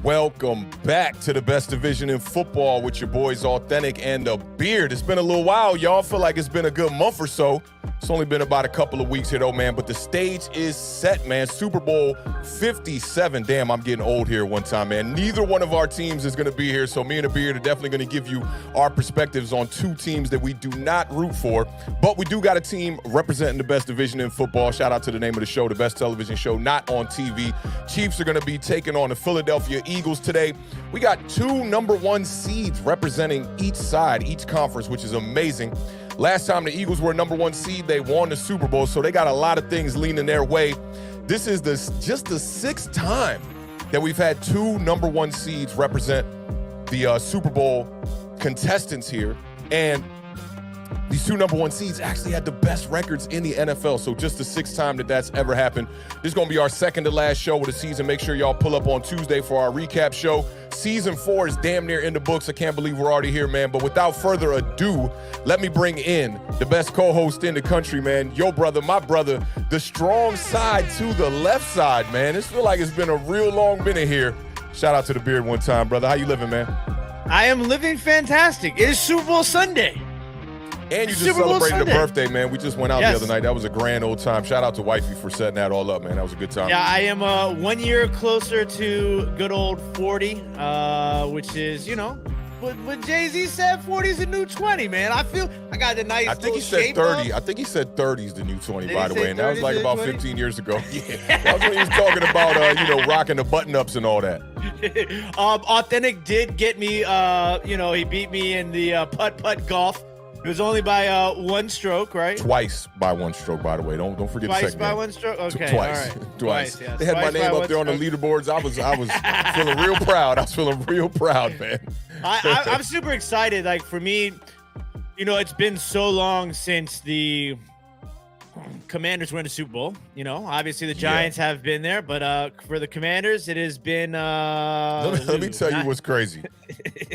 Welcome back to the best division in football with your boys Awthentik and the Beard. It's been a little while, y'all. Feel like it's been a good month or so. It's only been about a couple of weeks here, though, man. But the stage is set, man. Super Bowl 57. Damn, I'm getting old here one time, man. Neither one of our teams is going to be here, so me and the Beard are definitely going to give you our perspectives on two teams that we do not root for. But we do got a team representing the best division in football. Shout out to the name of the show, the best television show not on TV. Chiefs are going to be taking on the Philadelphia Eagles today. We got two number one seeds representing each side, each conference, which is amazing. Last time the Eagles were number one seed, they won the Super Bowl, so they got a lot of things leaning their way. This is just the sixth time that we've had two number one seeds represent the Super Bowl contestants here, and these two number one seeds actually had the best records in the NFL, so just the sixth time that that's ever happened. This is going to be our second to last show of the season. Make sure y'all pull up on Tuesday for our recap show. Season 4 is damn near in the books. I can't believe we're already here, man. But without further ado, let me bring in the best co-host in the country, man. Your brother, my brother, the strong side to the left side, man. This feel like it's been a real long minute here. Shout out to the Beard one time, brother. How you living, man? I am living fantastic. It is Super Bowl Sunday. And you just celebrated a birthday, man. We just went out the other night. That was a grand old time. Shout out to Wifey for setting that all up, man. That was a good time. Yeah, I am 1 year closer to good old 40, which is, you know, what Jay-Z said, 40 is the new 20, man. I got the nice I think he said 30. I think he said 30 is the new 20, by the way. And that was like about 15 years ago. Yeah. That was when he was talking about, rocking the button-ups and all that. Awthentik did get me, he beat me in the putt-putt golf. It was only by one stroke, right? Twice by one stroke, by the way. Don't forget the second. Twice by one stroke? Okay, Twice. all right. Twice. Yes. They had my name up there on the leaderboards. I was feeling real proud. I was feeling real proud, man. I'm super excited. Like, for me, it's been so long since the Commanders were in the Super Bowl. Obviously the Giants have been there, but for the Commanders, it has been let me tell you what's crazy.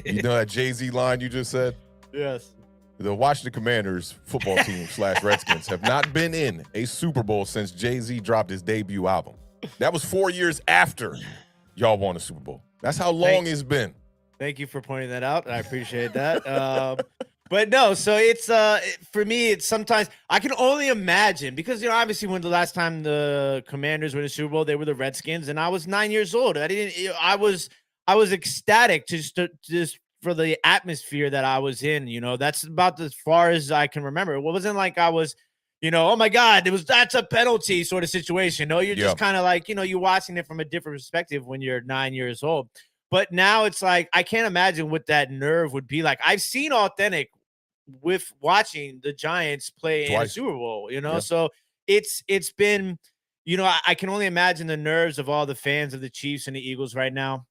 You know that Jay-Z line you just said? Yes. The Washington Commanders football team / Redskins have not been in a Super Bowl since Jay-Z dropped his debut album. That was 4 years after y'all won the Super Bowl. That's how long it's been. Thank you for pointing that out. I appreciate that. But no, so it's for me, it's sometimes I can only imagine because, obviously when the last time the Commanders won the Super Bowl, they were the Redskins, and I was 9 years old. I was ecstatic just for the atmosphere that I was in. That's about as far as I can remember. It wasn't like I was, oh my God, that's a penalty sort of situation. No, you're just kind of like, you're watching it from a different perspective when you're 9 years old. But now it's like, I can't imagine what that nerve would be like. I've seen Awthentik with watching the Giants play in a Super Bowl, so it's been, I can only imagine the nerves of all the fans of the Chiefs and the Eagles right now.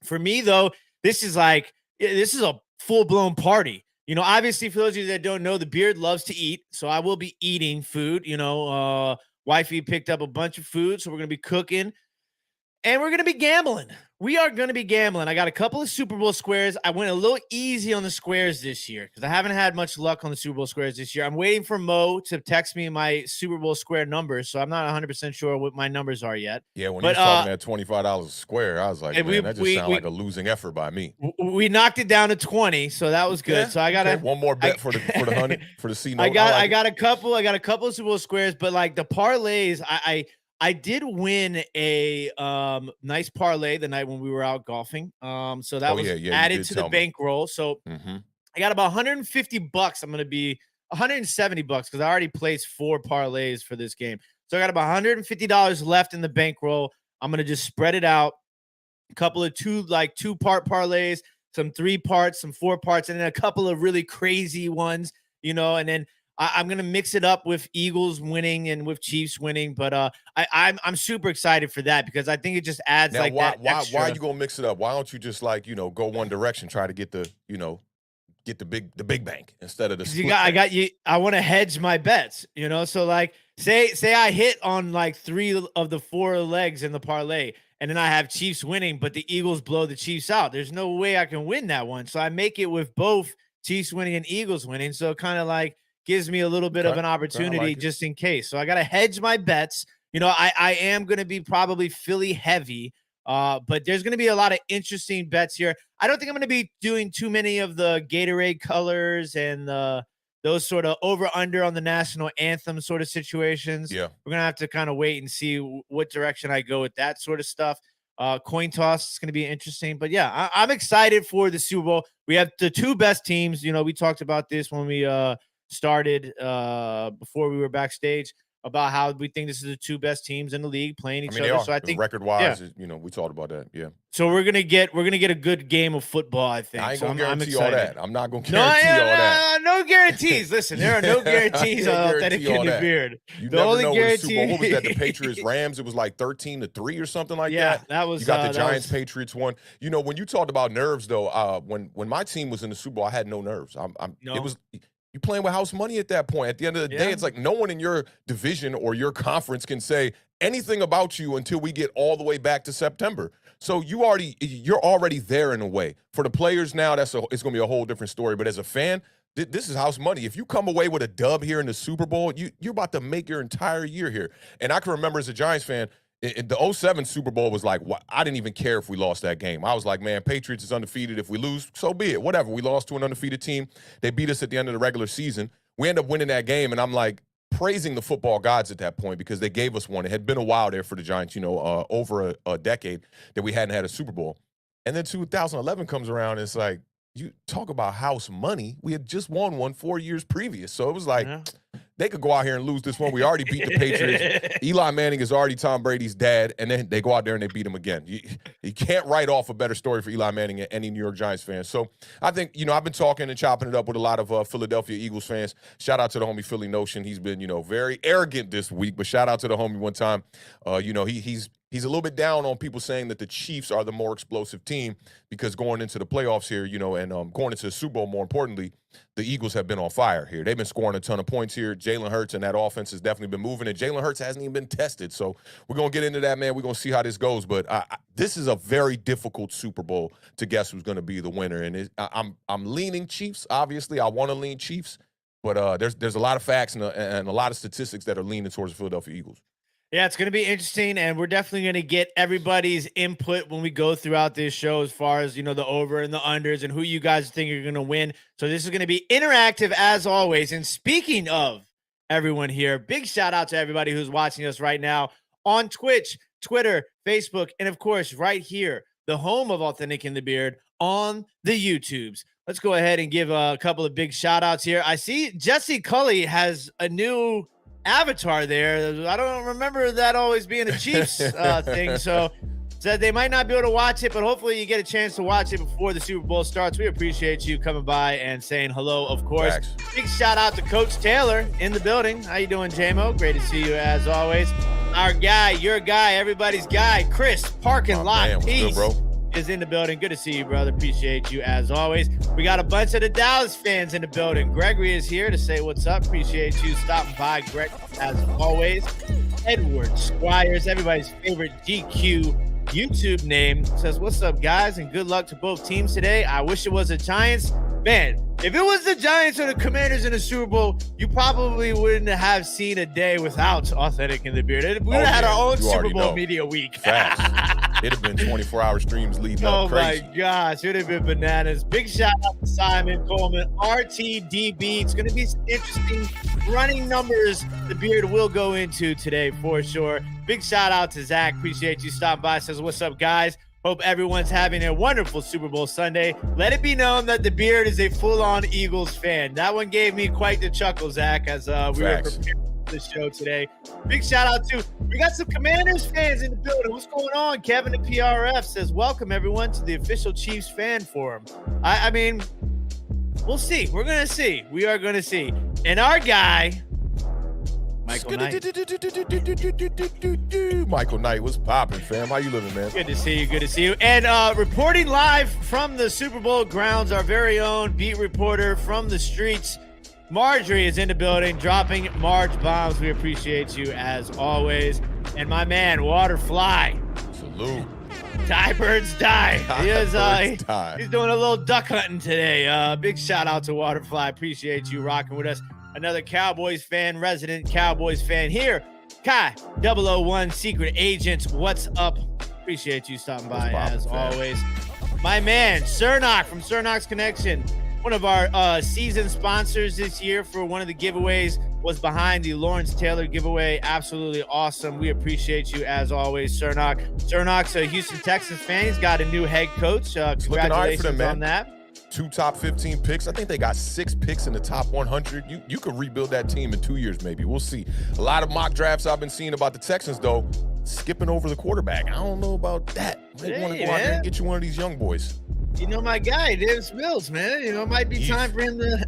For me, though, this is a full-blown party. Obviously, for those of you that don't know, the Beard loves to eat, so I will be eating food. Wifey picked up a bunch of food, so we're going to be cooking, and we're going to be gambling. We are going to be gambling. I got a couple of Super Bowl squares. I went a little easy on the squares this year because I haven't had much luck on the Super Bowl squares this year. I'm waiting for Mo to text me my Super Bowl square numbers, so I'm not 100% sure what my numbers are yet. Yeah, when he was talking at $25 a square, I was like, man, that just sounds like a losing effort by me. We knocked it down to 20, so that was good. Yeah, so I got one more bet for the $100 for the C note. I got a couple of Super Bowl squares, but like the parlays, I did win a nice parlay the night when we were out golfing. So that was added to the bankroll. So I got about $150. I'm going to be $170 because I already placed 4 parlays for this game. So I got about $150 left in the bankroll. I'm going to just spread it out. A couple of 2-part parlays, some 3 parts, some 4 parts, and then a couple of really crazy ones, and then I'm going to mix it up with Eagles winning and with Chiefs winning, but I'm super excited for that because I think it just adds now, why are you going to mix it up? Why don't you just go one direction, try to get the big bank instead of the split? I want to hedge my bets, so like say I hit on like 3 of the 4 legs in the parlay and then I have Chiefs winning, but the Eagles blow the Chiefs out. There's no way I can win that one. So I make it with both Chiefs winning and Eagles winning. So kind of like gives me a little bit of an opportunity just in case. So I got to hedge my bets. I am going to be probably Philly heavy But there's going to be a lot of interesting bets here. I don't think I'm going to be doing too many of the Gatorade colors and those sort of over-under on the national anthem sort of situations. Yeah. We're going to have to kind of wait and see what direction I go with that sort of stuff. Coin toss is going to be interesting. But, yeah, I'm excited for the Super Bowl. We have the two best teams. You know, we talked about this when we started before we were backstage, about how we think this is the two best teams in the league playing each other. So I think record-wise, you know, we talked about that. Yeah. So we're gonna get a good game of football, I think. I ain't so gonna guarantee all that. I'm not gonna guarantee all that. No guarantees. Listen, there are no guarantees on Authentic in the Beard. You the never only know guarantee. What was that? The Patriots Rams. It was like 13-3 or something like that. Yeah, that was. You got the Giants Patriots one. You know, when you talked about nerves, though, when my team was in the Super Bowl, I had no nerves. It was. You playing with house money at that point. At the end of the day, it's like no one in your division or your conference can say anything about you until we get all the way back to September. So you're already there in a way. For the players now, it's going to be a whole different story. But as a fan, this is house money. If you come away with a dub here in the Super Bowl, you're about to make your entire year here. And I can remember as a Giants fan, the 07 Super Bowl was like, I didn't even care if we lost that game. I was like, man, Patriots is undefeated. If we lose, so be it. Whatever. We lost to an undefeated team. They beat us at the end of the regular season. We end up winning that game, and I'm like praising the football gods at that point because they gave us one. It had been a while there for the Giants, you know, over a decade that we hadn't had a Super Bowl. And then 2011 comes around, and it's like, you talk about house money. We had just won one 4 years previous. So it was like, they could go out here and lose this one. We already beat the Patriots. Eli Manning is already Tom Brady's dad, and then they go out there and they beat him again. You can't write off a better story for Eli Manning and any New York Giants fans. So I think, you know, I've been talking and chopping it up with a lot of Philadelphia Eagles fans. Shout out to the homie Philly Notion. He's been, you know, very arrogant this week, but shout out to the homie one time. You know, he's a little bit down on people saying that the Chiefs are the more explosive team because going into the playoffs here, you know, and going into the Super Bowl, more importantly, the Eagles have been on fire here. They've been scoring a ton of points here. Jalen Hurts and that offense has definitely been moving, and Jalen Hurts hasn't even been tested. So we're going to get into that, man. We're going to see how this goes. But this is a very difficult Super Bowl to guess who's going to be the winner. And I'm leaning Chiefs, obviously. I want to lean Chiefs. But there's a lot of facts and a lot of statistics that are leaning towards the Philadelphia Eagles. Yeah, it's going to be interesting, and we're definitely going to get everybody's input when we go throughout this show as far as, you know, the over and the unders and who you guys think are going to win. So this is going to be interactive as always. And speaking of everyone here, big shout out to everybody who's watching us right now on Twitch, Twitter, Facebook, and of course right here, the home of Authentic in the Beard on the YouTubes. Let's go ahead and give a couple of big shout outs here. I see Jesse Cully has a new avatar there. I don't remember that always being a Chiefs thing, so said they might not be able to watch it, but hopefully you get a chance to watch it before the Super Bowl starts. We appreciate you coming by and saying hello, of course. Thanks. Big shout out to Coach Taylor in the building. How you doing, J-Mo? Great to see you as always. Our guy, your guy, everybody's guy, Chris Parking Lot Peace, good, bro? Is in the building. Good to see you, brother. Appreciate you as always. We got a bunch of the Dallas fans in the building. Gregory is here to say what's up. Appreciate you stopping by, Greg, as always. Edward Squires, everybody's favorite GQ YouTube name, says, what's up, guys, and good luck to both teams today. I wish it was the Giants. Man, if it was the Giants or the Commanders in the Super Bowl, you probably wouldn't have seen a day without Authentic in the Beard. We would have had our own Super Bowl media week. It'd have been 24-hour streams leading up. Crazy. Oh, my gosh. It would have been bananas. Big shout out to Simon Coleman, RTDB. It's going to be some interesting running numbers the Beard will go into today for sure. Big shout out to Zach. Appreciate you stopping by. Says, what's up, guys? Hope everyone's having a wonderful Super Bowl Sunday. Let it be known that the Beard is a full-on Eagles fan. That one gave me quite the chuckle, Zach, as we were preparing for the show today. Big shout-out to – we got some Commanders fans in the building. What's going on? Kevin at PRF says, welcome, everyone, to the official Chiefs fan forum. I mean, we'll see. We're going to see. We are going to see. And our guy – Michael Knight. Michael Knight, what's popping, fam? How you living, man? Good to see you. Good to see you. And reporting live from the Super Bowl grounds, our very own beat reporter from the streets, Marjorie is in the building, dropping Marge bombs. We appreciate you as always. And my man, Waterfly. Salute. Die birds die. He's doing a little duck hunting today. Big shout out to Waterfly. Appreciate you rocking with us. Another Cowboys fan, resident Cowboys fan here. Kai 001 Secret Agent. What's up? Appreciate you stopping by as fam? always. My man, Cernock from Cernock's Connection, one of our season sponsors this year for one of the giveaways, was behind the Lawrence Taylor giveaway. Absolutely awesome. We appreciate you as always, Cernock. Cernock's a Houston Texans fan. He's got a new head coach. Congratulations for them, on that. 2 top 15 picks. I think they got 6 picks in the top 100. You could rebuild that team in 2 years, maybe. We'll see. A lot of mock drafts I've been seeing about the Texans, though, skipping over the quarterback. I don't know about that. They want to go out there and get you one of these young boys. You know my guy, Davis Mills, man. You know, it might be time for him to.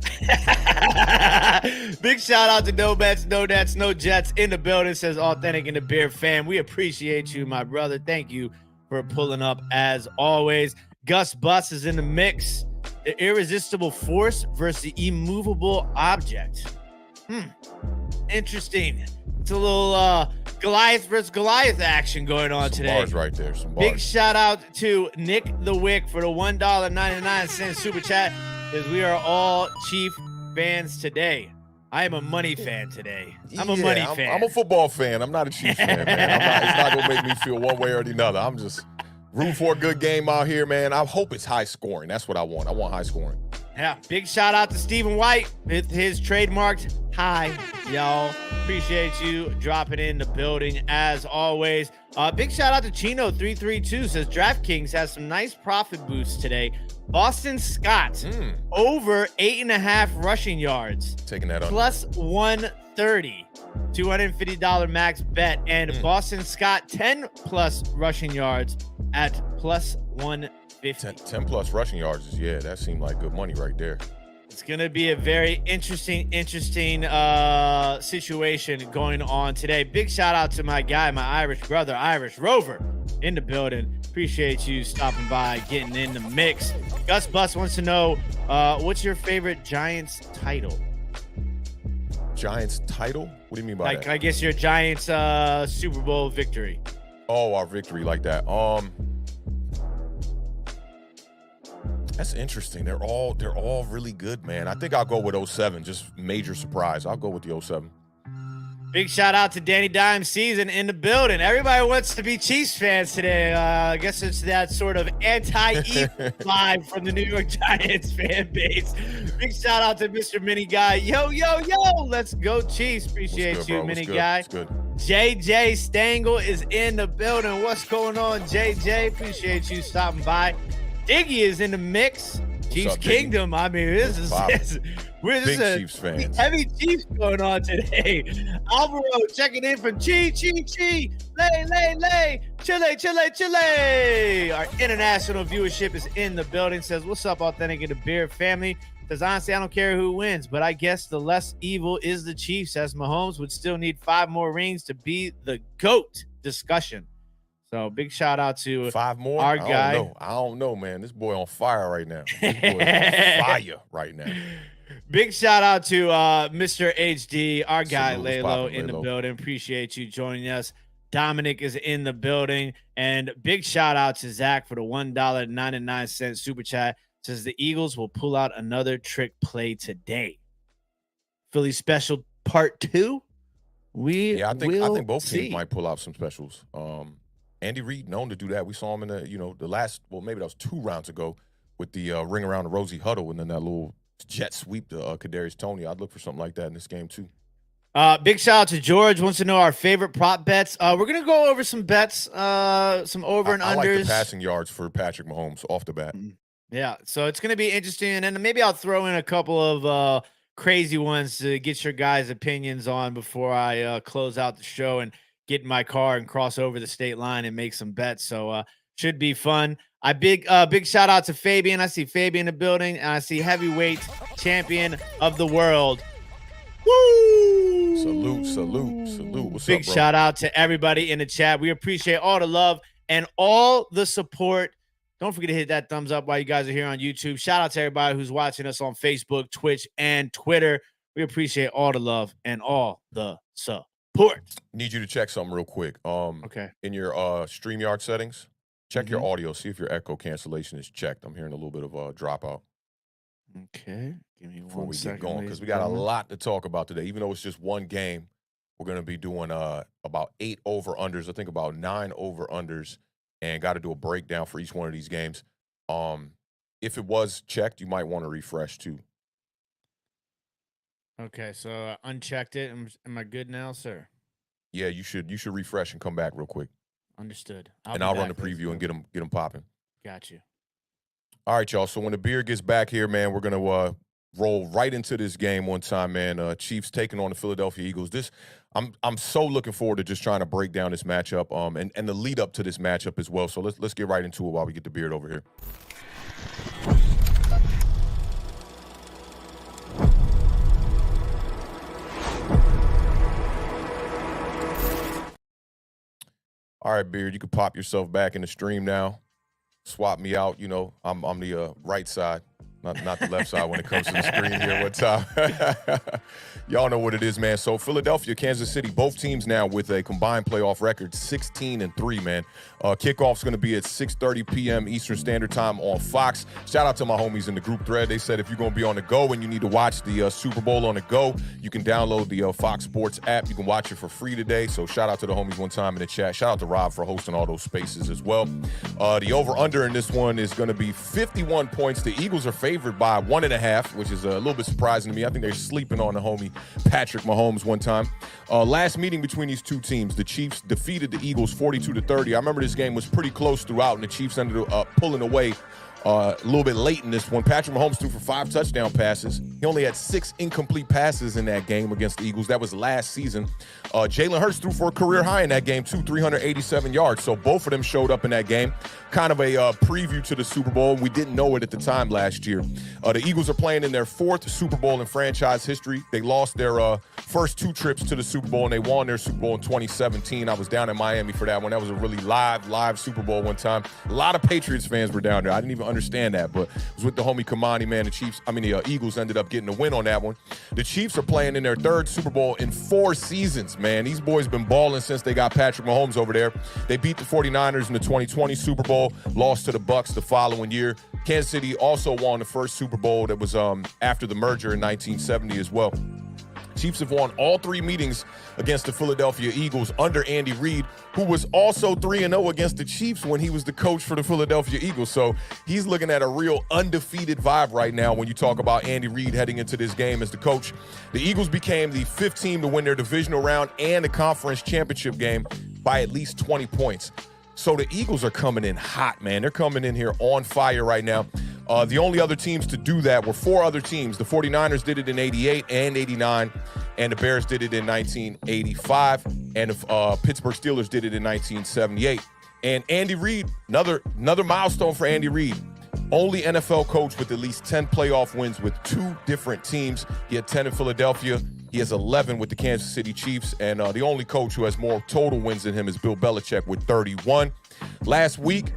Big shout out to No Bets, No Nets, No Jets in the building, says Awthentik and the Beer fam. We appreciate you, my brother. Thank you for pulling up as always. Gus Bus is in the mix. The irresistible force versus the immovable object. Interesting. It's a little Goliath versus Goliath action going on today. Bars right there. Some bars. Big shout out to Nick the Wick for the $1.99 super chat, as we are all Chief fans today. I am a money fan today. I'm a money fan. I'm a football fan. I'm not a Chiefs fan, man. It's not going to make me feel one way or the other. I'm just rooting for a good game out here, man. I hope it's high scoring. That's what I want. I want high scoring. Yeah, big shout out to Stephen White with his trademarked hi, y'all. Appreciate you dropping in the building as always. Big shout out to Chino332, says DraftKings has some nice profit boosts today. Boston Scott over 8.5 rushing yards. Taking that on. Plus 130. $250 max bet. And Boston Scott 10 plus rushing yards at plus 150. 10 plus rushing yards is, that seemed like good money right there. It's going to be a very interesting situation going on today. Big shout out to my guy, my Irish brother, Irish Rover, in the building. Appreciate you stopping by, getting in the mix. Gus Bus wants to know, what's your favorite Giants title? Giants title? What do you mean by that? I guess your Giants Super Bowl victory. Oh, our victory like that. That's interesting. They're all really good, man. I think I'll go with 07. Just major surprise. I'll go with the 07. Big shout out to Danny Dime Season in the building. Everybody wants to be Chiefs fans today. I guess it's that sort of anti-E vibe from the New York Giants fan base. Big shout out to Mr. Mini Guy. Yo, let's go Chiefs. Appreciate you, Mini Guy. It's good. JJ Stangl is in the building. What's going on, JJ? Appreciate you stopping by. Diggy is in the mix. Chiefs Kingdom. I mean, this is big Chiefs fans. Heavy Chiefs going on today. Alvaro checking in from Lay, Chile. Our international viewership is in the building. Says, what's up, Awthentik and the Beer family? Says, honestly, I don't care who wins, but I guess the less evil is the Chiefs, as Mahomes would still need 5 more rings to be the GOAT discussion. So big shout out to 5 more. Our guy. I don't know, man. This boy on fire right now. This boy is on fire right now. Big shout out to Mr. HD, our guy Lalo in the Lalo. building. Appreciate you joining us. Dominic is in the building, and big shout out to Zach for the $1.99 super chat. Says the Eagles will pull out another trick play today. Philly special part 2. I think both see. teams might pull out some specials. Andy Reid known to do that. We saw him in the last, maybe that was 2 rounds ago with the ring around the Rosie Huddle and then that little jet sweep to Kadarius Toney. I'd look for something like that in this game too. Big shout out to George. Wants to know our favorite prop bets. We're gonna go over some bets, some over and unders. I like the passing yards for Patrick Mahomes off the bat. Yeah, so it's gonna be interesting, and then maybe I'll throw in a couple of crazy ones to get your guys' opinions on before I close out the show and get in my car and cross over the state line and make some bets. So should be fun. Big shout out to Fabian. I see Fabian in the building, and I see heavyweight champion of the world. Woo! Salute. What's big up, bro? shout out to everybody in the chat. We appreciate all the love and all the support. Don't forget to hit that thumbs up while you guys are here on YouTube. Shout out to everybody who's watching us on Facebook, Twitch, and Twitter. We appreciate all the love and all the support. Need you to check something real quick. Okay. In your StreamYard settings, check your audio. See if your echo cancellation is checked. I'm hearing a little bit of a dropout. Okay. Give me before we second, get going, because we got a lot to talk about today. Even though it's just one game, we're going to be doing about 8 over-unders. I think about 9 over-unders and got to do a breakdown for each one of these games. If it was checked, you might want to refresh too. Okay, so I unchecked it. Am I good now, sir? Yeah, you should refresh and come back real quick. Understood. I'll run the preview and get them popping. Got you. All right, y'all. So when the beer gets back here, man, we're gonna roll right into this game one time, man. Chiefs taking on the Philadelphia Eagles. I'm so looking forward to just trying to break down this matchup, and the lead up to this matchup as well. So let's get right into it while we get the beard over here. All right, Beard, you can pop yourself back in the stream now. Swap me out. You know, I'm the right side, not the left side when it comes to the screen here. What time? Y'all know what it is, man. So Philadelphia, Kansas City, both teams now with a combined playoff record 16-3, man. Kickoff's going to be at 6:30 p.m. Eastern Standard Time on Fox. Shout out to my homies in the group thread. They said if you're going to be on the go and you need to watch the Super Bowl on the go, you can download the Fox Sports app. You can watch it for free today. So shout out to the homies one time in the chat. Shout out to Rob for hosting all those spaces as well. The over-under in this one is going to be 51 points. The Eagles are favored by 1.5, which is a little bit surprising to me. I think they're sleeping on the homie Patrick Mahomes one time. Last meeting between these two teams, the Chiefs defeated the Eagles 42-30. I remember this game was pretty close throughout, and the Chiefs ended up pulling away a little bit late in this one. Patrick Mahomes threw for 5 touchdown passes. He only had 6 incomplete passes in that game against the Eagles. That was last season. Jalen Hurts threw for a career high in that game, too, 387 yards. So both of them showed up in that game. Kind of a preview to the Super Bowl. We didn't know it at the time last year. The Eagles are playing in their 4th Super Bowl in franchise history. They lost their first 2 trips to the Super Bowl, and they won their Super Bowl in 2017. I was down in Miami for that one. That was a really live Super Bowl one time. A lot of Patriots fans were down there. I didn't even understand that, but it was with the homie Kamani, man. The Eagles ended up getting a win on that one. The Chiefs are playing in their 3rd Super Bowl in 4 seasons, man. These boys been balling since they got Patrick Mahomes over there. They beat the 49ers in the 2020 Super Bowl, lost to the Bucs the following year. Kansas City also won the first Super Bowl that was after the merger in 1970 as well. Chiefs have won all 3 meetings against the Philadelphia Eagles under Andy Reid, who was also 3-0 against the Chiefs when he was the coach for the Philadelphia Eagles. So he's looking at a real undefeated vibe right now when you talk about Andy Reid heading into this game as the coach. The Eagles became the 5th team to win their divisional round and the conference championship game by at least 20 points. So the Eagles are coming in hot, man. They're coming in here on fire right now. The only other teams to do that were 4 other teams. The 49ers did it in 88 and 89, and the Bears did it in 1985, and the Pittsburgh Steelers did it in 1978. And Andy Reid, another milestone for Andy Reid. Only NFL coach with at least 10 playoff wins with 2 different teams. He had 10 in Philadelphia. He has 11 with the Kansas City Chiefs, and the only coach who has more total wins than him is Bill Belichick with 31. Last week,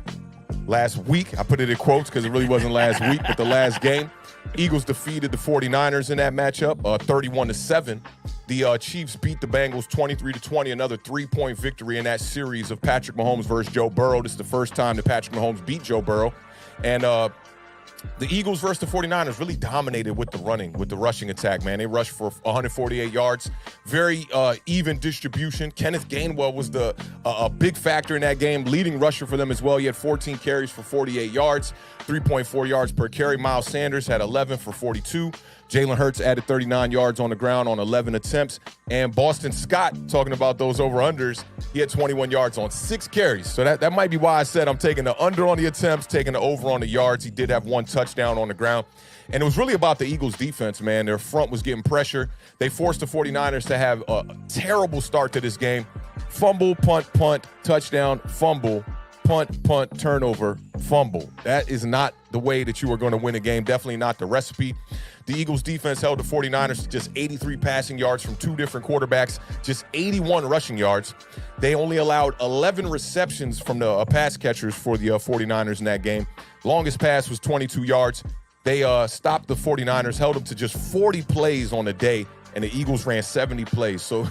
I put it in quotes because it really wasn't last week, but the last game, Eagles defeated the 49ers in that matchup, 31-7. The Chiefs beat the Bengals 23-20, another 3-point victory in that series of Patrick Mahomes versus Joe Burrow. This is the first time that Patrick Mahomes beat Joe Burrow. And the Eagles versus the 49ers really dominated with the rushing attack, man. They rushed for 148 yards. Very even distribution. Kenneth Gainwell was a big factor in that game, leading rusher for them as well. He had 14 carries for 48 yards, 3.4 yards per carry. Miles Sanders had 11 for 42. Jalen Hurts added 39 yards on the ground on 11 attempts. And Boston Scott, talking about those over-unders, he had 21 yards on 6 carries. So that might be why I said I'm taking the under on the attempts, taking the over on the yards. He did have 1 touchdown on the ground. And it was really about the Eagles' defense, man. Their front was getting pressure. They forced the 49ers to have a terrible start to this game. Fumble, punt, touchdown, fumble, punt, turnover, fumble. That is not the way that you are going to win a game. Definitely not the recipe. The Eagles defense held the 49ers to just 83 passing yards from 2 different quarterbacks, just 81 rushing yards. They only allowed 11 receptions from the pass catchers for the 49ers in that game. Longest pass was 22 yards. They stopped the 49ers, held them to just 40 plays on the day, and the Eagles ran 70 plays. So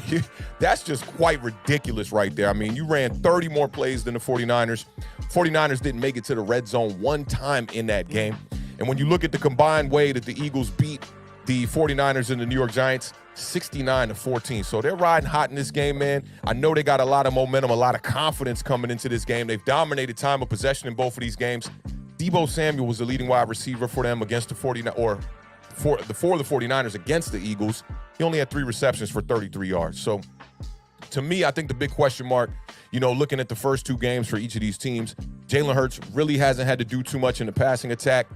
that's just quite ridiculous right there. I mean, you ran 30 more plays than the 49ers. 49ers didn't make it to the red zone 1 time in that game. And when you look at the combined way that the Eagles beat the 49ers and the New York Giants, 69-14. So they're riding hot in this game, man. I know they got a lot of momentum, a lot of confidence coming into this game. They've dominated time of possession in both of these games. Deebo Samuel was the leading wide receiver for them against the 49ers against the Eagles. He only had 3 receptions for 33 yards. So to me, I think the big question mark, looking at the first 2 games for each of these teams, Jalen Hurts really hasn't had to do too much in the passing attack.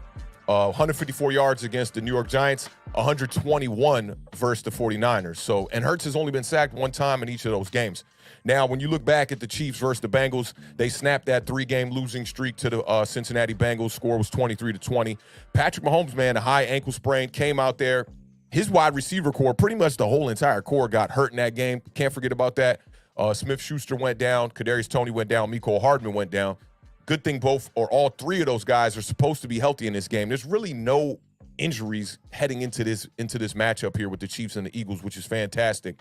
154 yards against the New York Giants, 121 versus the 49ers. So, and Hurts has only been sacked 1 time in each of those games. Now, when you look back at the Chiefs versus the Bengals, they snapped that 3-game losing streak to the Cincinnati Bengals. Score was 23-20. Patrick Mahomes, man, a high ankle sprain, came out there. His wide receiver core, pretty much the whole entire core got hurt in that game. Can't forget about that. Smith-Schuster went down. Kadarius Toney went down. Mecole Hardman went down. Good thing both or all 3 of those guys are supposed to be healthy in this game. There's really no injuries heading into this matchup here with the Chiefs and the Eagles, which is fantastic.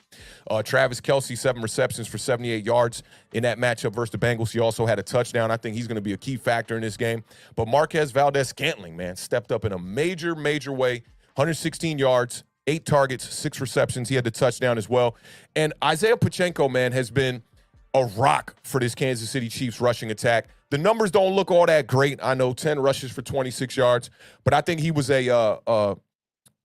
Travis Kelce, 7 receptions for 78 yards in that matchup versus the Bengals. He also had a touchdown. I think he's going to be a key factor in this game. But Marquez Valdez-Scantling, man, stepped up in a major, major way. 116 yards, 8 targets, 6 receptions. He had the touchdown as well. And Isaiah Pacheco, man, has been a rock for this Kansas City Chiefs rushing attack. The numbers don't look all that great. I know 10 rushes for 26 yards, but I think he was a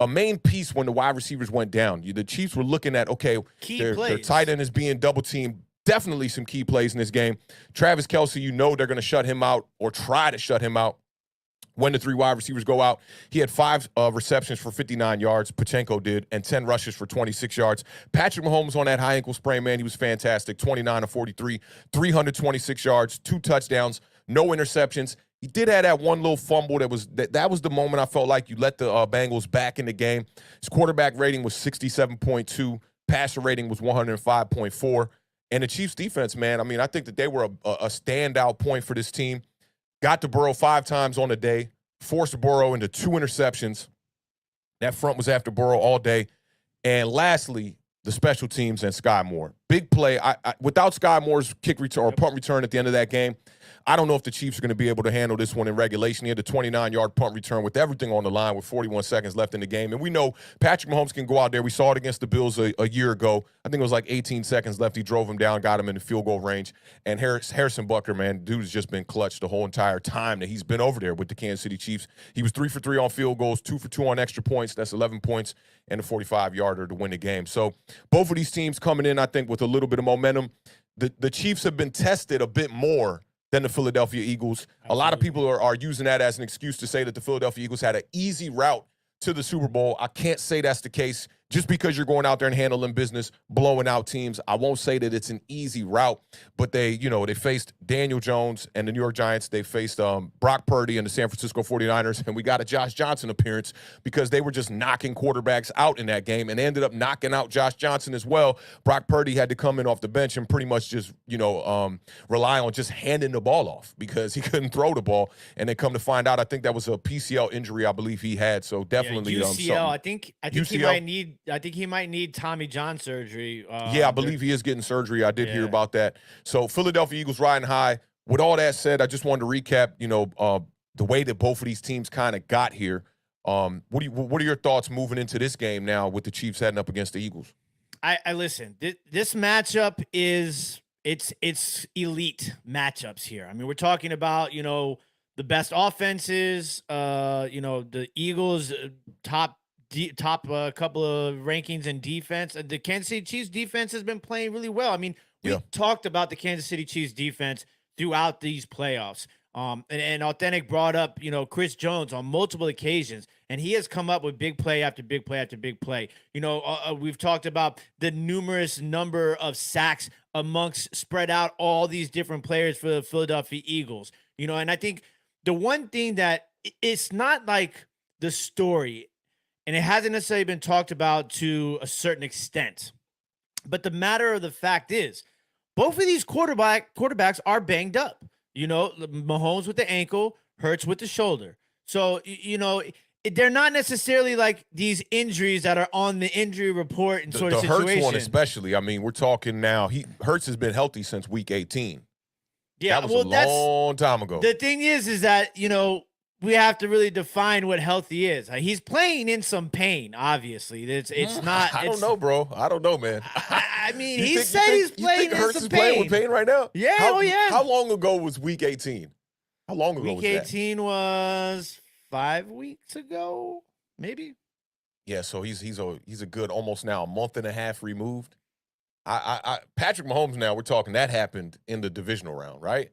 main piece when the wide receivers went down. The Chiefs were looking at, okay, their tight end is being double teamed. Definitely some key plays in this game. Travis Kelce, they're going to shut him out or try to shut him out. When the 3 wide receivers go out, he had 5 receptions for 59 yards. Pacheco did, and 10 rushes for 26 yards. Patrick Mahomes on that high ankle sprain, man, he was fantastic. 29-43, 326 yards, 2 touchdowns, no interceptions. He did have that one little fumble that was the moment I felt like you let the Bengals back in the game. His quarterback rating was 67.2, passer rating was 105.4. And the Chiefs defense, man, I mean, I think that they were a standout point for this team. Got to Burrow 5 times on the day, forced Burrow into 2 interceptions. That front was after Burrow all day. And lastly, the special teams and Sky Moore. Big play. Without Sky Moore's kick return or punt return at the end of that game, I don't know if the Chiefs are going to be able to handle this one in regulation. He had a 29-yard punt return with everything on the line with 41 seconds left in the game. And we know Patrick Mahomes can go out there. We saw it against the Bills a year ago. I think it was like 18 seconds left. He drove him down, got him in the field goal range. And Harrison Butker, man, dude has just been clutch the whole entire time that he's been over there with the Kansas City Chiefs. He was 3 for 3 on field goals, 2 for 2 on extra points. That's 11 points and a 45-yarder to win the game. So both of these teams coming in, I think, with a little bit of momentum. The Chiefs have been tested a bit more than the Philadelphia Eagles. A lot of people are using that as an excuse to say that the Philadelphia Eagles had an easy route to the Super Bowl. I can't say that's the case. Just because you're going out there and handling business, blowing out teams, I won't say that it's an easy route, but they faced Daniel Jones and the New York Giants. They faced Brock Purdy and the San Francisco 49ers, and we got a Josh Johnson appearance because they were just knocking quarterbacks out in that game and ended up knocking out Josh Johnson as well. Brock Purdy had to come in off the bench and pretty much just, rely on just handing the ball off because he couldn't throw the ball. And then come to find out, I think that was a PCL injury I believe he had. So definitely UCL. I think UCL. he might need Tommy John surgery. I believe he is getting surgery. I did hear about that. So Philadelphia Eagles riding high. With all that said, I just wanted to recap, the way that both of these teams kind of got here. What are your thoughts moving into this game now with the Chiefs heading up against the Eagles? I listen. This matchup it's elite matchups here. I mean, we're talking about the best offenses. The Eagles top couple of rankings in defense. The Kansas City Chiefs defense has been playing really well. I mean, we talked about the Kansas City Chiefs defense throughout these playoffs. And Awthentik brought up, Chris Jones on multiple occasions, and he has come up with big play after big play after big play. We've talked about the numerous number of sacks amongst spread out all these different players for the Philadelphia Eagles. And I think the one thing that it's not like the story, and it hasn't necessarily been talked about to a certain extent, but the matter of the fact is, both of these quarterbacks are banged up. Mahomes with the ankle, Hurts with the shoulder. So, they're not necessarily like these injuries that are on the injury report and sort of situation. The Hurts one especially. I mean, we're talking now. Hurts has been healthy since week 18. Yeah, that was a long time ago. The thing is that, we have to really define what healthy is. He's playing in some pain, obviously. It's not. I don't know, bro. I don't know, man. I mean, You he think- said he's you playing think in Hurts some is playing with pain. pain right now? Yeah, yeah. How long ago was Week 18? How long ago was Week that? 18 was 5 weeks ago, maybe. Yeah, so he's a good almost now a month and a half removed. Patrick Mahomes now, we're talking that happened in the divisional round, right?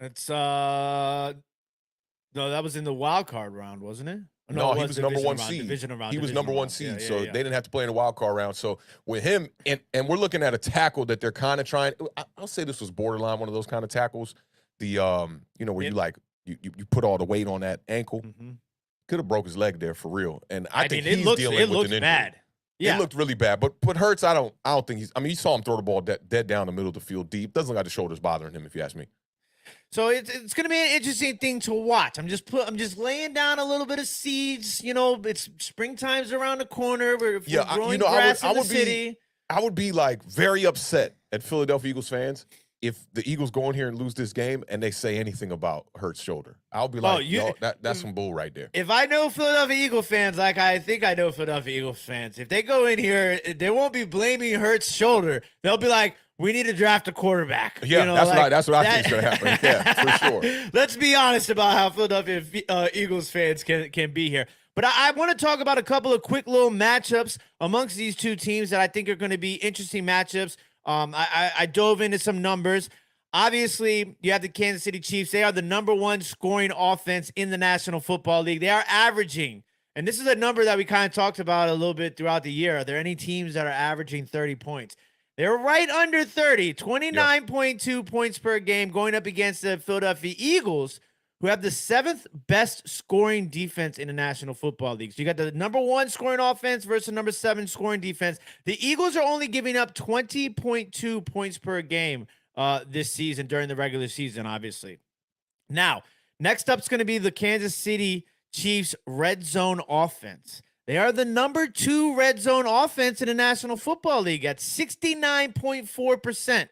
It's no, that was in the wild card round, wasn't it? No, it he was number one round, seed. Divisional round. He was divisional number one round. seed, Yeah, so yeah. they didn't have to play in the wild card round. So with him, and we're looking at a tackle that they're kind of trying. I'll say this was borderline one of those kind of tackles. The where you put all the weight on that ankle. Mm-hmm. Could have broke his leg there for real. And I think mean, he's dealing with an injury. Bad. Yeah. It looked really bad. But Hurts, I don't think he's. I mean, you saw him throw the ball dead down the middle of the field deep. Doesn't look like the shoulders bothering him, if you ask me. So it's going to be an interesting thing to watch. I'm just laying down a little bit of seeds. You know, it's springtime's around the corner. We're growing grass in the city. I would be like very upset at Philadelphia Eagles fans if the Eagles go in here and lose this game and they say anything about Hurts' shoulder. I'll be like, that's some bull right there. If I know Philadelphia Eagles fans, like I think I know Philadelphia Eagles fans, if they go in here, they won't be blaming Hurts' shoulder. They'll be like, we need to draft a quarterback. Yeah, that's what I think is going to happen. Yeah, for sure. Let's be honest about how Philadelphia Eagles fans can be here. But I want to talk about a couple of quick little matchups amongst these two teams that I think are going to be interesting matchups. I dove into some numbers. Obviously, you have the Kansas City Chiefs. They are the number one scoring offense in the National Football League. They are averaging, and this is a number that we kind of talked about a little bit throughout the year. Are there any teams that are averaging 30 points? They're right under 30, 29.2 points per game, going up against the Philadelphia Eagles, who have the 7th best scoring defense in the National Football League. So you got the number 1 scoring offense versus number 7 scoring defense. The Eagles are only giving up 20.2 points per game this season during the regular season, obviously. Now, next up is going to be the Kansas City Chiefs red zone offense. They are the number 2 red zone offense in the National Football League at 69.4%.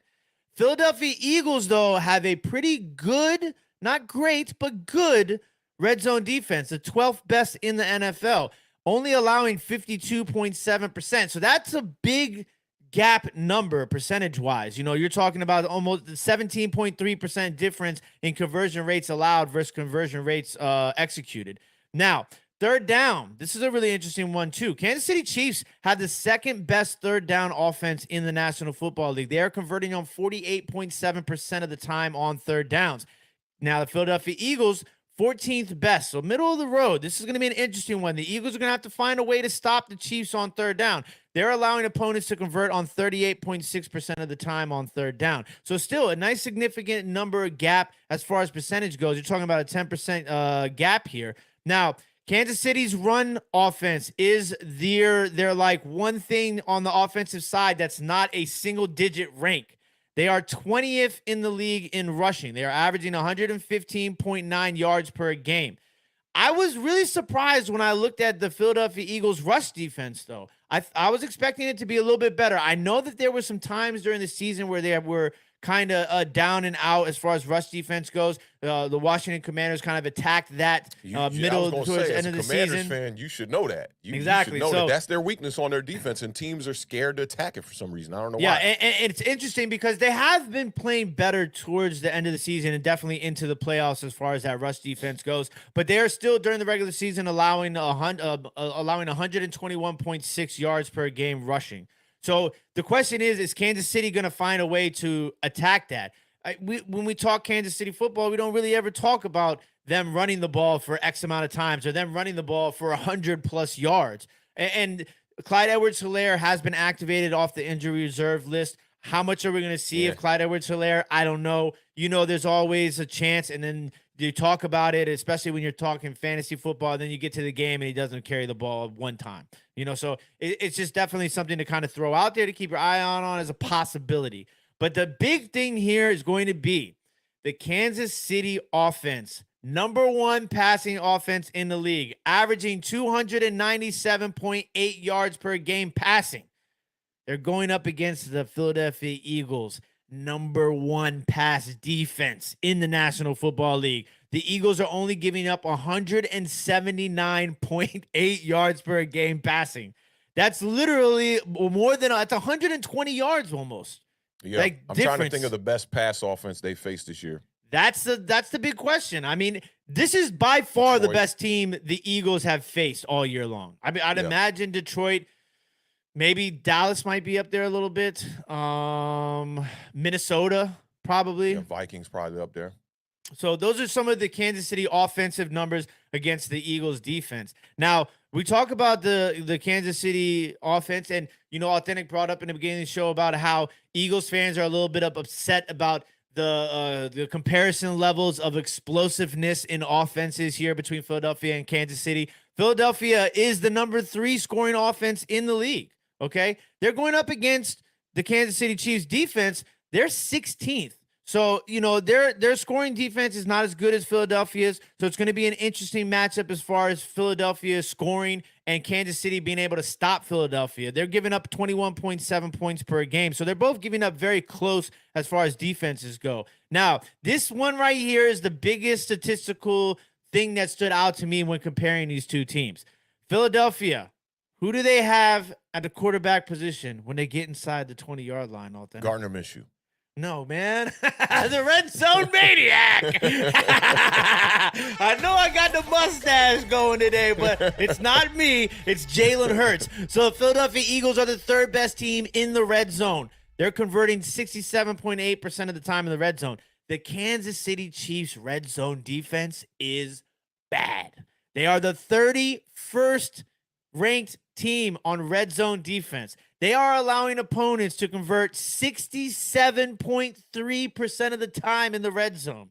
Philadelphia Eagles, though, have a pretty good, not great, but good red zone defense, the 12th best in the NFL, only allowing 52.7%. So that's a big gap number percentage-wise. You know, you're talking about almost 17.3% difference in conversion rates allowed versus conversion rates executed. Now, third down. This is a really interesting one, too. Kansas City Chiefs have the 2nd best third down offense in the National Football League. They are converting on 48.7% of the time on third downs. Now, the Philadelphia Eagles, 14th best. So middle of the road. This is going to be an interesting one. The Eagles are going to have to find a way to stop the Chiefs on third down. They're allowing opponents to convert on 38.6% of the time on third down. So still a nice significant number gap as far as percentage goes. You're talking about a 10% gap here. Now, Kansas City's run offense is their like one thing on the offensive side that's not a single digit rank. They are 20th in the league in rushing. They are averaging 115.9 yards per game. I was really surprised when I looked at the Philadelphia Eagles rush defense, though. I was expecting it to be a little bit better. I know that there were some times during the season where they were kind of down and out as far as rush defense goes. The Washington Commanders kind of attacked that middle towards the end of the season. Commanders fan, you should know that. Exactly. You should know that's their weakness on their defense, and teams are scared to attack it for some reason. I don't know why. Yeah, and it's interesting because they have been playing better towards the end of the season and definitely into the playoffs as far as that rush defense goes. But they are still during the regular season allowing 121.6 yards per game rushing. So the question is Kansas City going to find a way to attack that? When we talk Kansas City football, we don't really ever talk about them running the ball for X amount of times or them running the ball for 100+ yards. And Clyde Edwards-Helaire has been activated off the injury reserve list. How much are we going to see of Clyde Edwards-Helaire? I don't know. You know, there's always a chance, and then you talk about it, especially when you're talking fantasy football, and then you get to the game and he doesn't carry the ball one time. You know, so it's just definitely something to kind of throw out there to keep your eye on as a possibility. But the big thing here is going to be the Kansas City offense, number 1 passing offense in the league, averaging 297.8 yards per game passing. They're going up against the Philadelphia Eagles, number 1 pass defense in the National Football League. The Eagles are only giving up 179.8 yards per game passing. That's literally more than that's 120 yards almost. Yeah, Like, I'm difference. trying to think of the best pass offense they faced this year. That's the big question. I mean, this is by far the Detroit. best team the Eagles have faced all year long. I mean, I'd imagine Detroit, maybe Dallas might be up there a little bit. Minnesota, probably. Yeah, Vikings probably up there. So those are some of the Kansas City offensive numbers against the Eagles defense. Now, we talk about the Kansas City offense, and, Awthentik brought up in the beginning of the show about how Eagles fans are a little bit upset about the comparison levels of explosiveness in offenses here between Philadelphia and Kansas City. Philadelphia is the number 3 scoring offense in the league. Okay. They're going up against the Kansas City Chiefs defense. They're 16th. So, their scoring defense is not as good as Philadelphia's. So it's going to be an interesting matchup as far as Philadelphia scoring and Kansas City being able to stop Philadelphia. They're giving up 21.7 points per game. So they're both giving up very close as far as defenses go. Now, this one right here is the biggest statistical thing that stood out to me when comparing these two teams. Philadelphia, who do they have at the quarterback position when they get inside the 20-yard line? Gardner Minshew. No, man. The red zone maniac. I know I got the mustache going today, but it's not me. It's Jalen Hurts. So the Philadelphia Eagles are the 3rd best team in the red zone. They're converting 67.8% of the time in the red zone. The Kansas City Chiefs red zone defense is bad. They are the 31st ranked team on red zone defense. They are allowing opponents to convert 67.3% of the time in the red zone.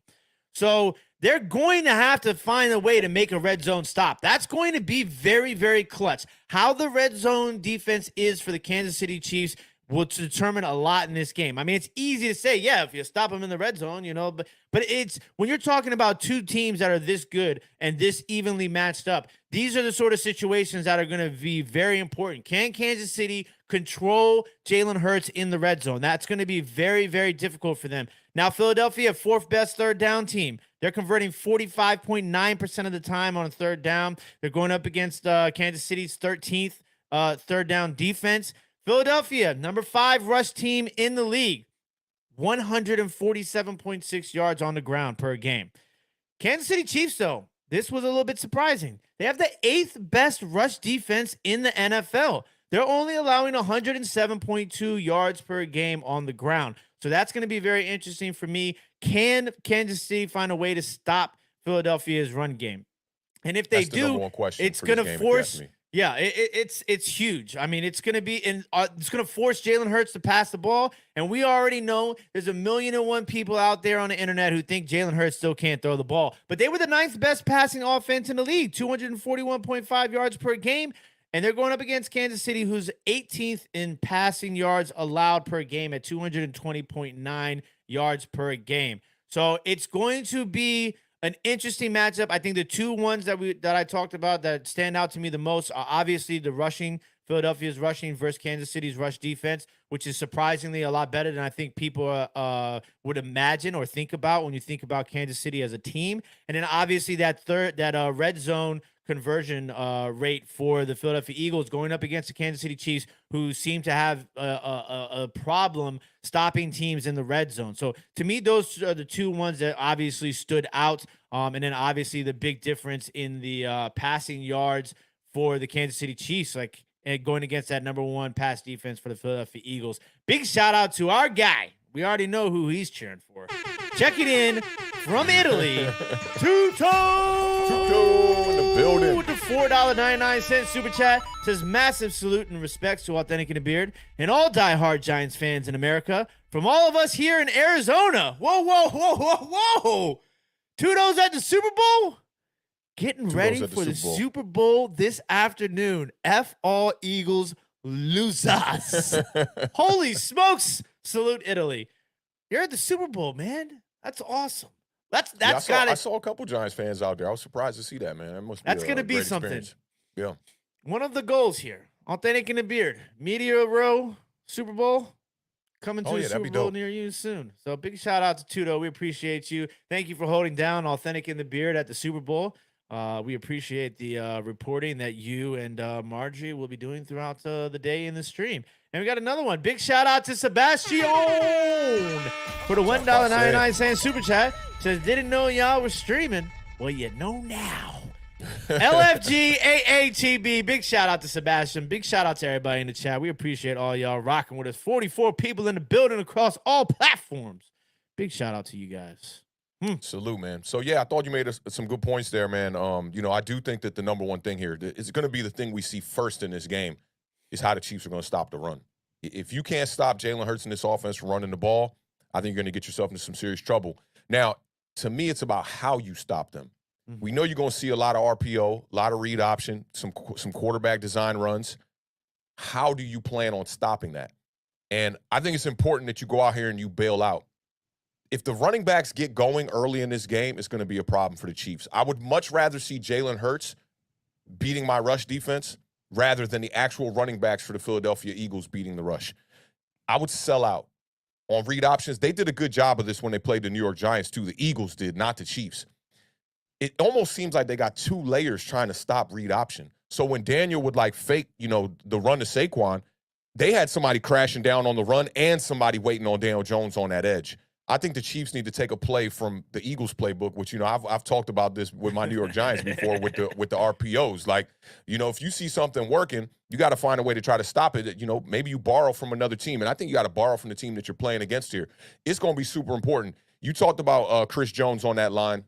So they're going to have to find a way to make a red zone stop. That's going to be very, very clutch. How the red zone defense is for the Kansas City Chiefs will determine a lot in this game. I mean, it's easy to say, yeah, if you stop them in the red zone, but it's when you're talking about two teams that are this good and this evenly matched up, these are the sort of situations that are going to be very important. Can Kansas City control Jalen Hurts in the red zone? That's going to be very, very difficult for them. Now, Philadelphia, 4th best third down team. They're converting 45.9% of the time on a third down. They're going up against Kansas City's 13th third down defense. Philadelphia, number 5 rush team in the league, 147.6 yards on the ground per game. Kansas City Chiefs, though, this was a little bit surprising. They have the 8th best rush defense in the NFL. They're only allowing 107.2 yards per game on the ground. So that's going to be very interesting for me. Can Kansas City find a way to stop Philadelphia's run game? And if they do, it's going to force... Yeah, it's huge. I mean, it's going to be it's going to force Jalen Hurts to pass the ball, and we already know there's 1,000,001 people out there on the internet who think Jalen Hurts still can't throw the ball. But they were the 9th best passing offense in the league, 241.5 yards per game, and they're going up against Kansas City, who's 18th in passing yards allowed per game at 220.9 yards per game. So it's going to be an interesting matchup. I think the two ones that I talked about that stand out to me the most are obviously the rushing, Philadelphia's rushing versus Kansas City's rush defense, which is surprisingly a lot better than I think people would imagine or think about when you think about Kansas City as a team. And then obviously that red zone conversion rate for the Philadelphia Eagles going up against the Kansas City Chiefs, who seem to have a problem stopping teams in the red zone. So to me, those are the two ones that obviously stood out. And then obviously the big difference in the passing yards for the Kansas City Chiefs, like going against that number 1 pass defense for the Philadelphia Eagles. Big shout out to our guy. We already know who he's cheering for. Checking in from Italy, Tuto in the building with the $4.99 super chat. Says massive salute and respects to Awthentik and the Beard and all diehard Giants fans in America. From all of us here in Arizona. Whoa, whoa, whoa, whoa, whoa. Tuto's at the Super Bowl? Getting ready for the Super Bowl this afternoon. F all Eagles losers. Holy smokes. Salute Italy. You're at the Super Bowl, man. That's awesome. I saw a couple Giants fans out there. I was surprised to see that, man. That's going to be something. Experience. Yeah. One of the goals here, Awthentik and the Beard, Media Row, Super Bowl. coming to Oh, a yeah, that'd be Super Bowl dope. near you soon. So big shout out to Tudo. We appreciate you. Thank you for holding down Authentic in the Beard at the Super Bowl. We appreciate the reporting that you and Margie will be doing throughout the day in the stream. And we got another one. Big shout out to Sebastian for the $1.99 super chat. Says, didn't know y'all were streaming. Well, you know now. LFG AATB. Big shout out to Sebastian. Big shout out to everybody in the chat. We appreciate all y'all rocking with us. 44 people in the building across all platforms. Big shout out to you guys. Salute, man. So, yeah, I thought you made some good points there, man. I do think that the number one thing here is going to be the thing we see first in this game is how the Chiefs are going to stop the run. If you can't stop Jalen Hurts in this offense from running the ball, I think you're going to get yourself into some serious trouble. Now, to me, it's about how you stop them. We know you're going to see a lot of RPO, a lot of read option, some quarterback design runs. How do you plan on stopping that? And I think it's important that you go out here and you bail out. If the running backs get going early in this game, it's going to be a problem for the Chiefs. I would much rather see Jalen Hurts beating my rush defense rather than the actual running backs for the Philadelphia Eagles beating the rush. I would sell out on read options. They did a good job of this when they played the New York Giants, too. The Eagles did, not the Chiefs. It almost seems like they got two layers trying to stop read option. So when Daniel would fake, the run to Saquon, they had somebody crashing down on the run and somebody waiting on Daniel Jones on that edge. I think the Chiefs need to take a play from the Eagles playbook, which, I've talked about this with my New York Giants before with the RPOs. If you see something working, you got to find a way to try to stop it. Maybe you borrow from another team. And I think you got to borrow from the team that you're playing against here. It's going to be super important. You talked about Chris Jones on that line.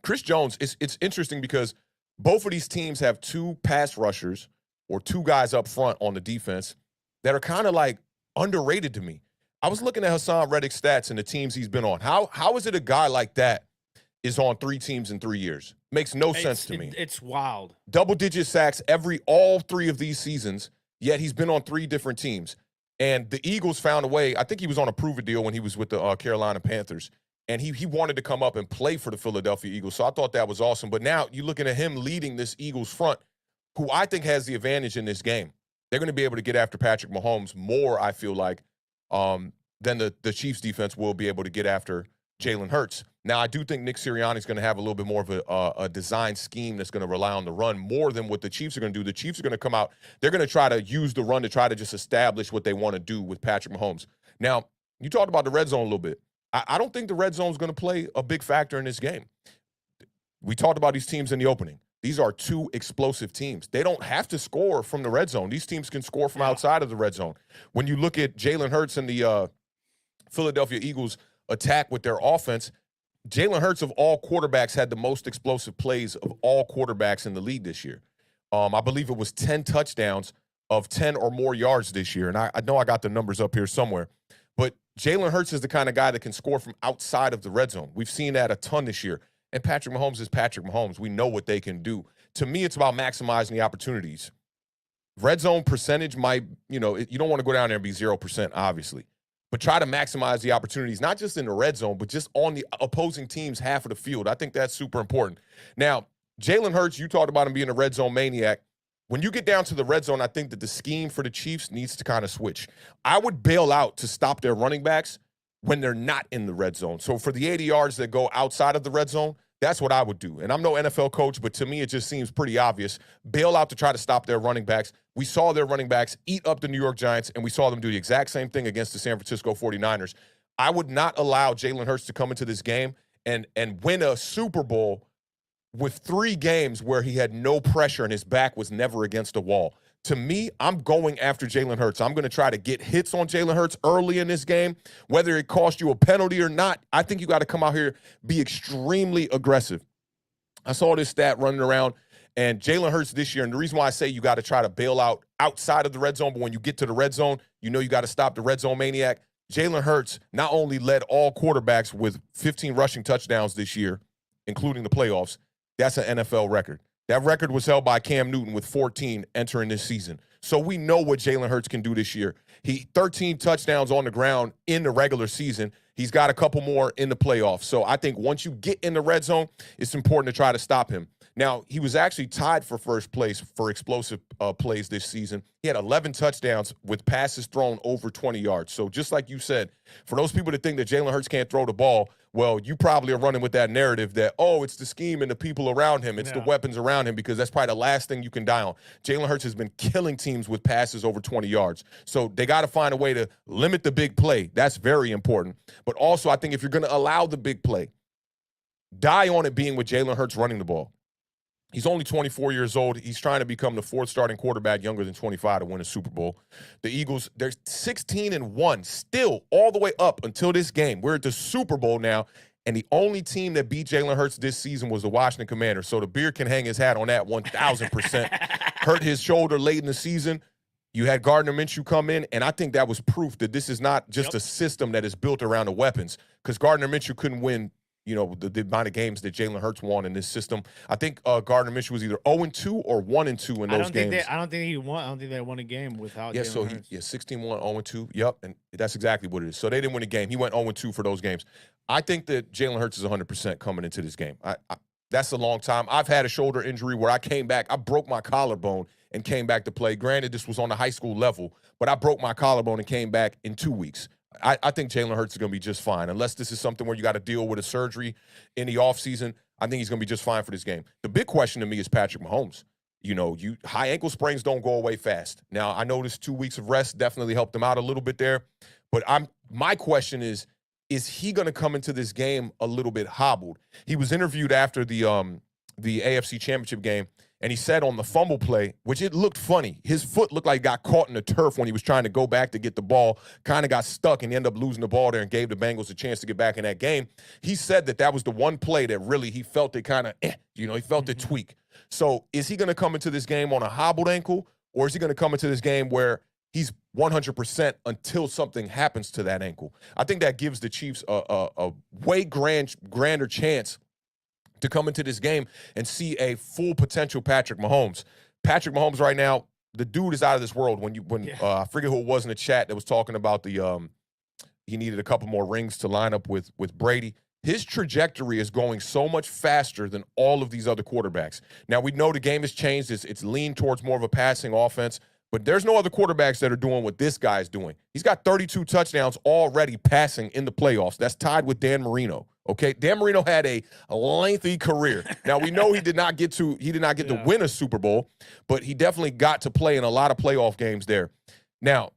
Chris Jones, it's interesting because both of these teams have two pass rushers or two guys up front on the defense that are kind of underrated to me. I was looking at Hassan Reddick's stats and the teams he's been on. How is it a guy like that is on 3 teams in 3 years? Makes no sense to me. It's wild. Double-digit sacks all 3 of these seasons, yet he's been on 3 different teams. And the Eagles found a way. I think he was on a prove-it deal when he was with the Carolina Panthers. And he wanted to come up and play for the Philadelphia Eagles. So I thought that was awesome. But now you're looking at him leading this Eagles front, who I think has the advantage in this game. They're going to be able to get after Patrick Mahomes more, I feel like, than the Chiefs defense will be able to get after Jalen Hurts. Now, I do think Nick Sirianni is going to have a little bit more of a design scheme that's going to rely on the run more than what the Chiefs are going to do. The Chiefs are going to come out. They're going to try to use the run to try to just establish what they want to do with Patrick Mahomes. Now, you talked about the red zone a little bit. I don't think the red zone is going to play a big factor in this game. We talked about these teams in the opening. These are 2 explosive teams. They don't have to score from the red zone. These teams can score from outside of the red zone. When you look at Jalen Hurts and the Philadelphia Eagles attack with their offense, Jalen Hurts of all quarterbacks had the most explosive plays of all quarterbacks in the league this year. I believe it was 10 touchdowns of 10 or more yards this year. And I know I got the numbers up here somewhere. But Jalen Hurts is the kind of guy that can score from outside of the red zone. We've seen that a ton this year. And Patrick Mahomes is Patrick Mahomes. We know what they can do. To me, it's about maximizing the opportunities. Red zone percentage might, you don't want to go down there and be 0%, obviously. But try to maximize the opportunities, not just in the red zone, but just on the opposing team's half of the field. I think that's super important. Now, Jalen Hurts, you talked about him being a red zone maniac. When you get down to the red zone, I think that the scheme for the Chiefs needs to kind of switch. I would bail out to stop their running backs when they're not in the red zone. So for the 80 yards that go outside of the red zone, that's what I would do. And I'm no NFL coach, but to me, it just seems pretty obvious. Bail out to try to stop their running backs. We saw their running backs eat up the New York Giants, and we saw them do the exact same thing against the San Francisco 49ers. I would not allow Jalen Hurts to come into this game and win a Super Bowl with 3 games where he had no pressure and his back was never against a wall. To me, I'm going after Jalen Hurts. I'm going to try to get hits on Jalen Hurts early in this game, whether it costs you a penalty or not. I think you got to come out here, be extremely aggressive. I saw this stat running around, and Jalen Hurts this year, and the reason why I say you got to try to bail out outside of the red zone, but when you get to the red zone, you got to stop the red zone maniac. Jalen Hurts not only led all quarterbacks with 15 rushing touchdowns this year, including the playoffs. That's an NFL record. That record was held by Cam Newton with 14 entering this season. So we know what Jalen Hurts can do this year. He 13 touchdowns on the ground in the regular season. He's got a couple more in the playoffs. So I think once you get in the red zone, it's important to try to stop him. Now, he was actually tied for first place for explosive plays this season. He had 11 touchdowns with passes thrown over 20 yards. So just like you said, for those people that think that Jalen Hurts can't throw the ball, well, you probably are running with that narrative that, oh, it's the scheme and the people around him. It's the weapons around him, because that's probably the last thing you can die on. Jalen Hurts has been killing teams with passes over 20 yards. So they got to find a way to limit the big play. That's very important. But also, I think if you're going to allow the big play, die on it being with Jalen Hurts running the ball. He's only 24 years old. He's trying to become the fourth starting quarterback younger than 25 to win a Super Bowl. The Eagles, they're 16-1, still all the way up until this game. We're at the Super Bowl now, and the only team that beat Jalen Hurts this season was the Washington Commanders. So the Beard can hang his hat on that 1,000%. Hurt his shoulder late in the season. You had Gardner Minshew come in, and I think that was proof that this is not just a system that is built around the weapons, because Gardner Minshew couldn't win, the amount of games that Jalen Hurts won in this system. I think Gardner Minshew was either 0-2 or 1-2 in those games. I don't think he won. I don't think they won a game without. Yeah, Jalen so Hurts. 16-1, 0-2. Yep, and that's exactly what it is. So they didn't win a game. He went 0-2 for those games. I think that Jalen Hurts is 100% coming into this game. That's a long time. I've had a shoulder injury where I came back. I broke my collarbone and came back to play. Granted, this was on the high school level, but I broke my collarbone and came back in 2 weeks. I think Jalen Hurts is going to be just fine. Unless this is something where you got to deal with a surgery in the offseason, I think he's going to be just fine for this game. The big question to me is Patrick Mahomes. High ankle sprains don't go away fast. Now, I know this 2 weeks of rest definitely helped him out a little bit there, but my question is he going to come into this game a little bit hobbled? He was interviewed after the AFC Championship game, and he said on the fumble play, which it looked funny, his foot looked like it got caught in the turf when he was trying to go back to get the ball, kind of got stuck and ended up losing the ball there and gave the Bengals a chance to get back in that game. He said that was the one play that really he felt it kind of, he felt it tweak. So is he going to come into this game on a hobbled ankle, or is he going to come into this game where he's 100% until something happens to that ankle? I think that gives the Chiefs a way grander chance to come into this game and see a full potential Patrick Mahomes. Patrick Mahomes right now, the dude is out of this world. I forget who it was in the chat that was talking about he needed a couple more rings to line up with Brady. His trajectory is going so much faster than all of these other quarterbacks. Now, we know the game has changed. It's leaned towards more of a passing offense, but there's no other quarterbacks that are doing what this guy is doing. He's got 32 touchdowns already passing in the playoffs. That's tied with Dan Marino. Okay, Dan Marino had a lengthy career. Now, we know he did not get to win a Super Bowl, but he definitely got to play in a lot of playoff games there. Now,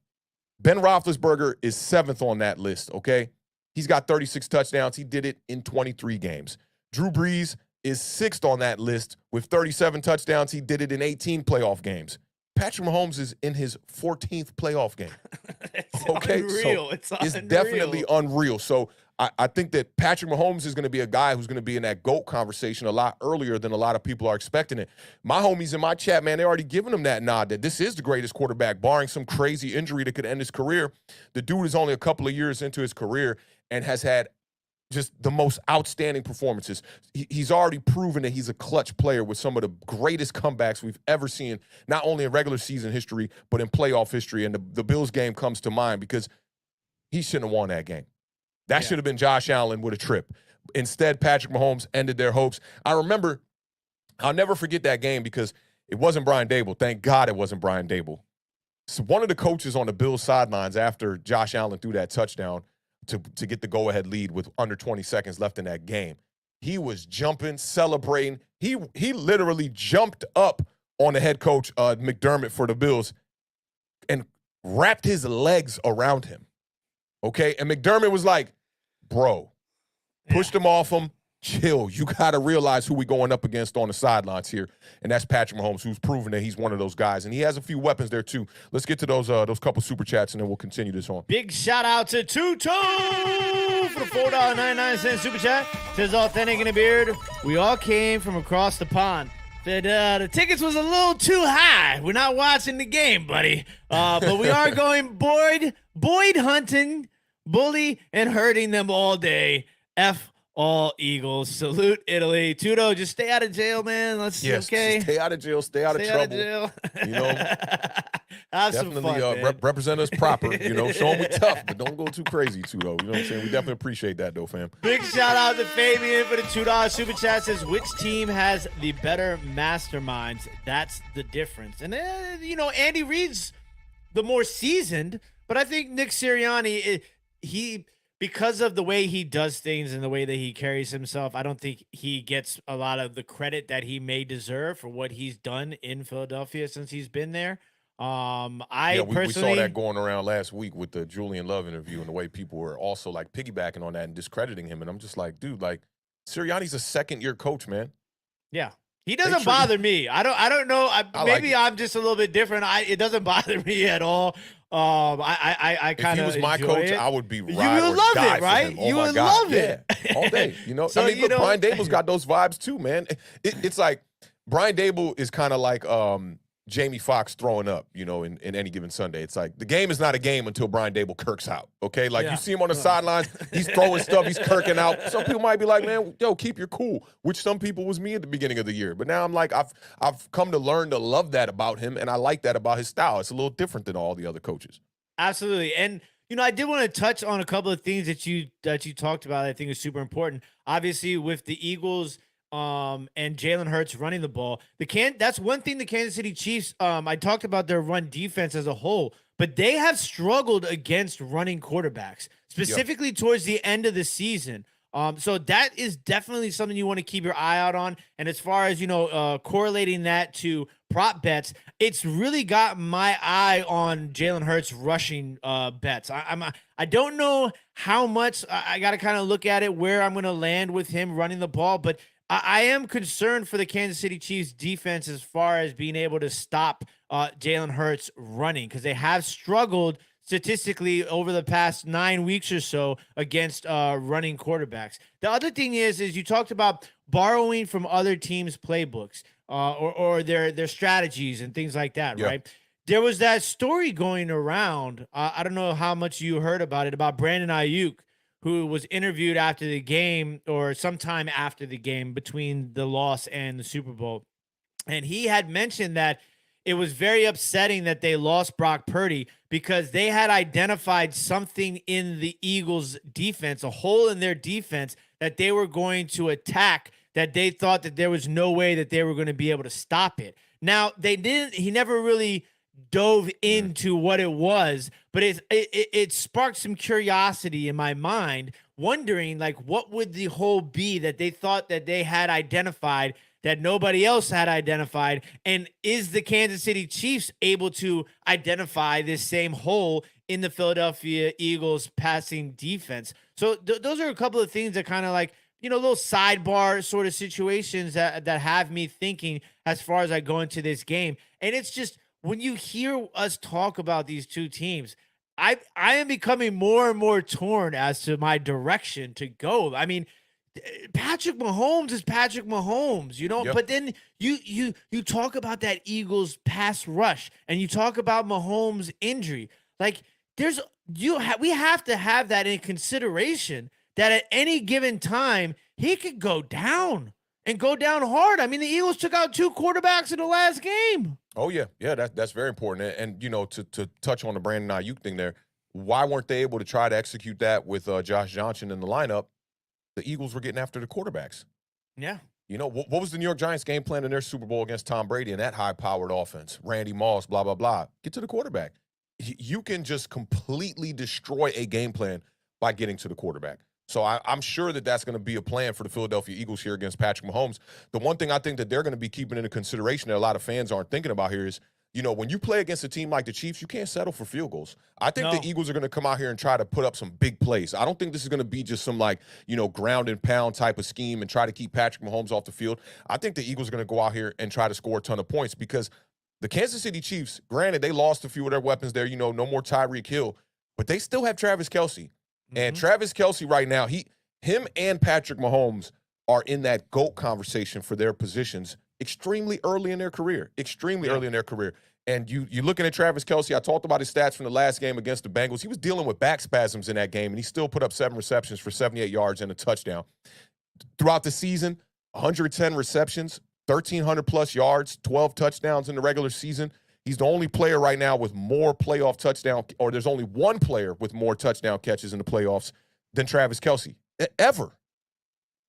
Ben Roethlisberger is 7th on that list, okay? He's got 36 touchdowns. He did it in 23 games. Drew Brees is 6th on that list with 37 touchdowns. He did it in 18 playoff games. Patrick Mahomes is in his 14th playoff game. Okay, unreal. So it's definitely unreal. So I think that Patrick Mahomes is going to be a guy who's going to be in that GOAT conversation a lot earlier than a lot of people are expecting it. My homies in my chat, man, they're already giving him that nod that this is the greatest quarterback, barring some crazy injury that could end his career. The dude is only a couple of years into his career and has had just the most outstanding performances. He's already proven that he's a clutch player with some of the greatest comebacks we've ever seen, not only in regular season history, but in playoff history. And the Bills game comes to mind because he shouldn't have won that game. That should have been Josh Allen with a trip. Instead, Patrick Mahomes ended their hopes. I'll never forget that game because it wasn't Brian Dable. Thank God it wasn't Brian Dable. So one of the coaches on the Bills sidelines after Josh Allen threw that touchdown to get the go-ahead lead with under 20 seconds left in that game, he was jumping, celebrating. He literally jumped up on the head coach, McDermott, for the Bills and wrapped his legs around him. Okay? And McDermott was like, bro, pushed him off him. Chill. You got to realize who we going up against on the sidelines here, and that's Patrick Mahomes, who's proven that he's one of those guys, and he has a few weapons there too. Let's get to those couple super chats, and then we'll continue this on. Big shout out to Tuto for the $4.99 super chat. Says Awthentik in a beard. We all came from across the pond. Said the tickets was a little too high. We're not watching the game, buddy. But we are going Boyd hunting, bully, and hurting them all day. F all Eagles. Salute Italy. Tudo, just stay out of jail, man. Yes, Okay. stay out of jail, stay out of Stay trouble. jail. You know, Have some definitely fun, man. represent us proper. You know, show them we tough, but don't go too crazy too, though. You know what I'm saying? We definitely appreciate that, though, fam. Big shout out to Fabian for the $2 super chat. Says, which team has the better masterminds? That's the difference. And you know, Andy Reid's the more seasoned, but I think Nick Sirianni, he because of the way he does things and the way that he carries himself, I don't think he gets a lot of the credit that he may deserve for what he's done in Philadelphia since he's been there. I we personally saw that going around last week with the Julian Love interview and the way people were also like piggybacking on that and discrediting him. And I'm just like, dude, like Sirianni's a second-year coach, man. Yeah. He doesn't bother me. I don't know. Maybe I'm just a little bit different. It doesn't bother me at all. I kind of. If he was my coach, I would be You would love it, right? Oh You my would God. love it. Yeah, all day. You know, So, I mean, look, Brian Dable's got those vibes too, man. It's like Brian Dable is kind of like Jamie Foxx throwing up, you know, in any given Sunday. It's like the game is not a game until Brian Dable kirks out. Okay, like you see him on the sidelines, he's throwing stuff, he's kirking out. Some people might be like, man, yo, keep your cool, which some people was me at the beginning of the year. But now I'm like, I've come to learn to love that about him, and I like that about his style. It's a little different than all the other coaches. Absolutely. And you know, I did want to touch on a couple of things that you talked about that I think is super important. Obviously, with the Eagles and Jalen Hurts running the ball, that's one thing the Kansas City Chiefs, I talked about their run defense as a whole, but they have struggled against running quarterbacks, specifically towards the end of the season. So that is definitely something you want to keep your eye out on. And as far as, you know, correlating that to prop bets, it's really got my eye on Jalen Hurts rushing bets. I don't know how much. I got to kind of look at it where I'm going to land with him running the ball, but I am concerned for the Kansas City Chiefs defense as far as being able to stop Jalen Hurts running, because they have struggled statistically over the past 9 weeks or so against running quarterbacks. The other thing is you talked about borrowing from other teams' playbooks or their strategies and things like that, right? There was that story going around. I don't know how much you heard about it, about Brandon Ayuk, who was interviewed after the game or sometime after the game between the loss and the Super Bowl. And he had mentioned that it was very upsetting that they lost Brock Purdy because they had identified something in the Eagles' defense, a hole in their defense that they were going to attack, that they thought that there was no way that they were going to be able to stop it. Now, he never really dove into what it was, but it sparked some curiosity in my mind, wondering, like, what would the hole be that they thought that they had identified that nobody else had identified? And is the Kansas City Chiefs able to identify this same hole in the Philadelphia Eagles passing defense? So those are a couple of things that kind of, like, you know, little sidebar sort of situations that have me thinking as far as I go into this game. And it's just, when you hear us talk about these two teams, I am becoming more and more torn as to my direction to go. I mean, Patrick Mahomes is Patrick Mahomes, you know, but then you talk about that Eagles pass rush and you talk about Mahomes' injury. Like, we have to have that in consideration, that at any given time he could go down and go down hard. I mean, the Eagles took out 2 quarterbacks in the last game. Oh yeah, that's very important. And you know, to touch on the Brandon Ayuk thing there, why weren't they able to try to execute that with Josh Johnson in the lineup? The Eagles were getting after the quarterbacks. Yeah. You know, what was the New York Giants game plan in their Super Bowl against Tom Brady and that high-powered offense? Randy Moss, blah, blah, blah. Get to the quarterback. You can just completely destroy a game plan by getting to the quarterback. So I'm sure that that's going to be a plan for the Philadelphia Eagles here against Patrick Mahomes. The one thing I think that they're going to be keeping into consideration that a lot of fans aren't thinking about here is, you know, when you play against a team like the Chiefs, you can't settle for field goals. I think the Eagles are going to come out here and try to put up some big plays. I don't think this is going to be just some, like, you know, ground and pound type of scheme and try to keep Patrick Mahomes off the field. I think the Eagles are going to go out here and try to score a ton of points, because the Kansas City Chiefs, granted, they lost a few of their weapons there, you know, no more Tyreek Hill, but they still have Travis Kelce. And Travis Kelce right now, him and Patrick Mahomes are in that GOAT conversation for their positions extremely early in their career, early in their career. And you're looking at Travis Kelce. I talked about his stats from the last game against the Bengals. He was dealing with back spasms in that game, and he still put up 7 receptions for 78 yards and a touchdown. throughout the season, 110 receptions, 1,300 plus yards, 12 touchdowns in the regular season. He's the only player right now with more playoff touchdown, or there's only one player with more touchdown catches in the playoffs than Travis Kelce ever.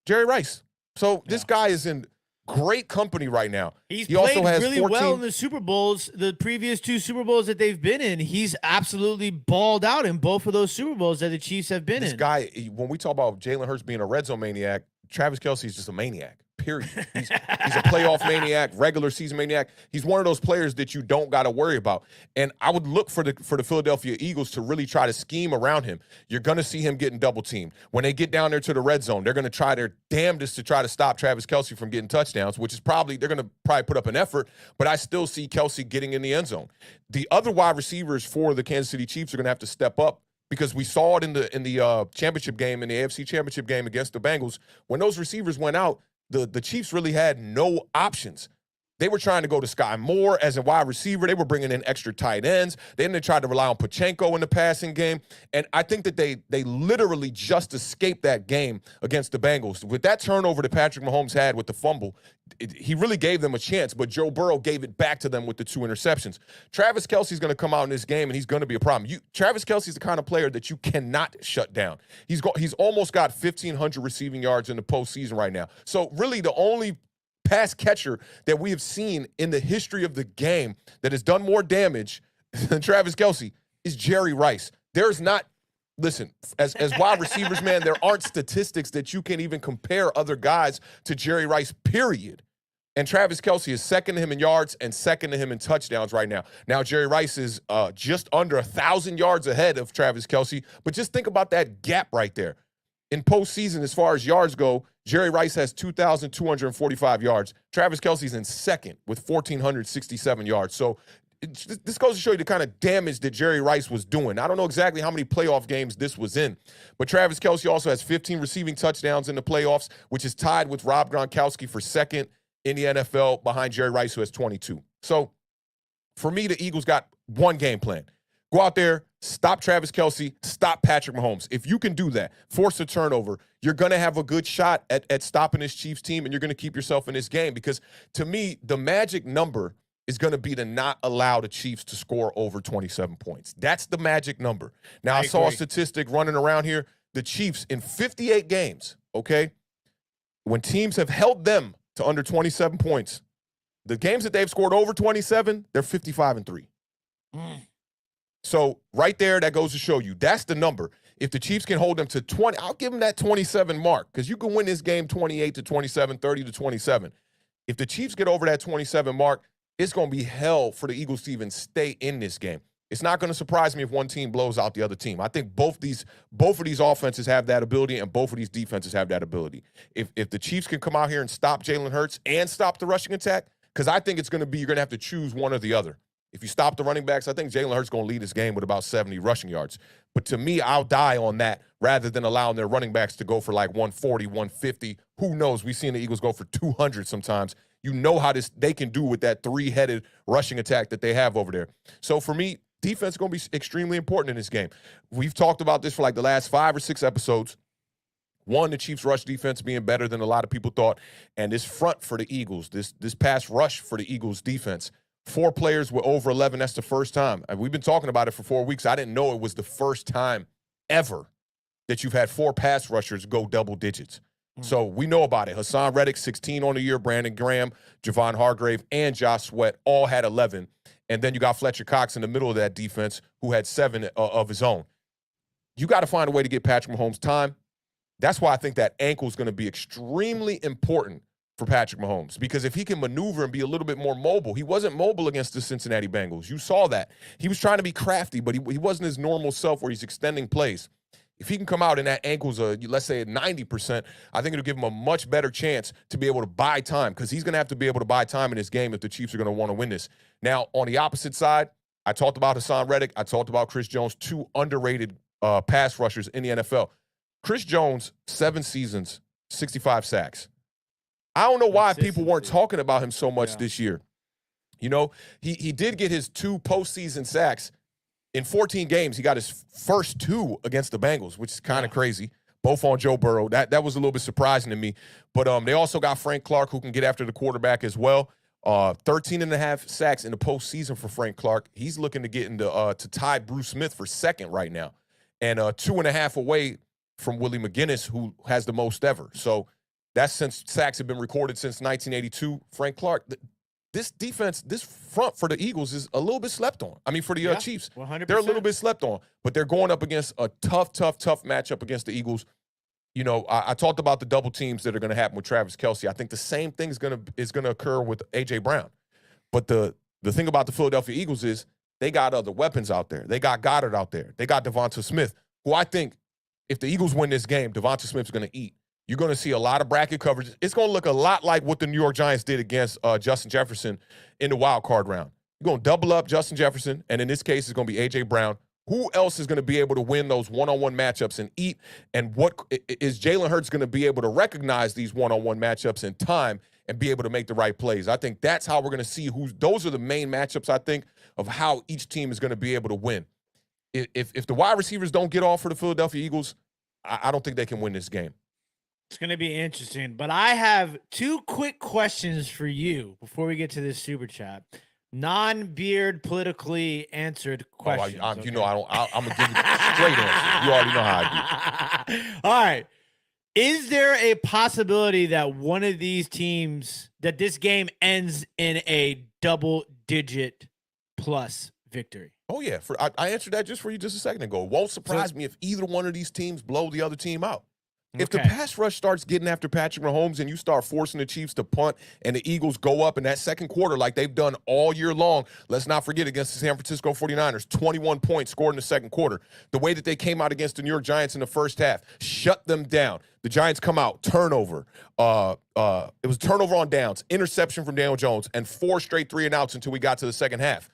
Jerry Rice. So this guy is in great company right now. He played also has really well in the Super Bowls, the previous 2 Super Bowls that they've been in. He's absolutely balled out in both of those Super Bowls that the Chiefs have been in. This guy, when we talk about Jalen Hurts being a red zone maniac, Travis Kelce is just a maniac, period. He's a playoff maniac, regular season maniac. He's one of those players that you don't got to worry about. And I would look for the Philadelphia Eagles to really try to scheme around him. You're going to see him getting double teamed. When they get down there to the red zone, they're going to try their damnedest to try to stop Travis Kelce from getting touchdowns, which is they're going to probably put up an effort, but I still see Kelce getting in the end zone. The other wide receivers for the Kansas City Chiefs are going to have to step up, because we saw it in the championship game, in the AFC championship game against the Bengals. When those receivers went out, the Chiefs really had no options. They were trying to go to Sky Moore as a wide receiver. They were bringing in extra tight ends. Then they tried to rely on Pachenko in the passing game. And I think that they literally just escaped that game against the Bengals. With that turnover that Patrick Mahomes had with the fumble, he really gave them a chance, but Joe Burrow gave it back to them with the 2 interceptions. Travis Kelce's going to come out in this game, and he's going to be a problem. Travis Kelce's the kind of player that you cannot shut down. He's almost got 1,500 receiving yards in the postseason right now. So really the only pass catcher that we have seen in the history of the game that has done more damage than Travis Kelce is Jerry Rice. There's not, listen, as wide receivers, man, there aren't statistics that you can even compare other guys to Jerry Rice, period. And Travis Kelce is second to him in yards and second to him in touchdowns right now. Now, Jerry Rice is just under 1,000 yards ahead of Travis Kelce, but just think about that gap right there. In postseason, as far as yards go, Jerry Rice has 2,245 yards. Travis Kelce's in second with 1,467 yards. So this goes to show you the kind of damage that Jerry Rice was doing. I don't know exactly how many playoff games this was in, but Travis Kelce also has 15 receiving touchdowns in the playoffs, which is tied with Rob Gronkowski for second in the NFL behind Jerry Rice, who has 22. So for me, the Eagles got one game plan. Go out there, stop Travis Kelce, stop Patrick Mahomes. If you can do that, force a turnover, you're going to have a good shot at stopping this Chiefs team, and you're going to keep yourself in this game. Because to me, the magic number is going to be to not allow the Chiefs to score over 27 points. That's the magic number. Now, I saw a statistic running around here. The Chiefs in 58 games, okay, when teams have held them to under 27 points, the games that they've scored over 27, they're 55-3. So right there, that goes to show you that's the number. If the Chiefs can hold them to 20, I'll give them that 27 mark, because you can win this game 28-27, 30-27. If the Chiefs get over that 27 mark, it's going to be hell for the Eagles to even stay in this game. It's not going to surprise me if one team blows out the other team. I think both of these offenses have that ability, and both of these defenses have that ability. If the Chiefs can come out here and stop Jalen Hurts and stop the rushing attack, because I think it's going to be, you're going to have to choose one or the other. If you stop the running backs, I think Jalen Hurts is going to lead this game with about 70 rushing yards. But to me, I'll die on that rather than allowing their running backs to go for like 140, 150. Who knows? We've seen the Eagles go for 200 sometimes. You know how they can do with that 3-headed rushing attack that they have over there. So for me, defense is going to be extremely important in this game. We've talked about this for like the last 5 or 6 episodes. One, the Chiefs' rush defense being better than a lot of people thought. And this front for the Eagles, this pass rush for the Eagles defense. 4 players with over 11. That's the first time. And we've been talking about it for 4 weeks. I didn't know it was the first time ever that you've had 4 pass rushers go double digits. So we know about it. Hassan Reddick, 16 on the year. Brandon Graham, Javon Hargrave, and Josh Sweat all had 11. And then you got Fletcher Cox in the middle of that defense who had 7 of his own. You got to find a way to get Patrick Mahomes time. That's why I think that ankle is going to be extremely important for Patrick Mahomes, because if he can maneuver and be a little bit more mobile, he wasn't mobile against the Cincinnati Bengals. You saw that. He was trying to be crafty, but he wasn't his normal self where he's extending plays. If he can come out and that ankle's, let's say, at 90%, I think it'll give him a much better chance to be able to buy time, because he's going to have to be able to buy time in this game if the Chiefs are going to want to win this. Now, on the opposite side, I talked about Hassan Reddick. I talked about Chris Jones, 2 underrated pass rushers in the NFL. Chris Jones, 7 seasons, 65 sacks. I don't know why people weren't talking about him so much this year. You know, he did get his 2 postseason sacks. In 14 games, he got his first 2 against the Bengals, which is kind of crazy. both on Joe Burrow. That was a little bit surprising to me. But they also got Frank Clark, who can get after the quarterback as well. 13 and a half sacks in the postseason for Frank Clark. He's looking to get into to tie Bruce Smith for second right now, and 2.5 away from Willie McGinnis, who has the most ever. So that's since sacks have been recorded since 1982. Frank Clark. This defense, this front for the Eagles is a little bit slept on. I mean, for the Chiefs, 100%. they're a little bit slept on, but they're going up against a tough matchup against the Eagles. You know, I talked about the double teams that are going to happen with Travis Kelce. I think the same thing is going to occur with A.J. Brown. But the thing about the Philadelphia Eagles is they got other weapons out there. They got Goddard out there. They got Devonta Smith, who I think if the Eagles win this game, Devonta Smith's going to eat. You're going to see a lot of bracket coverage. It's going to look a lot like what the New York Giants did against Justin Jefferson in the wild card round. You're going to double up Justin Jefferson, and in this case, it's going to be A.J. Brown. Who else is going to be able to win those one-on-one matchups and eat? And what is Jalen Hurts going to be able to recognize these one-on-one matchups in time and be able to make the right plays? I think that's how we're going to see those are the main matchups, I think, of how each team is going to be able to win. If the wide receivers don't get off for the Philadelphia Eagles, I don't think they can win this game. It's going to be interesting, but I have 2 quick questions for you before we get to this super chat. Non-beard, politically answered questions. Okay? You know, I'm going to give you a straight answer. You already know how I do. All right. Is there a possibility that one of these teams, that this game ends in a double-digit plus victory? Oh, yeah. I answered that just for you just a second ago. It won't surprise me if either one of these teams blow the other team out. If the pass rush starts getting after Patrick Mahomes and you start forcing the Chiefs to punt and the Eagles go up in that second quarter like they've done all year long, let's not forget against the San Francisco 49ers, 21 points scored in the second quarter. The way that they came out against the New York Giants in the first half, shut them down. The Giants come out, turnover. It was turnover on downs, interception from Daniel Jones, and 4 straight 3-and-outs until we got to the second half.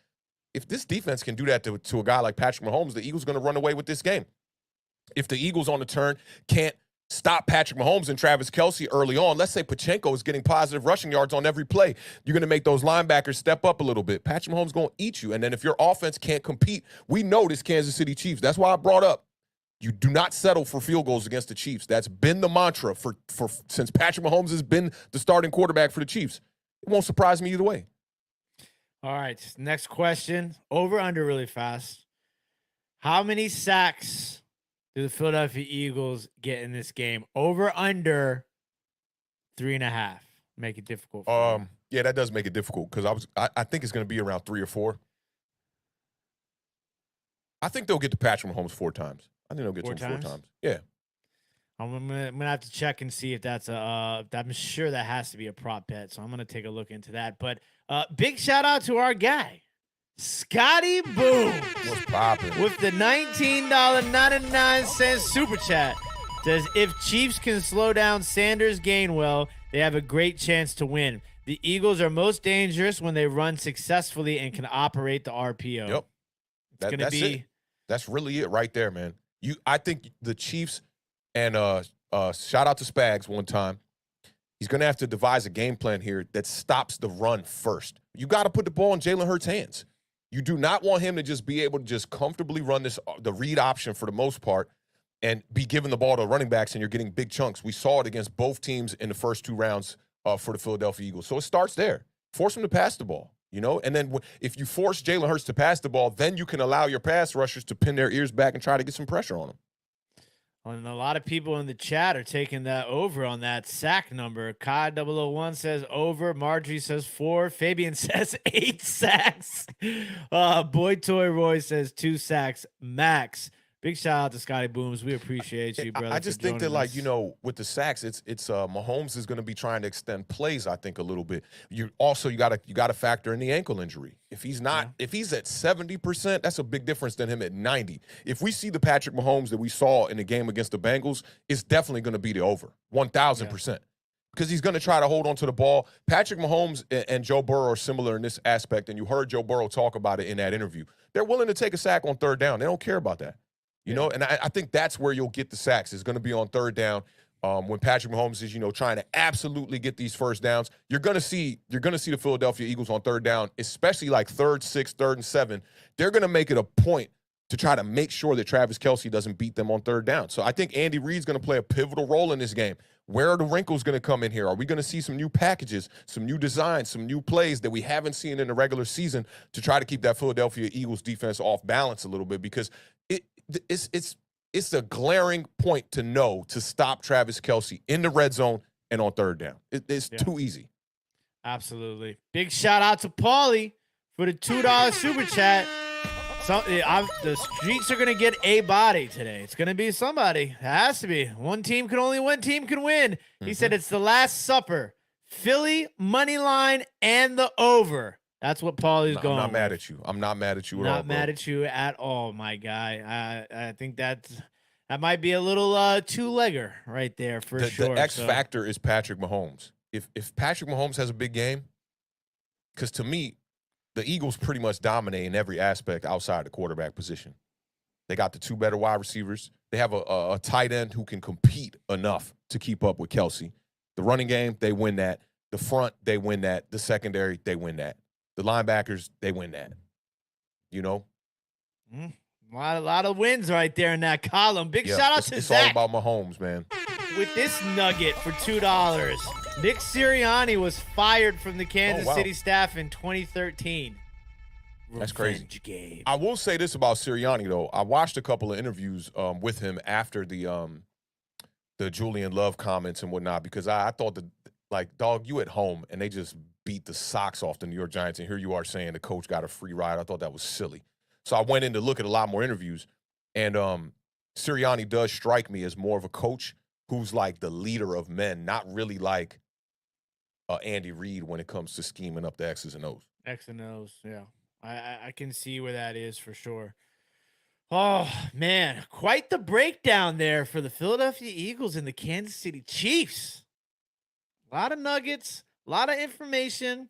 If this defense can do that to a guy like Patrick Mahomes, the Eagles are going to run away with this game. If the Eagles on the turn can't stop Patrick Mahomes and Travis Kelce early on, let's say Pacheco is getting positive rushing yards on every play, you're going to make those linebackers step up a little bit. Patrick Mahomes is going to eat you. And then if your offense can't compete, we know this Kansas City Chiefs. That's why I brought up, you do not settle for field goals against the Chiefs. That's been the mantra for since Patrick Mahomes has been the starting quarterback for the Chiefs. It won't surprise me either way. All right, next question. Over, under really fast. How many sacks do the Philadelphia Eagles get in this game? Over, under 3.5. Make it difficult for you. Yeah, that does make it difficult because I think it's going to be around 3 or 4. I think they'll get to Patrick Mahomes 4 times. I think they'll get to him 4 times. Yeah. I'm gonna have to check and see if that's I'm sure that has to be a prop bet, so I'm gonna take a look into that. But big shout out to our guy, Scotty Boom. What's poppin'? With the $19.99 super chat. Says, if Chiefs can slow down Sanders Gainwell, they have a great chance to win. The Eagles are most dangerous when they run successfully and can operate the RPO. Yep. That's it. That's really it right there, man. I think the Chiefs, and shout out to Spags one time, he's going to have to devise a game plan here that stops the run first. You got to put the ball in Jalen Hurts' hands. You do not want him to just be able to just comfortably run the read option for the most part and be giving the ball to running backs and you're getting big chunks. We saw it against both teams in the first 2 rounds for the Philadelphia Eagles. So it starts there. Force him to pass the ball, you know? And then if you force Jalen Hurts to pass the ball, then you can allow your pass rushers to pin their ears back and try to get some pressure on him. And a lot of people in the chat are taking that over on that sack number. Kai001 says over. Marjorie says 4. Fabian says 8 sacks. Boy Toy Roy says 2 sacks max. Big shout out to Scotty Booms. We appreciate you, brother. I just think that, like, you know, with the sacks, it's Mahomes is going to be trying to extend plays, I think, a little bit. You got to factor in the ankle injury. If he's not, if he's at 70%, that's a big difference than him at 90. If we see the Patrick Mahomes that we saw in the game against the Bengals, it's definitely going to be the over 1,000%. Because he's going to try to hold on to the ball. Patrick Mahomes and Joe Burrow are similar in this aspect, and you heard Joe Burrow talk about it in that interview. They're willing to take a sack on 3rd down. They don't care about that. You know, and I think that's where you'll get the sacks. It's going to be on 3rd down when Patrick Mahomes is, you know, trying to absolutely get these first downs. You're going to see the Philadelphia Eagles on 3rd down, especially like 3rd, 6th, 3rd, and 7. They're going to make it a point to try to make sure that Travis Kelce doesn't beat them on third down. So I think Andy Reid's going to play a pivotal role in this game. Where are the wrinkles going to come in here? Are we going to see some new packages, some new designs, some new plays that we haven't seen in the regular season to try to keep that Philadelphia Eagles defense off balance a little bit? Because it's a glaring point to know to stop Travis Kelce in the red zone and on third down. It's too easy. Absolutely. Big shout out to Paulie for the $2 super chat. The streets are going to get a body today. It's going to be somebody. It has to be. One team can win. He said it's the Last Supper. Philly, money line, and the over. That's what Paulie's going. I'm not mad at you. I'm not mad at you at all. Not mad at you at all, my guy. I think that might be a little two-legger right there for sure. The X factor is Patrick Mahomes. If Patrick Mahomes has a big game, because to me, the Eagles pretty much dominate in every aspect outside the quarterback position. They got the two better wide receivers. They have a tight end who can compete enough to keep up with Kelce. The running game, they win that. The front, they win that. The secondary, they win that. The linebackers, they win that. You know? A lot of wins right there in that column. Big shout out to Zach. It's all about Mahomes, man. With this nugget for $2. Nick Sirianni was fired from the Kansas City staff in 2013. That's crazy. Game. I will say this about Sirianni, though. I watched a couple of interviews with him after the Julian Love comments and whatnot, because I thought that, like, dog, you at home, and they just beat the socks off the New York Giants, and here you are saying the coach got a free ride. I thought that was silly. So I went in to look at a lot more interviews, and Sirianni does strike me as more of a coach who's like the leader of men, not really like Andy Reid when it comes to scheming up the X's and O's. X and O's, yeah. I can see where that is for sure. Oh, man, quite the breakdown there for the Philadelphia Eagles and the Kansas City Chiefs. A lot of nuggets, a lot of information,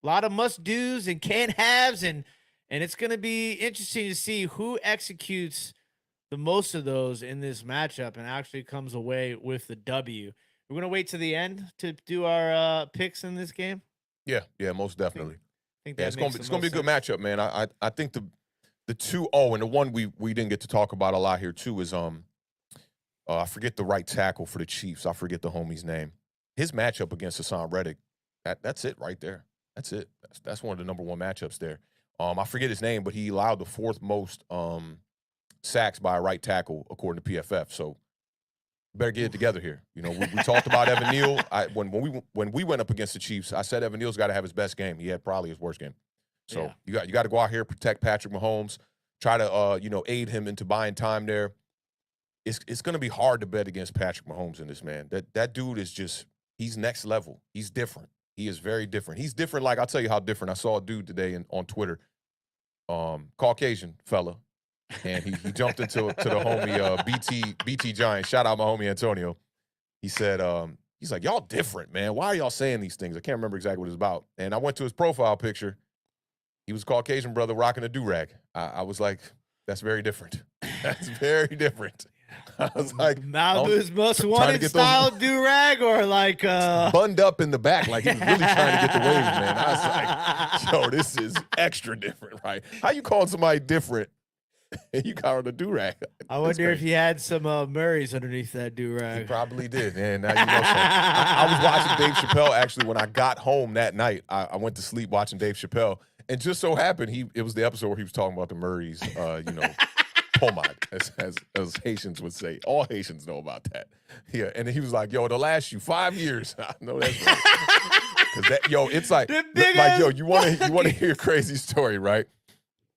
a lot of must-dos and can't-haves, and it's going to be interesting to see who executes the most of those in this matchup and actually comes away with the W. We're going to wait to the end to do our picks in this game. Yeah, most definitely. I think it's going to be a good matchup, man. I think the 2-0 and the one we didn't get to talk about a lot here too is I forget the right tackle for the Chiefs. I forget the homie's name. His matchup against Hassan Reddick, that's it right there. That's it. That's one of the number one matchups there. I forget his name, but he allowed the fourth most sacks by a right tackle according to PFF. So better get it together here. You know, we talked about Evan Neal. When we went up against the Chiefs, I said Evan Neal's got to have his best game. He had probably his worst game. So you got to go out here, protect Patrick Mahomes, try to aid him into buying time there. It's going to be hard to bet against Patrick Mahomes in this, man. That dude is just, he's next level. He's different. He is very different. He's different. Like, I'll tell you how different. I saw a dude today on Twitter, Caucasian fella, and he jumped into the homie BT Giant. Shout out my homie Antonio. He said, he's like, y'all different, man. Why are y'all saying these things? I can't remember exactly what it's about. And I went to his profile picture. He was a Caucasian brother rocking a do-rag. I was like, that's very different. That's very different. I was like, Malibu's most wanted style do-rag, or like bunned up in the back, like he was really trying to get the waves, man. I was like, yo, this is extra different, right? How you calling somebody different and you got on the do-rag? I wonder if he had some Murrays underneath that do-rag. He probably did, man. Now you know something. I was watching Dave Chappelle, actually, when I got home that night. I went to sleep watching Dave Chappelle, and just so happened, it was the episode where he was talking about the Murrays, pomade, as Haitians would say. All Haitians know about that. Yeah, and he was like, yo, it'll last you 5 years. I know that's right. It's like you want to hear a crazy story, right?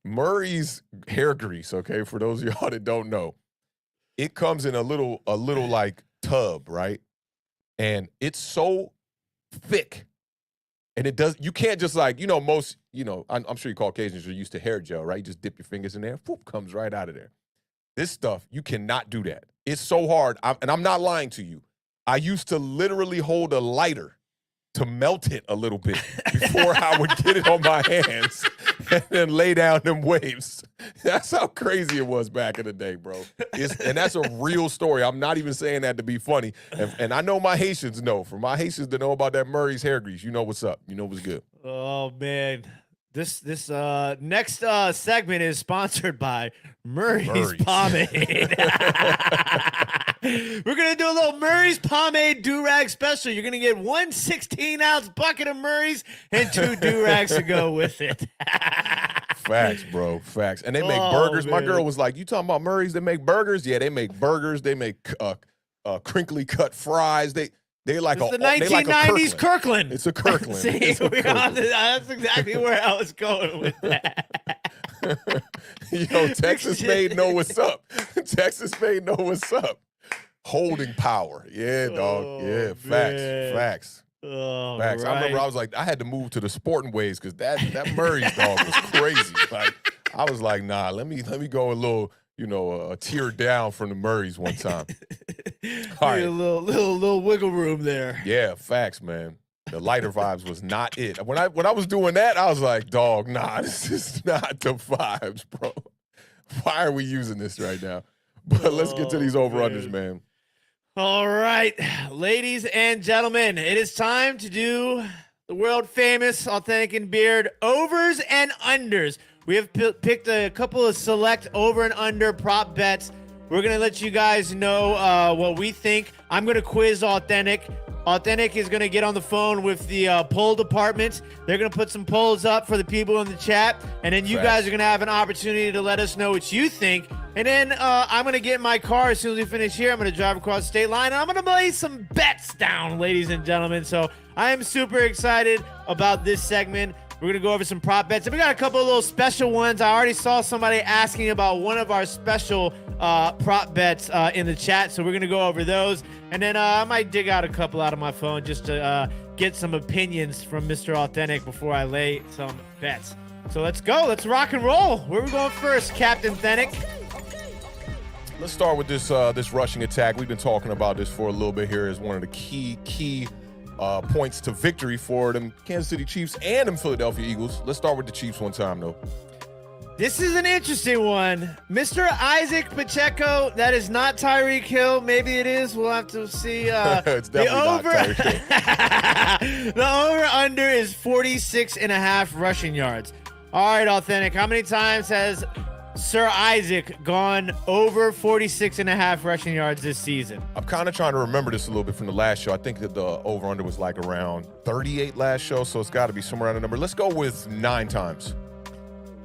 Murray's hair grease, okay, for those of y'all that don't know, it comes in a little like tub, right? And it's so thick. And you can't just like, most, I'm sure you Caucasians are used to hair gel, right? You just dip your fingers in there, whoop, comes right out of there. This stuff, you cannot do that. It's so hard. And I'm not lying to you. I used to literally hold a lighter to melt it a little bit before I would get it on my hands and then lay down them waves. That's how crazy it was back in the day, bro. And that's a real story. I'm not even saying that to be funny. And I know my Haitians know. For my Haitians to know about that Murray's hair grease, you know what's up. You know what's good. Oh, man. This next segment is sponsored by Murray's Murray's. Pomade. We're gonna do a little Murray's Pomade do-rag special. You're gonna get 1 16-ounce bucket of Murray's and 2 do-rags to go with it. Facts, bro. Facts. And they make burgers. Man. My girl was like, you talking about Murray's? They make burgers? Yeah, they make burgers. They make crinkly cut fries. They like it's a the 1990s Kirkland. It's a Kirkland. See, It's a Kirkland. that's exactly where I was going with that. Yo, Texas made know what's up. Texas made know what's up. Holding power. Yeah, dog. Yeah, facts. Man. Facts. Oh, Facts. right. I remember I was like, I had to move to the sporting ways because that Murray's dog was crazy. Like, I was like, nah, let me go a little, a tier down from the Murray's one time. All right. A little wiggle room there. Yeah, facts, man. The lighter vibes was not it. When I was doing that, I was like, dog, nah, this is not the vibes, bro. Why are we using this right now? But let's get to these over-unders, man. All right, ladies and gentlemen, it is time to do the world-famous Authentic and Beard overs and unders. We have picked a couple of select over and under prop bets. We're going to let you guys know what we think. I'm going to quiz Authentic. Authentic is going to get on the phone with the poll department. They're going to put some polls up for the people in the chat, and then you guys are going to have an opportunity to let us know what you think. And then I'm going to get in my car as soon as we finish here. I'm going to drive across the state line, and I'm going to lay some bets down, ladies and gentlemen. So I am super excited about this segment. We're going to go over some prop bets. And we got a couple of little special ones. I already saw somebody asking about one of our special prop bets in the chat. So we're going to go over those. And then I might dig out a couple out of my phone just to get some opinions from Mr. Authentic before I lay some bets. So let's go. Let's rock and roll. Where are we going first, Captain Authentic? Let's start with this rushing attack. We've been talking about this for a little bit here as one of the key points to victory for them Kansas City Chiefs and them Philadelphia Eagles. Let's start with the Chiefs one time, though. This is an interesting one. Mr. Isaac Pacheco, that is not Tyreek Hill. Maybe it is. We'll have to see. It's definitely not Tyreek Hill. The over-under is 46.5 rushing yards. All right, Authentic. How many times has Sir Isaac gone over 46.5 rushing yards this season? I'm kind of trying to remember this a little bit from the last show. I think that the over-under was like around 38 last show, so it's got to be somewhere around the number. Let's go with 9 times.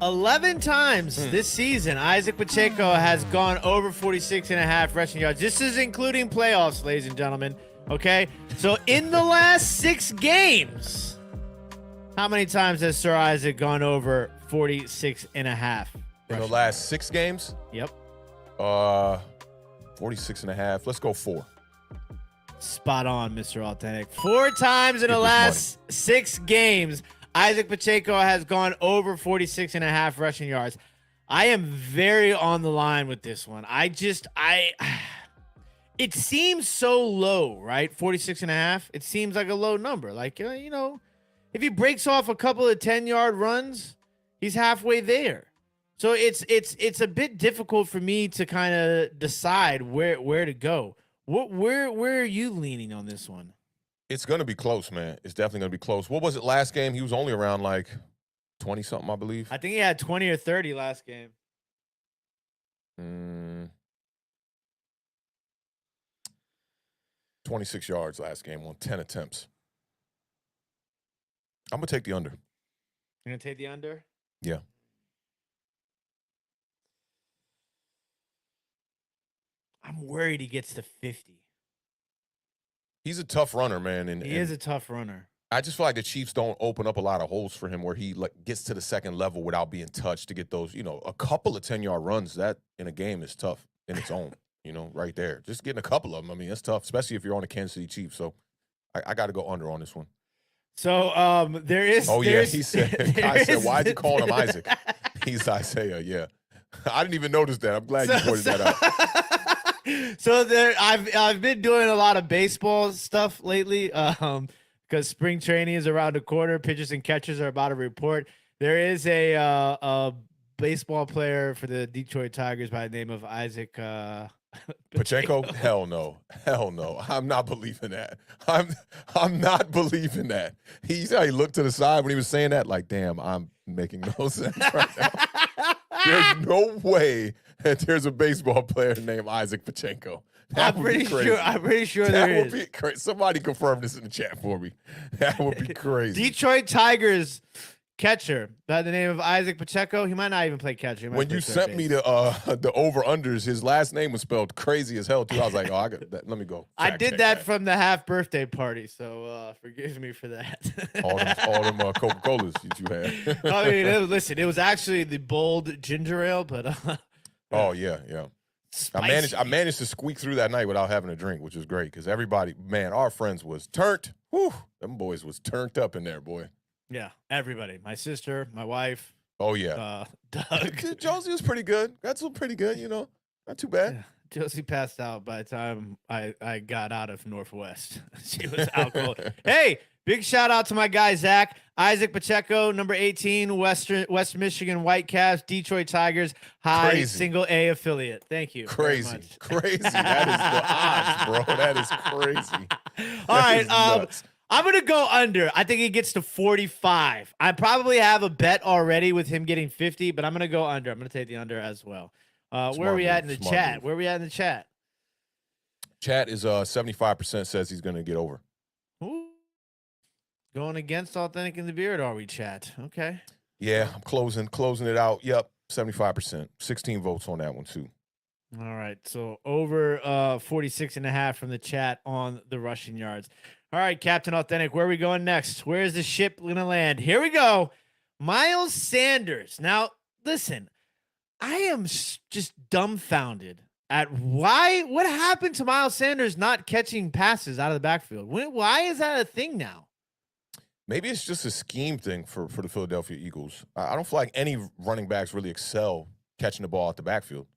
11 times this season, Isaac Pacheco has gone over 46.5 rushing yards. This is including playoffs, ladies and gentlemen. Okay? So in the last 6 games, how many times has Sir Isaac gone over 46.5? In the last 6 games? Yep. 46.5. Let's go 4. Spot on, Mr. Authentic. 4 times in the last 6 games, Isaac Pacheco has gone over 46.5 rushing yards. I am very on the line with this one. It seems so low, right? 46.5. It seems like a low number. Like, if he breaks off a couple of 10-yard runs, he's halfway there. So it's a bit difficult for me to kind of decide where to go. Where are you leaning on this one? It's going to be close, man. It's definitely going to be close. What was it last game? He was only around like 20-something, I believe. I think he had 20 or 30 last game. 26 yards last game on 10 attempts. I'm going to take the under. You're going to take the under? Yeah. I'm worried he gets to 50. He's a tough runner, man. And he is a tough runner. I just feel like the Chiefs don't open up a lot of holes for him where he gets to the second level without being touched to get those, a couple of 10-yard runs. That in a game is tough in its own, right there. Just getting a couple of them, I mean, that's tough, especially if you're on the Kansas City Chiefs. So I got to go under on this one. So there is. Oh, yeah, he said, I said, why is he calling him Isaac? He's Isaiah, yeah. I didn't even notice that. I'm glad you pointed that out. So I've been doing a lot of baseball stuff lately because spring training is around the corner. Pitchers and catchers are about to report. There is a baseball player for the Detroit Tigers by the name of Isaac Pacheco? Hell no. I'm not believing that. I'm not believing that. He looked to the side when he was saying that like, damn, I'm making no sense right now. There's no way that there's a baseball player named Isaac Pachenko. That I'm would be crazy. pretty sure That there would is. be crazy. Somebody confirm this in the chat for me. That would be crazy. Detroit Tigers catcher by the name of Isaac Pacheco. He might not even play catcher. When you sent me the over-unders, his last name was spelled crazy as hell, too. I was like, oh, I got that. Let me go. I did that from the half birthday party, so forgive me for that. all them Coca-Colas that you had. I mean, listen, it was actually the bold ginger ale, but oh, yeah. spicy. I managed to squeak through that night without having a drink, which was great because everybody, man, our friends was turned. Whew, them boys was turned up in there, boy. Yeah, everybody. My sister, my wife. Oh, yeah. Doug. Josie was pretty good. That's pretty good, Not too bad. Yeah. Josie passed out by the time I got out of Northwest. She was out cold. Hey, big shout out to my guy, Zach. Isaac Pacheco, number 18, West Michigan Whitecaps, Detroit Tigers, high single A affiliate. Thank you. Crazy. That is the odds, bro. That is crazy. All right. I'm going to go under. I think he gets to 45. I probably have a bet already with him getting 50, but I'm going to go under. I'm going to take the under as well. Where are we at in the chat? Where are we at in the chat? Chat is 75% says he's going to get over. Ooh. Going against Awthentik in the Beard, are we, chat? Okay. Yeah, I'm closing it out. Yep, 75%. 16 votes on that one, too. All right, so over 46.5 from the chat on the rushing yards. All right, Captain Awthentik, where are we going next? Where is the ship going to land? Here we go. Miles Sanders. Now, listen, I am just dumbfounded at what happened to Miles Sanders not catching passes out of the backfield. Why is that a thing now? Maybe it's just a scheme thing for the Philadelphia Eagles. I don't feel like any running backs really excel catching the ball out the backfield.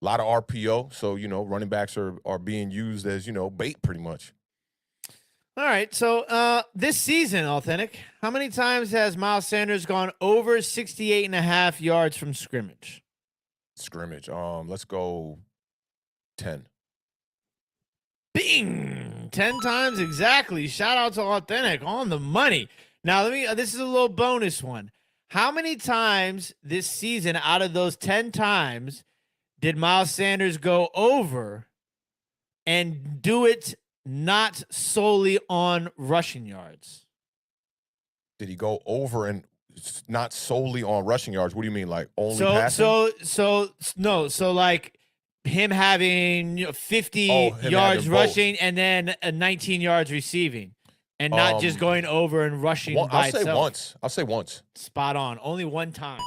A lot of RPO, so, running backs are being used as, bait pretty much. All right, so this season, Awthentik, how many times has Miles Sanders gone over 68.5 yards from scrimmage? Let's go 10. Bing! 10 times exactly. Shout out to Awthentik on the money. Now, this is a little bonus one. How many times this season out of those 10 times did Miles Sanders go over and do it not solely on rushing yards? Did he go over and not solely on rushing yards? What do you mean, like only passing? So like him having 50 yards rushing and then 19 yards receiving, and not just going over and rushing by itself. I'll say once. Spot on. Only one time.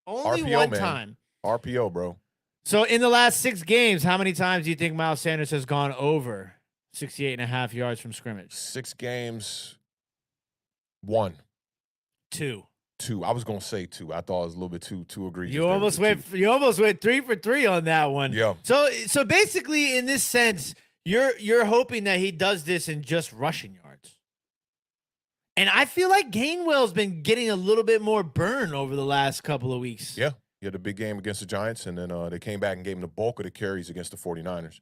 Only RPO, one man. time. RPO, bro. So in the last 6 games, how many times do you think Miles Sanders has gone over 68.5 yards from scrimmage? 6 games. 1. 2. I was gonna say 2. I thought it was a little bit too egregious. You almost went 3 for 3 on that one. Yeah. So basically, in this sense, you're hoping that he does this in just rushing yards. And I feel like Gainwell's been getting a little bit more burn over the last couple of weeks. Yeah. He had a big game against the Giants, and then they came back and gave him the bulk of the carries against the 49ers.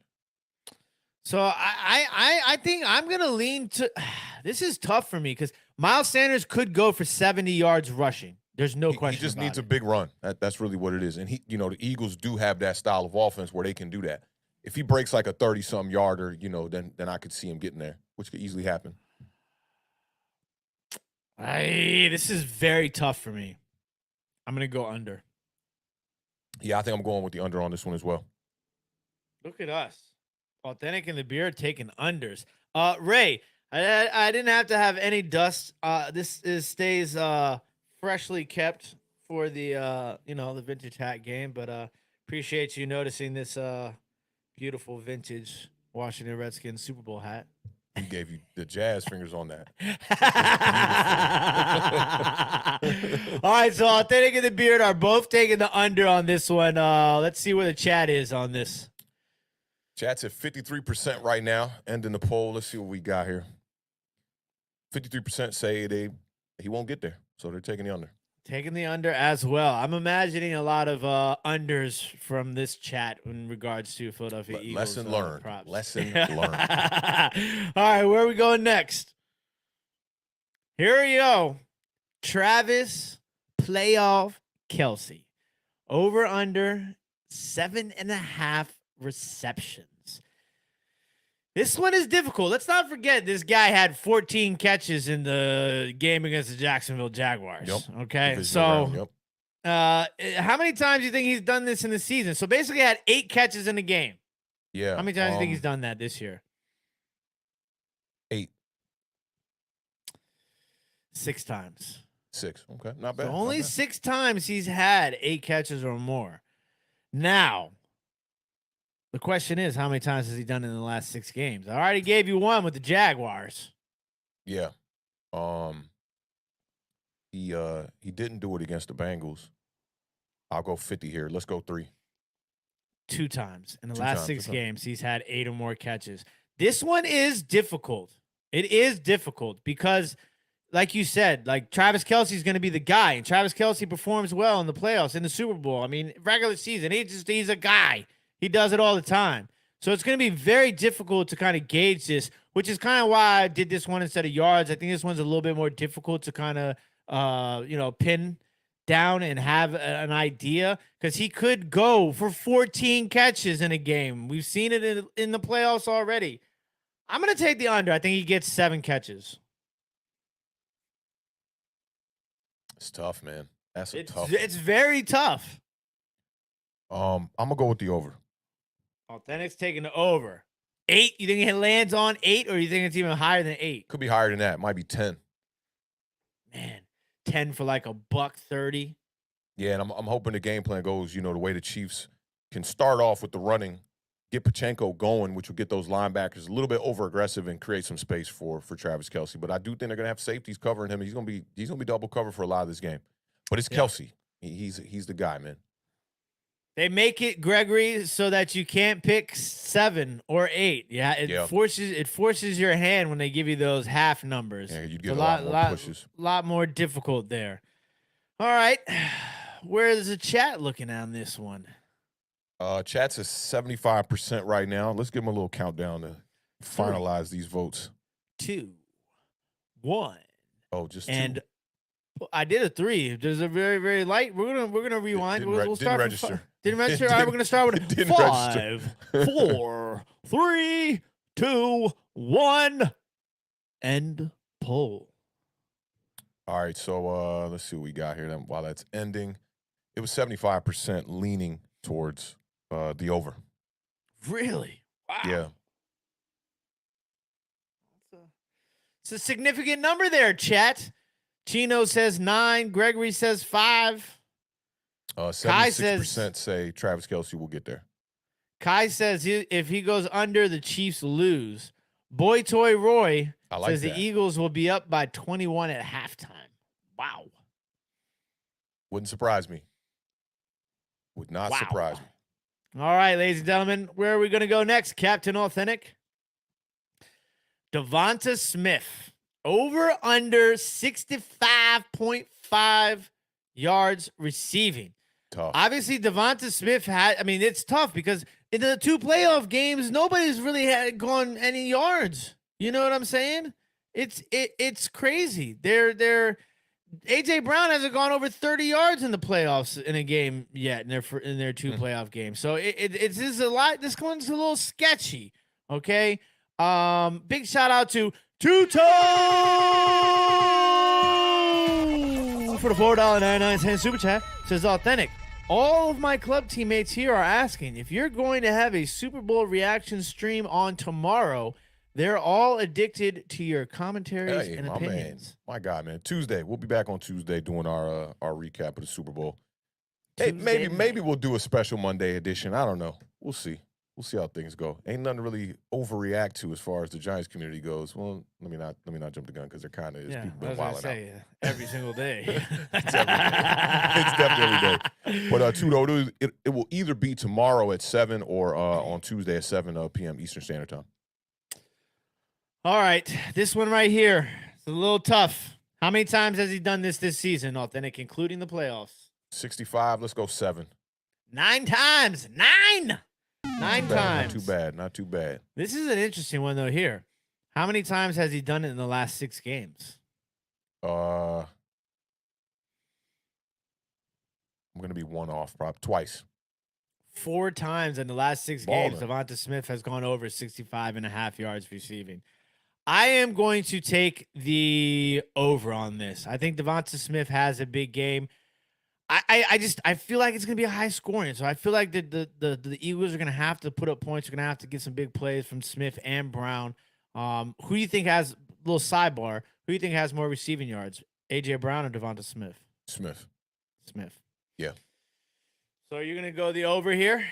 So I think I'm going to lean to – this is tough for me because Miles Sanders could go for 70 yards rushing. There's no question. He just needs a big run. That's really what it is. And the Eagles do have that style of offense where they can do that. If he breaks like a 30-something yarder, then I could see him getting there, which could easily happen. This is very tough for me. I'm going to go under. Yeah, I think I'm going with the under on this one as well. Look at us. Awthentik and the Beard taking unders. Ray, I didn't have to have any dust. Stays freshly kept for the the vintage hat game, but appreciate you noticing this beautiful vintage Washington Redskins Super Bowl hat. He gave you the jazz fingers on that. All right, so Awthentik and the Beard are both taking the under on this one. Let's see where the chat is on this. Chat's at 53% right now, ending the poll. Let's see what we got here. 53% say he won't get there, so they're taking the under. Taking the under as well. I'm imagining a lot of unders from this chat in regards to Philadelphia Eagles. Lesson learned. Props. Lesson learned. All right, where are we going next? Here we go. Travis playoff Kelsey. Over under 7.5 receptions. This one is difficult. Let's not forget this guy had 14 catches in the game against the Jacksonville Jaguars. Yep. Okay. Divisional round, yep. How many times do you think he's done this in the season? So basically had 8 catches in the game. Yeah. How many times do you think he's done that this year? 8. 6 times. 6. Okay. Not bad. So only not bad. 6 times he's had 8 catches or more. Now, the question is, how many times has he done it in the last 6 games? I already gave you one with the Jaguars. Yeah. He didn't do it against the Bengals. I'll go 50 here. Let's go 3. 2 times. In the 2 last times, 6 okay. games, he's had 8 or more catches. This one is difficult. It is difficult because, like you said, like Travis Kelce is going to be the guy, and Travis Kelce performs well in the playoffs, in the Super Bowl. I mean, regular season, he's a guy. He does it all the time. So it's going to be very difficult to kind of gauge this, which is kind of why I did this one instead of yards. I think this one's a little bit more difficult to kind of, pin down and have an idea, because he could go for 14 catches in a game. We've seen it in the playoffs already. I'm going to take the under. I think he gets 7 catches. It's tough, man. That's a tough. It's very tough. I'm gonna go with the over. Awthentik's taking the over. 8? You think it lands on 8, or you think it's even higher than 8? Could be higher than that. Might be 10. Man, 10 for like $130. Yeah, and I'm hoping the game plan goes, the way the Chiefs can start off with the running, get Pachenko going, which will get those linebackers a little bit over aggressive and create some space for Travis Kelce. But I do think they're gonna have safeties covering him. He's gonna be double covered for a lot of this game. But it's Kelce. He's the guy, man. They make it, Gregory, so that you can't pick 7 or 8. Yeah, it forces your hand when they give you those half numbers. Yeah, you get a lot more pushes. A lot more difficult there. All right, where's the chat looking on this one? Chat's at 75% right now. Let's give them a little countdown to finalize these votes. 2, 1. Oh, just 2. And I did a 3. There's a very, very light. We're gonna rewind. We'll start. Didn't register. Didn't register. All right, we're gonna start with 5, 4, 3, 2, 1, end poll. All right, so let's see what we got here. Then while that's ending, it was 75% leaning towards the over. Really? Wow. Yeah. It's a significant number there, chat. Chino says 9. Gregory says 5. 76% say Travis Kelce will get there. Kai says if he goes under, the Chiefs lose. Boy Toy Roy says the Eagles will be up by 21 at halftime. Wow. Wouldn't surprise me. Would not surprise me. All right, ladies and gentlemen, where are we going to go next? Captain Awthentik. Devonta Smith. Over under 65.5 yards receiving. Tough. Obviously, Devonta Smith it's tough because in the 2 playoff games, nobody's really gone any yards. You know what I'm saying? It's crazy. They're AJ Brown hasn't gone over 30 yards in the playoffs in a game yet in their 2 playoff games. So it's just a lot. This one's a little sketchy. Okay. Big shout out to Two-Toe for the $4.99 super chat. Says Awthentik. All of my club teammates here are asking if you're going to have a Super Bowl reaction stream on tomorrow. They're all addicted to your commentaries and opinions. My God, man. Tuesday. We'll be back on Tuesday doing our recap of the Super Bowl. Hey, maybe we'll do a special Monday edition. I don't know. We'll see. We'll see how things go. Ain't nothing to really overreact to as far as the Giants community goes. Well, let me not jump the gun because there kind of is people been wilding out every single day. It's definitely every day. But Tudo, it will either be tomorrow at 7 or on Tuesday at 7 p.m. Eastern Standard Time. All right, this one right here. It's a little tough. How many times has he done this season, Awthentik, including the playoffs? 65. Let's go 7. 9 times. 9. 9 times. Not too bad. This is an interesting one, though, here. How many times has he done it in the last 6 games? I'm going to be one off, probably twice. 4 times in the last 6 games, Baller. Devonta Smith has gone over 65.5 yards receiving. I am going to take the over on this. I think Devonta Smith has a big game. I feel like it's gonna be a high scoring. So I feel like the Eagles are gonna have to put up points. They're gonna have to get some big plays from Smith and Brown. Who do you think has, little sidebar? Who do you think has more receiving yards, AJ Brown or Devonta Smith? Smith. Smith. Yeah. So you're gonna go the over here?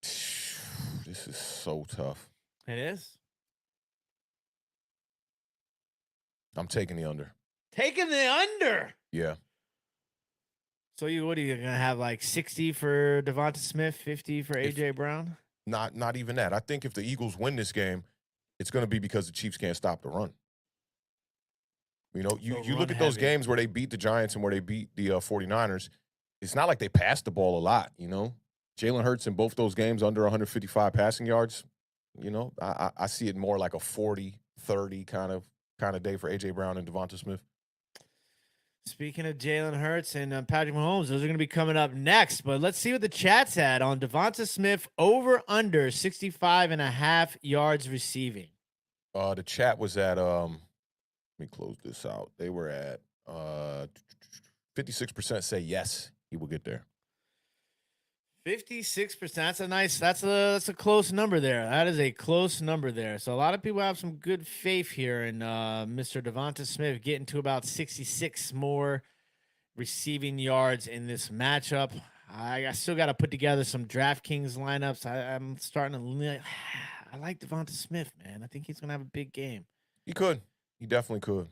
This is so tough. It is. I'm taking the under. Taking the under. Yeah. So what are you gonna have, like 60 for Devonta Smith, 50 for AJ Brown? Not even that. I think if the Eagles win this game, it's going to be because the Chiefs can't stop the run. You know, you look at those games where they beat the Giants and where they beat the 49ers. It's not like they passed the ball a lot, you know. Jalen Hurts in both those games under 155 passing yards. You know, I see it more like a 40-30 kind of day for AJ Brown and Devonta Smith. Speaking of Jalen Hurts and Patrick Mahomes, those are going to be coming up next. But let's see what the chat's at on Devonta Smith over under 65.5 yards receiving. The chat was at let me close this out. They were at 56% say yes, he will get there. 56%. That's a close number there. That is a close number there. So a lot of people have some good faith here in Mr. Devonta Smith getting to about 66 more receiving yards in this matchup. I still got to put together some DraftKings lineups. I'm starting to I like Devonta Smith, man. I think he's gonna have a big game. He could. He definitely could.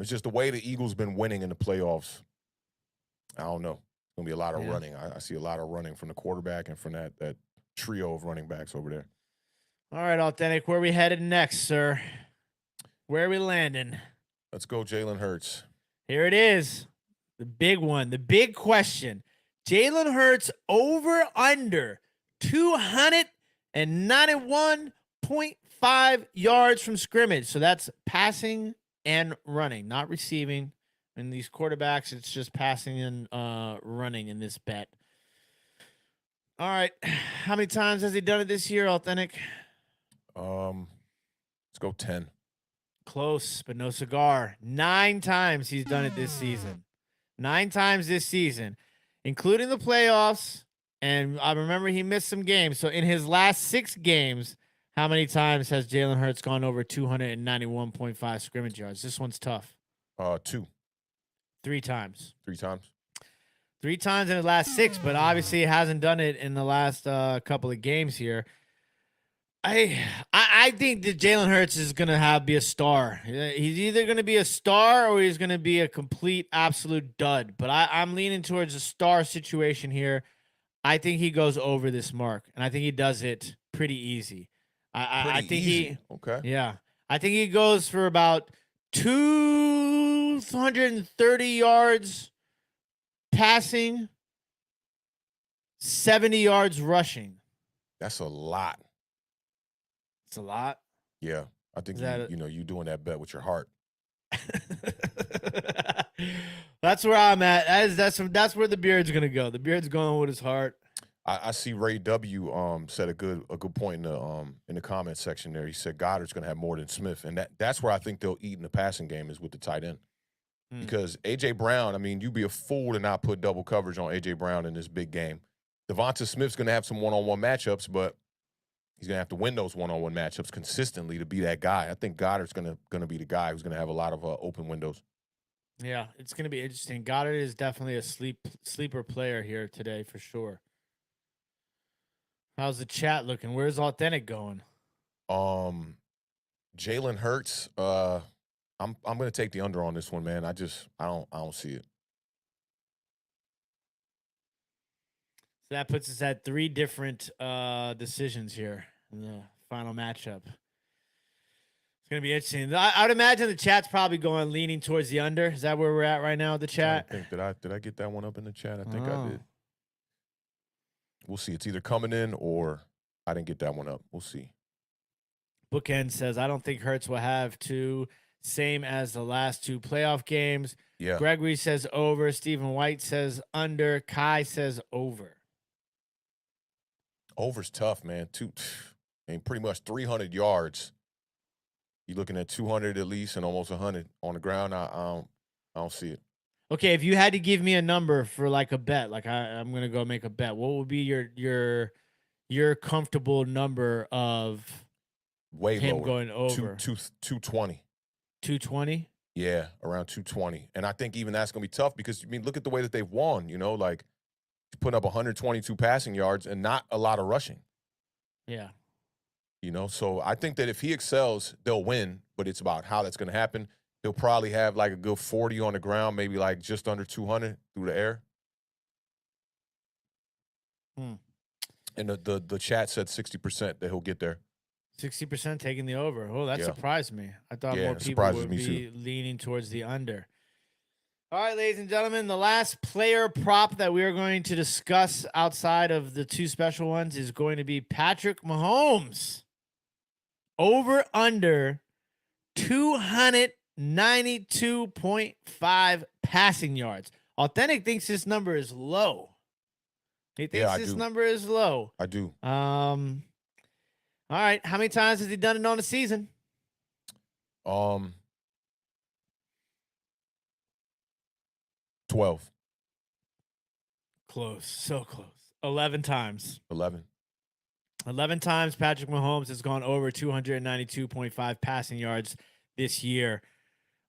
It's just the way the Eagles been winning in the playoffs. I don't know. Gonna be a lot of running. I see a lot of running from the quarterback and from that trio of running backs over there. All right, Awthentik, where are we headed next, sir? Where are we landing? Let's go, Jalen Hurts. Here it is. The big one, the big question. Jalen Hurts over under 291.5 yards from scrimmage. So that's passing and running, not receiving. And these quarterbacks, it's just passing and running in this bet. All right. How many times has he done it this year, Awthentik? Let's go 10. Close, but no cigar. 9 times he's done it this season. 9 times this season, including the playoffs. And I remember he missed some games. So in his last 6 games, how many times has Jalen Hurts gone over 291.5 scrimmage yards? This one's tough. 2. 3 times. 3 times. 3 times in the last 6, but obviously he hasn't done it in the last couple of games here. I think that Jalen Hurts is going to be a star. He's either going to be a star or he's going to be a complete, absolute dud. But I'm leaning towards a star situation here. I think he goes over this mark, and I think he does it pretty easy. I think easy. Okay. Yeah. I think he goes for about 230 yards passing, 70 yards rushing. That's a lot. It's a lot. Yeah. I think you doing that bet with your heart. That's where I'm at. That's where the beard's gonna go. The beard's going with his heart. I see Ray W said a good point in the comment section there. He said Goddard's gonna have more than Smith, and that's where I think they'll eat in the passing game is with the tight end. Because AJ Brown, I mean, you'd be a fool to not put double coverage on AJ Brown in this big game. Devonta Smith's gonna have some one-on-one matchups, but he's gonna have to win those one-on-one matchups consistently to be that guy. I think Goddard's gonna be the guy who's gonna have a lot of open windows. Yeah, it's gonna be interesting. Goddard is definitely a sleeper player here today for sure. How's the chat looking? Where's Awthentik going? Jalen Hurts. I'm gonna take the under on this one, man. I don't see it. So that puts us at 3 different decisions here in the final matchup. It's gonna be interesting. I would imagine the chat's probably leaning towards the under. Is that where we're at right now? The chat. I think did I get that one up in the chat? I think I did. We'll see. It's either coming in or I didn't get that one up. We'll see. Bookend says, I don't think Hurts will have 2 same as the last two playoff games. Yeah. Gregory says over. Stephen White says under. Kai says over. Over's tough, man. Pretty much 300 yards. You're looking at 200 at least and almost 100 on the ground. I don't see it. Okay, if you had to give me a number for like a bet, like I'm gonna go make a bet, what would be your comfortable number of Way him lower. going over? 220. 220? Yeah, around 220. And I think even that's going to be tough because, look at the way that they've won, like putting up 122 passing yards and not a lot of rushing. Yeah. So I think that if he excels, they'll win, but it's about how that's going to happen. He'll probably have like a good 40 on the ground, maybe like just under 200 through the air. And the chat said 60% that he'll get there. 60% taking the over. Oh, that Yeah. surprised me. I thought Yeah, more it people surprises would me be leaning towards the under. All right, ladies and gentlemen, the last player prop that we are going to discuss outside of the two special ones is going to be Patrick Mahomes. Over under 292.5 passing yards. Awthentik thinks this number is low. He thinks this number is low. I do. All right. How many times has he done it on the season? 12. Close. So close. 11 times. 11 times Patrick Mahomes has gone over 292.5 passing yards this year.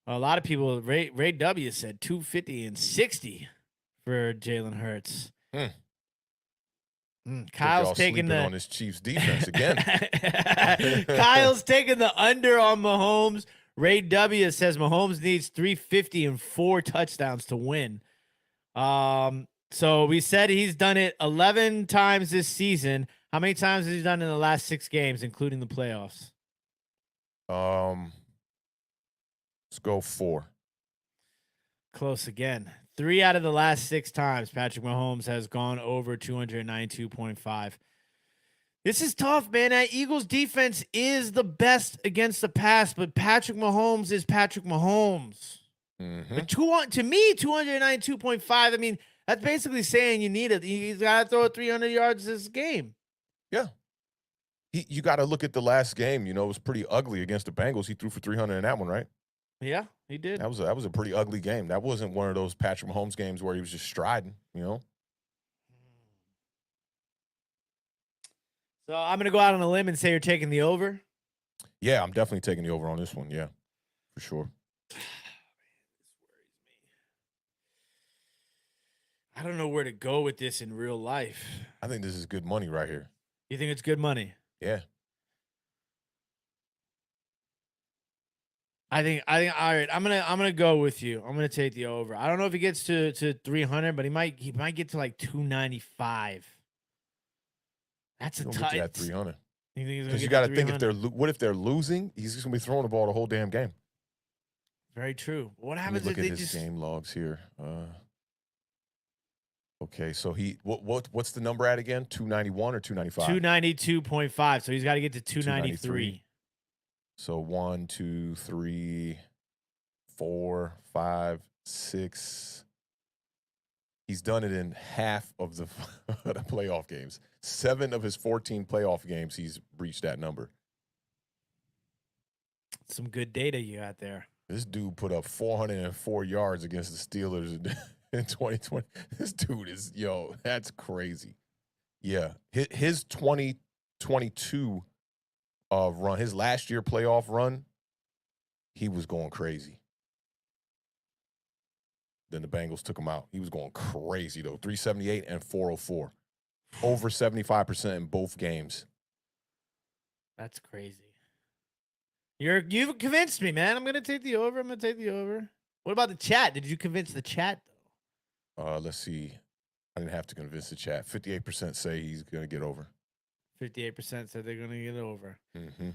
A lot of people, Ray W said 250 and 60 for Jalen Hurts. Kyle's taking on his Chiefs defense again. Kyle's taking the under on Mahomes. Ray W says Mahomes needs 350 and 4 touchdowns to win. So we said he's done it 11 times this season. How many times has he done in the last 6 games, including the playoffs? Let's go 4. Close again. 3 out of the last 6 times Patrick Mahomes has gone over 292.5. This is tough, man. That Eagles defense is the best against the pass, but Patrick Mahomes is Patrick Mahomes. But to me, 292.5, I mean, that's basically saying you need it. He's got to throw 300 yards this game. Yeah. You got to look at the last game. It was pretty ugly against the Bengals. He threw for 300 in that one, right? Yeah, he did. That was a pretty ugly game. That wasn't one of those Patrick Mahomes games where he was just striding, So I'm going to go out on a limb and say you're taking the over. Yeah, I'm definitely taking the over on this one. Yeah, for sure. I don't know where to go with this in real life. I think this is good money right here. You think it's good money? Yeah. I think all right, I'm gonna go with you. I'm gonna take the over. I don't know if he gets to 300, but he might get to like 295. That's a tough. At 300. Because you got to think what if they're losing? He's just gonna be throwing the ball the whole damn game. Very true. What happens if they his game logs here? Okay, so what's the number at again? 291 or 295? 292.5. So he's got to get to 293. So 1, 2, 3, 4, 5, 6. He's done it in half of the playoff games. 7 of his 14 playoff games, he's reached that number. Some good data you got there. This dude put up 404 yards against the Steelers in 2020. This dude is, that's crazy. Yeah. His 2022 run, his last year playoff run, he was going crazy. Then the Bengals took him out. He was going crazy, though. 378 and 404. Over 75% in both games. That's crazy. You've convinced me, man. I'm going to take the over. What about the chat? Did you convince the chat, though? Let's see. I didn't have to convince the chat. 58% say he's going to get over. 58% said they're going to get over. Mm-hmm.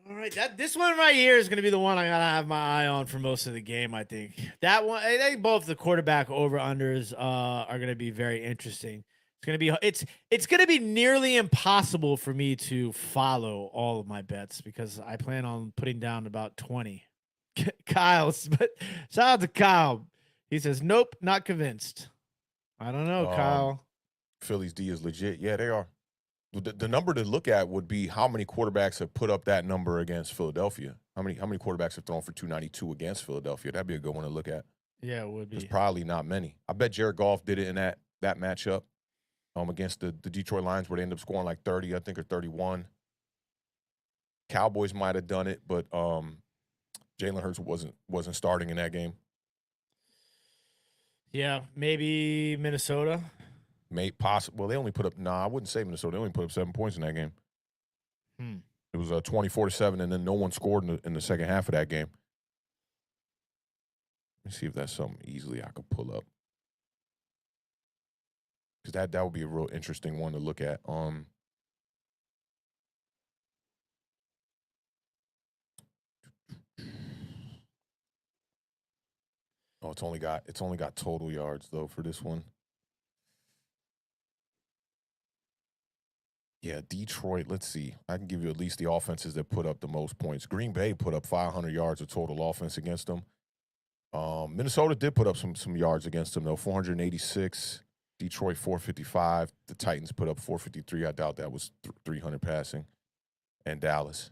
All right, this one right here is going to be the one I got to have my eye on for most of the game, I think. That one, I think both the quarterback over-unders are going to be very interesting. It's going to be nearly impossible for me to follow all of my bets because I plan on putting down about 20. Kyle. But shout out to Kyle. He says, nope, not convinced. I don't know, Kyle. Philly's D is legit. Yeah, they are. The number to look at would be how many quarterbacks have put up that number against Philadelphia. How many quarterbacks have thrown for 292 against Philadelphia? That'd be a good one to look at. Yeah, it would be. There's probably not many. I bet Jared Goff did it in that matchup against the Detroit Lions where they ended up scoring like 30, I think, or 31. Cowboys might have done it, but Jalen Hurts wasn't starting in that game. Yeah, maybe Minnesota. Well, they only put up. Nah, I wouldn't say Minnesota. They only put up 7 points in that game. It was 24-7, and then no one scored in the second half of that game. Let me see if that's something easily I could pull up, because that would be a real interesting one to look at. Oh, it's only got total yards though for this one. Yeah, Detroit, let's see. I can give you at least the offenses that put up the most points. Green Bay put up 500 yards of total offense against them. Minnesota did put up some yards against them, though. 486. Detroit, 455. The Titans put up 453. I doubt that was 300 passing. And Dallas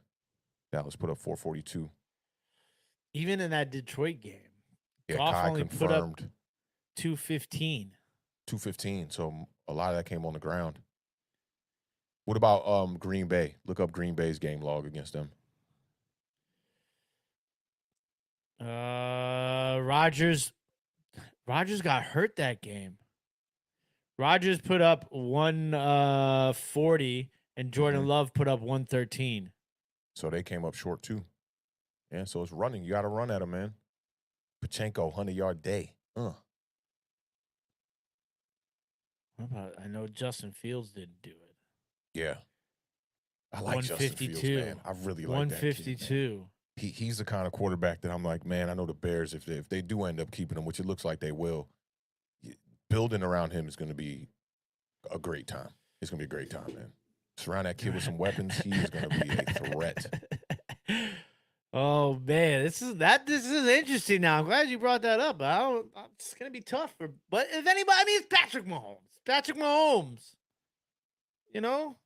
put up 442. Even in that Detroit game, Yeah, Goff Kai only confirmed. put up 215. 215. So a lot of that came on the ground. What about Green Bay? Look up Green Bay's game log against them. Rodgers got hurt that game. Rodgers put up 140, and Jordan Love put up 113. So they came up short too. Yeah, so it's running. You got to run at him, man. Pachenko, 100-yard day. What about, I know Justin Fields didn't do it. Yeah. I like Justin Fields, man. I really like that kid, 152. He's the kind of quarterback that I'm like, man, I know the Bears, if they do end up keeping him, which it looks like they will, building around him is going to be a great time. It's going to be a great time, man. Surround that kid with some weapons, he's going to be a threat. Oh man, this is interesting. Now I'm glad you brought that up. It's gonna be tough but if anybody, I mean, it's Patrick Mahomes. You know,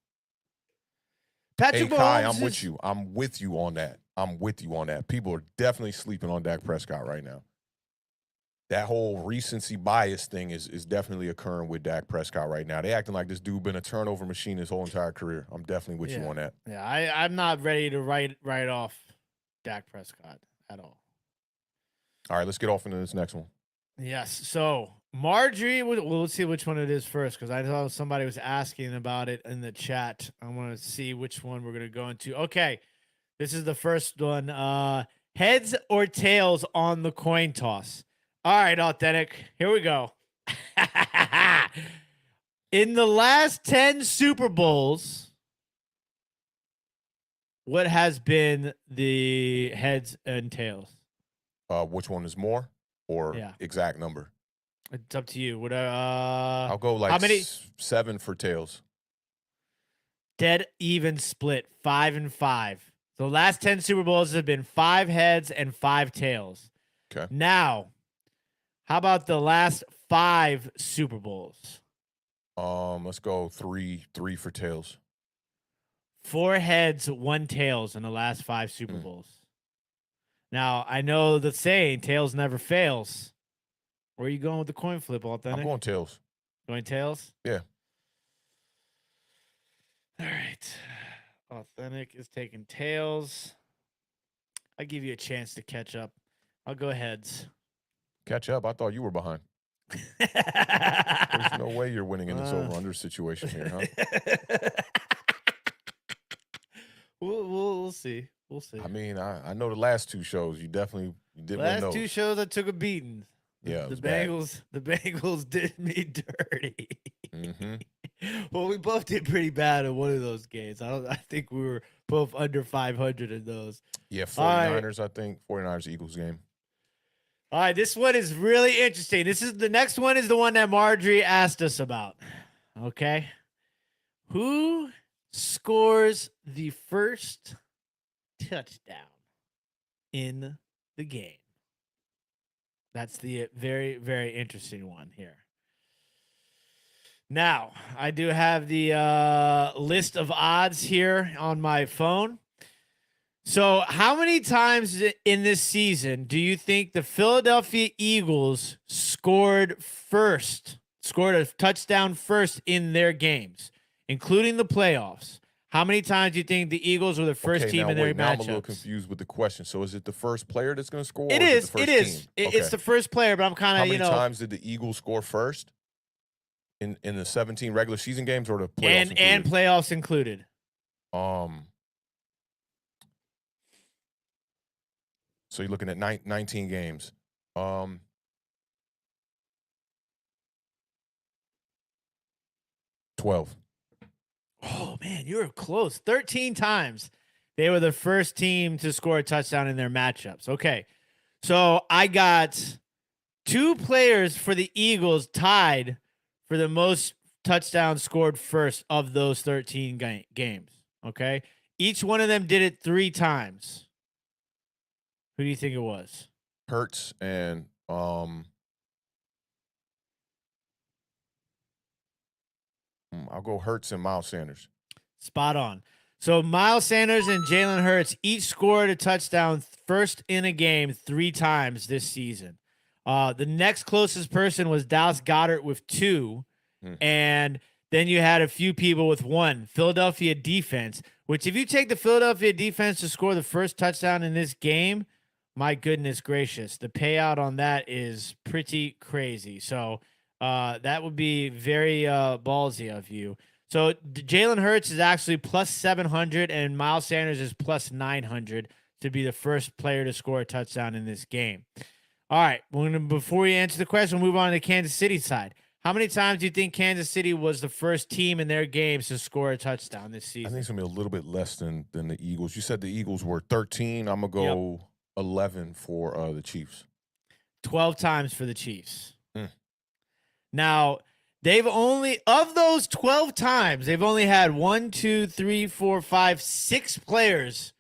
Patrick Mahomes. Kai, I'm with you. I'm with you on that. People are definitely sleeping on Dak Prescott right now. That whole recency bias thing is definitely occurring with Dak Prescott right now. They acting like this dude been a turnover machine his whole entire career. I'm definitely with you on that. Yeah, I'm not ready to write off Dak Prescott at all. All right, let's get off into this next one. Yes. So Marjorie, let's see which one it is first, because I know somebody was asking about it in the chat. I want to see which one we're going to go into. Okay, this is the first one. Heads or tails on the coin toss. All right, Awthentik, here we go. In the last 10 Super Bowls, what has been the heads and tails? Which one is more or exact number? It's up to you. What? I'll go like how many? 7 for tails. Dead even split, 5 and 5. The last 10 Super Bowls have been 5 heads and 5 tails. Okay. Now, how about the last 5 Super Bowls? Let's go 3 for tails. 4 heads, 1 tails in the last 5 Super Bowls. Now, I know the saying, tails never fails. Where are you going with the coin flip, Awthentik? I'm going tails. Going tails? Yeah. All right. Awthentik is taking tails. I'll give you a chance to catch up. I'll go heads. Catch up? I thought you were behind. There's no way you're winning in this over-under situation here, huh? We'll see. We'll see. I mean, I know the last 2 shows you didn't win those. Last 2 shows I took a beating. Yeah, the Bengals did me dirty. Well, we both did pretty bad in one of those games. I think we were both under 500 in those. Yeah, 49ers, I think. 49ers Eagles game. All right, this one is really interesting. The next one is the one that Marjorie asked us about. Okay. Who scores the first touchdown in the game? That's the very, very interesting one here. Now, I do have the list of odds here on my phone. So, how many times in this season do you think the Philadelphia Eagles scored a touchdown first in their games, including the playoffs? How many times do you think the Eagles were the first team in their now I'm a matchups? little confused with the question. So is it the first player that's going to score? It or is. Is it, the It first is. Team? It's the first player, but I'm kind How of, many times did the Eagles score first in the 17 regular season games or the playoffs and included? playoffs included? So you're looking at 19 games. 12. Oh man, you were close. 13 times they were the first team to score a touchdown in their matchups. Okay. So I got two players for the Eagles tied for the most touchdowns scored first of those 13 games. Okay. Each one of them did it 3 times. Who do you think it was? Hurts and I'll go Hurts and Miles Sanders. Spot on. So Miles Sanders and Jalen Hurts each scored a touchdown first in a game 3 times this season. The next closest person was Dallas Goedert with 2. And then you had a few people with 1. Philadelphia defense, which if you take the Philadelphia defense to score the first touchdown in this game, my goodness gracious, the payout on that is pretty crazy. So that would be very ballsy of you. So Jalen Hurts is actually plus 700 and Miles Sanders is plus 900 to be the first player to score a touchdown in this game. All right, before we answer the question, we'll move on to the Kansas City side. How many times do you think Kansas City was the first team in their games to score a touchdown this season? I think it's going to be a little bit less than the Eagles. You said the Eagles were 13. I'm going to go 11 for the Chiefs. 12 times for the Chiefs. Now, they've only, of those 12 times, they've only had 1, 2, 3, 4, 5, 6 players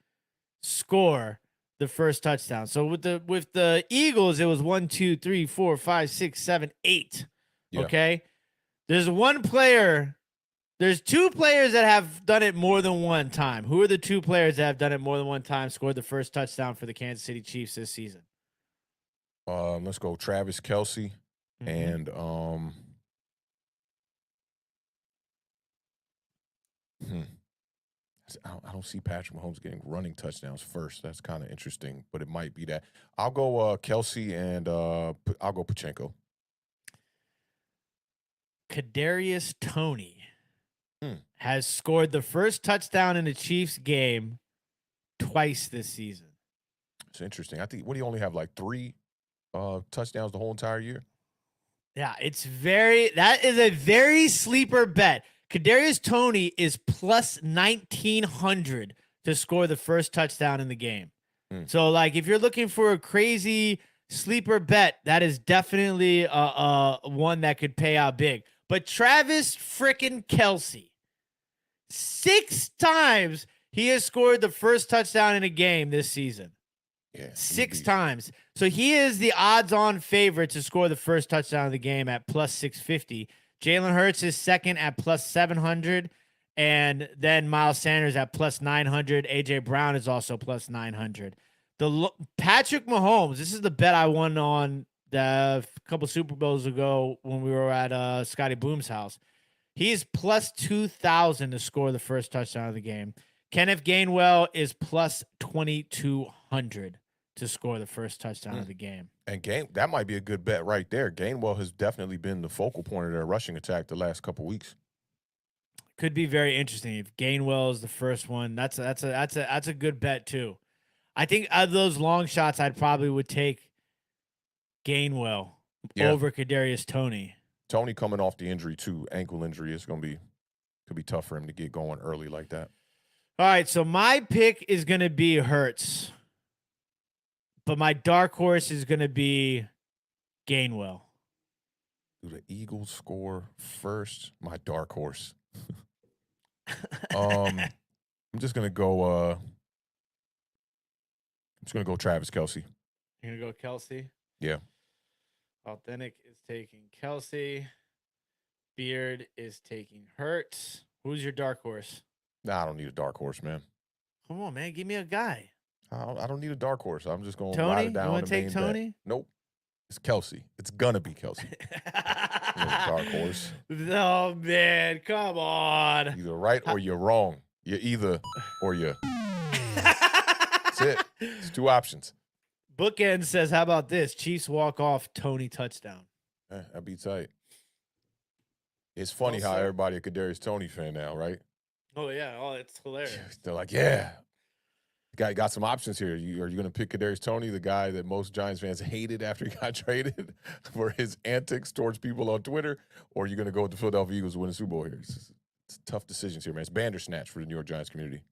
score the first touchdown. So with the Eagles, it was 1, 2, 3, 4, 5, 6, 7, 8. Yeah. Okay. There's 2 players that have done it more than one time. Who are the 2 players that have done it more than one time, scored the first touchdown for the Kansas City Chiefs this season? Let's go Travis Kelce and I don't see Patrick Mahomes getting running touchdowns first. That's kind of interesting, but it might be that. I'll go Kelce and I'll go Pachenko. Kadarius Toney has scored the first touchdown in the Chiefs game twice this season. It's interesting. I think, what do you only have, like 3 touchdowns the whole entire year? Yeah, that is a very sleeper bet. Kadarius Toney is plus 1,900 to score the first touchdown in the game. So, like, if you're looking for a crazy sleeper bet, that is definitely one that could pay out big. But Travis frickin' Kelce, 6 times he has scored the first touchdown in a game this season. Yeah, 6 times. So he is the odds-on favorite to score the first touchdown of the game at plus 650. Jalen Hurts is second at plus 700. And then Miles Sanders at plus 900. A.J. Brown is also plus 900. Patrick Mahomes, this is the bet I won on a couple Super Bowls ago when we were at Scotty Boom's house. He's plus 2,000 to score the first touchdown of the game. Kenneth Gainwell is plus 2,200 to score the first touchdown of the game. And that might be a good bet right there. Gainwell has definitely been the focal point of their rushing attack the last couple weeks. Could be very interesting if Gainwell is the first one. That's a good bet too. I think of those long shots, I'd probably would take Gainwell over Kadarius Toney. Toney coming off the injury too, ankle injury, is could be tough for him to get going early like that. All right, so my pick is going to be Hurts, but my dark horse is going to be Gainwell. Do the Eagles score first? My dark horse. I'm just gonna go. Travis Kelce. You're gonna go Kelce? Yeah. Awthentik is taking Kelsey. Beard is taking Hurts. Who's your dark horse? Nah, I don't need a dark horse, man. Come on, man. Give me a guy. I don't need a dark horse. I'm just going to ride Tony? it You down want the to take main Tony? bet. Nope. It's Kelsey. It's going to be Kelsey. Dark horse. No, man. Come on. Either right or you're wrong. You're either or you're. That's it. It's 2 options. Bookend says, how about this? Chiefs walk off, Tony touchdown. That'd be tight. It's funny how everybody a Kadarius Toney fan now, right? Oh, yeah. Oh, it's hilarious. They're like, yeah. Guy got some options here. Are you going to pick Kadarius Toney, the guy that most Giants fans hated after he got traded for his antics towards people on Twitter, or are you going to go with the Philadelphia Eagles to win the Super Bowl here? It's tough decisions here, man. It's Bandersnatch for the New York Giants community.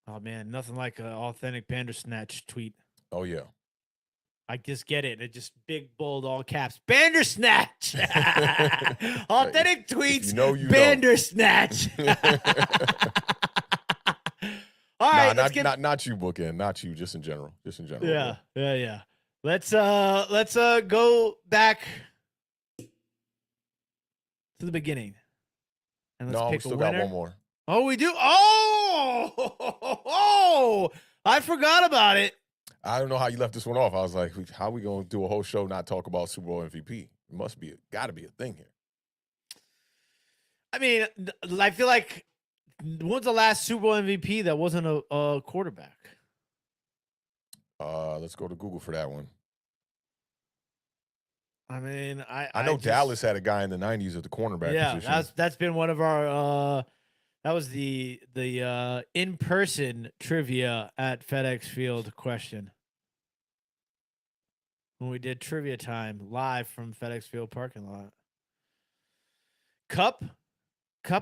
Oh, man. Nothing like an authentic Bandersnatch tweet. Oh, yeah. I just get it. It just big, bold, all caps. Bandersnatch. Authentic tweets. You Bandersnatch. All right, not you, Bookend, not you, just in general. Yeah. Let's go back to the beginning. And let's pick we still a winner. got one more. Oh, we do. Oh, I forgot about it. I don't know how you left this one off. I was like, how are we going to do a whole show not talk about Super Bowl MVP? It got to be a thing here. I mean, I feel like when's the last Super Bowl MVP that wasn't a quarterback? Let's go to Google for that one. I mean, I know Dallas had a guy in the 90s at the cornerback position. Yeah, that's been one of our that was the in-person trivia at FedEx Field question. When we did trivia time live from FedEx Field parking lot. Cup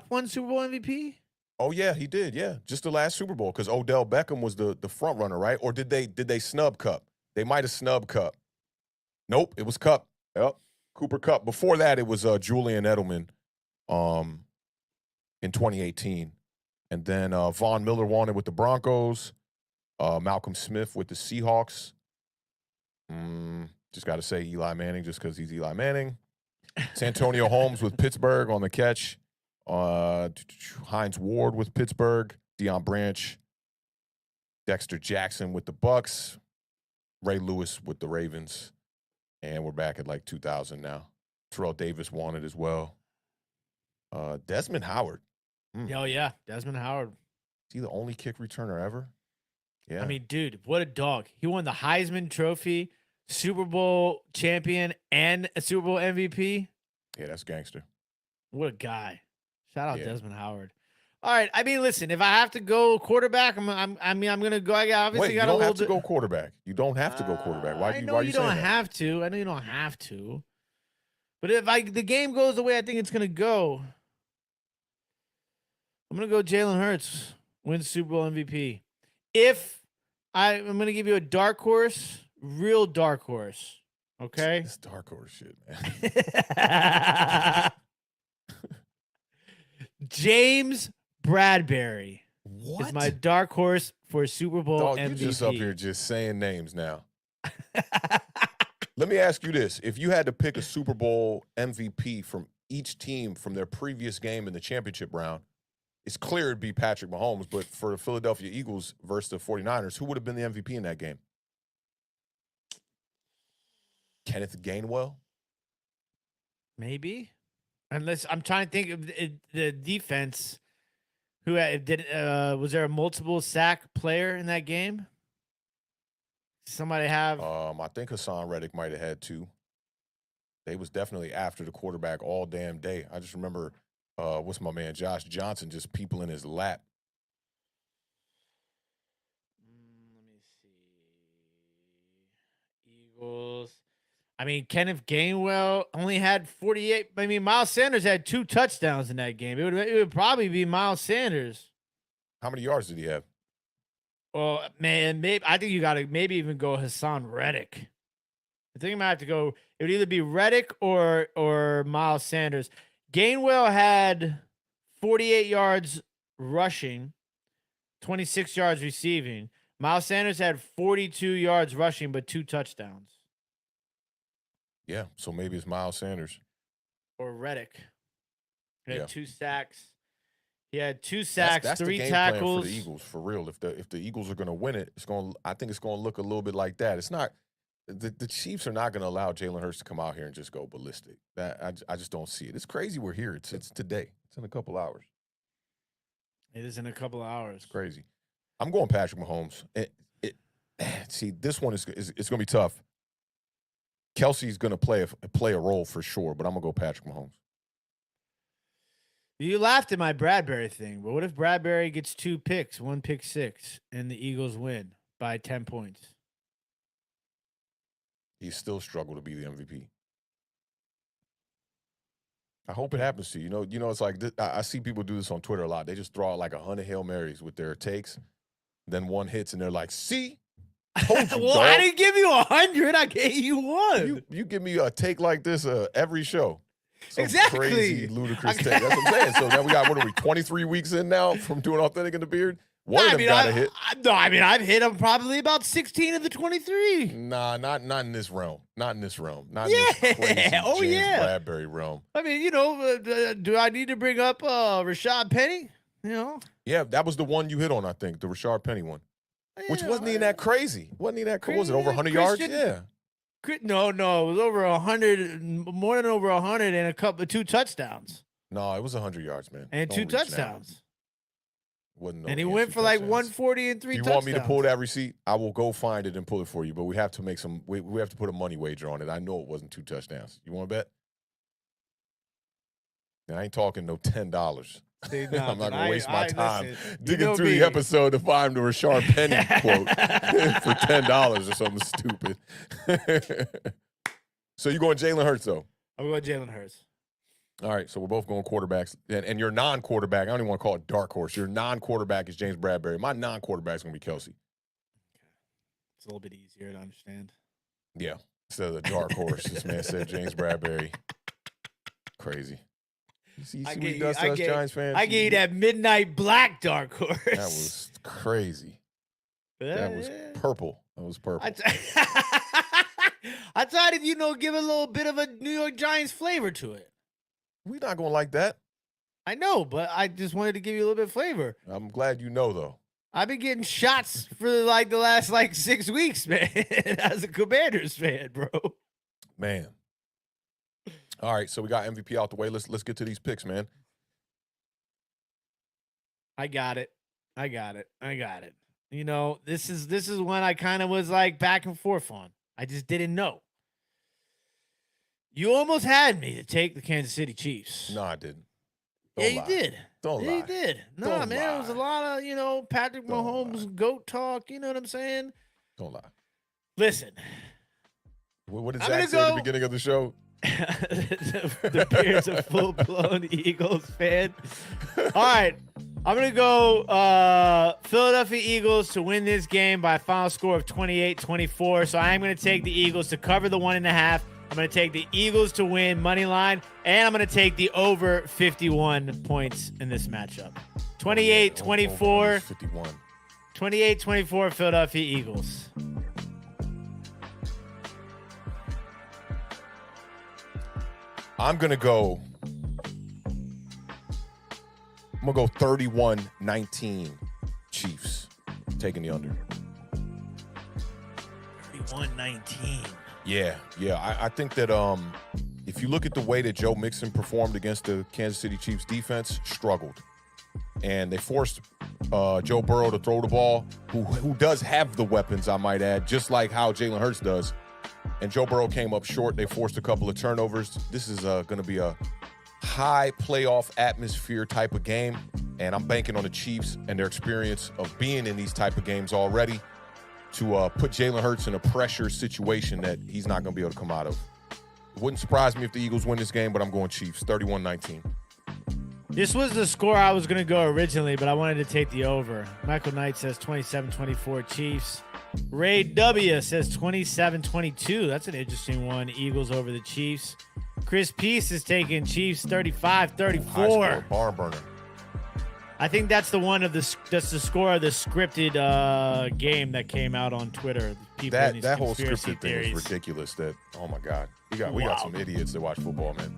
won Super Bowl MVP? Oh yeah, he did. Yeah, just the last Super Bowl because Odell Beckham was the front runner, right? Or did they snub Cup? They might have snubbed Cup. Nope, it was Cup. Yep, Cooper Cup. Before that, it was Julian Edelman, in 2018, and then Von Miller won it with the Broncos. Malcolm Smith with the Seahawks. Just got to say Eli Manning just because he's Eli Manning. Santonio Holmes with Pittsburgh on the catch. Hines Ward with Pittsburgh. Deion Branch. Dexter Jackson with the Bucks. Ray Lewis with the Ravens. And we're back at like 2000 now. Terrell Davis won it as well. Desmond Howard. Oh, yeah. Desmond Howard. Is he the only kick returner ever? Yeah. I mean, dude, what a dog. He won the Heisman Trophy, Super Bowl champion, and a Super Bowl MVP. Yeah, that's gangster. What a guy. Shout out Desmond Howard. All right. I mean, listen, if I have to go quarterback, I'm going to go. I obviously got a little bit. You don't have to go quarterback. You don't have to go quarterback. Why I know you don't have to. I know you don't have to. But if the game goes the way I think it's going to go, I'm going to go Jalen Hurts, wins Super Bowl MVP. If I'm going to give you a dark horse, real dark horse. Okay? This dark horse shit, man. James Bradbury is my dark horse for Super Bowl MVP. You're just up here just saying names now. Let me ask you this. If you had to pick a Super Bowl MVP from each team from their previous game in the championship round, it's clear it'd be Patrick Mahomes, but for the Philadelphia Eagles versus the 49ers, who would have been the MVP in that game? Kenneth Gainwell? Maybe. Unless I'm trying to think of the defense. Who was there a multiple sack player in that game? Somebody have? I think Hassan Reddick might have had 2. They was definitely after the quarterback all damn day. I just remember, what's my man Josh Johnson just people in his lap. Let me see. Eagles. I mean, Kenneth Gainwell only had 48. I mean, Miles Sanders had 2 touchdowns in that game. It would probably be Miles Sanders. How many yards did he have? Well, man, maybe I think you got to maybe even go Hassan Reddick. I think I might have to go. It would either be Reddick or Miles Sanders. Gainwell had 48 yards rushing, 26 yards receiving. Miles Sanders had 42 yards rushing, but 2 touchdowns. Yeah, so maybe it's Miles Sanders. Or Reddick. He had Yeah. 2 sacks. He had 2 sacks, That's 3 the game tackles. plan for the Eagles, for real. If the Eagles are going to win it, I think it's going to look a little bit like that. It's not the Chiefs are not going to allow Jalen Hurts to come out here and just go ballistic. That I just don't see it. It's crazy we're here. It's today. It's in a couple hours. It is in a couple of hours. It's crazy. I'm going Patrick Mahomes. See, this one is it's going to be tough. Kelsey's going to play a role for sure, but I'm going to go Patrick Mahomes. You laughed at my Bradbury thing, but what if Bradbury gets 2 picks, 1 pick 6, and the Eagles win by 10 points? He still struggled to be the MVP. I hope it happens to you. You know, it's like I see people do this on Twitter a lot. They just throw out like 100 Hail Marys with their takes, then one hits, and they're like, "See, told you, well, dog. I didn't give you 100. I gave you 1. You give me a take like this every show." Some Exactly. crazy, ludicrous take. That's what I'm saying. So now we got, what are we, 23 weeks in now from doing Awthentik in the Beard? One of them got a hit. I've hit him probably about 16 of the 23. Nah, not in this realm. Not in this realm. Not in Yeah. this crazy Oh, James yeah. Bradbury realm. I mean, you know, do I need to bring up Rashad Penny? You know? Yeah, that was the one you hit on, I think, the Rashard Penny one. Which wasn't even that crazy. Wasn't even that crazy. Was it over 100 yards? Yeah. No, it was over 100, more than over 100, and 2 touchdowns. No, it was 100 yards, man. And Don't 2 reach now. touchdowns. And he went for like 140 and 3 touchdowns. You want me to pull that receipt? I will go find it and pull it for you, but we have to make some. We have to put a money wager on it. I know it wasn't 2 touchdowns. You want to bet? And I ain't talking no $10. See, I'm not gonna waste my time listen, digging through the episode to find the Rashard Penny quote for $10 or something stupid. So you going Jalen Hurts though? I'm going Jalen Hurts. All right, so we're both going quarterbacks, and your non-quarterback. I don't even want to call it dark horse. Your non-quarterback is James Bradbury. My non-quarterback is going to be Kelsey. Okay. It's a little bit easier to understand. Yeah, instead of the dark horse, this man said James Bradbury. Crazy. You see what he does to us Giants fans? I gave you that midnight black dark horse. That was crazy. That was purple. That was purple. I thought if give a little bit of a New York Giants flavor to it. We're not going to like that. I know, but I just wanted to give you a little bit of flavor. I'm glad you know, though. I've been getting shots for like the last 6 weeks, man, as a Commanders fan, bro. Man. All right, so we got MVP out the way. Let's get to these picks, man. I got it. You know, this is one I kind of was like back and forth on. I just didn't know. You almost had me to take the Kansas City Chiefs. No, I didn't. Yeah, you did. Don't lie. You did. No, man, it was a lot of, Patrick Mahomes GOAT talk. You know what I'm saying? Don't lie. Listen. What did Zach say at the beginning of the show? the Beard's a full-blown Eagles fan. All right. I'm going to go Philadelphia Eagles to win this game by a final score of 28-24. So I am going to take the Eagles to cover the 1.5. I'm going to take the Eagles to win money line, and I'm going to take the over 51 points in this matchup. 28-24. 51. 28-24 Philadelphia Eagles. I'm going to go 31-19 Chiefs, taking the under. 31-19. Yeah. I think that if you look at the way that Joe Mixon performed against the Kansas City Chiefs defense, struggled. And they forced Joe Burrow to throw the ball, who does have the weapons, I might add, just like how Jalen Hurts does. And Joe Burrow came up short. They forced a couple of turnovers. This is going to be a high playoff atmosphere type of game. And I'm banking on the Chiefs and their experience of being in these type of games already to put Jalen Hurts in a pressure situation that he's not going to be able to come out of. It wouldn't surprise me if the Eagles win this game, but I'm going Chiefs, 31-19. This was the score I was going to go originally, but I wanted to take the over. Michael Knight says 27-24 Chiefs. Ray W says 27-22. That's an interesting one. Eagles over the Chiefs. Chris Peace is taking Chiefs 35-34. Barn burner. I think that's the score of the scripted game that came out on Twitter. people in these that whole conspiracy scripted thing theories. is ridiculous. That, oh my God, we got some idiots that watch football, man.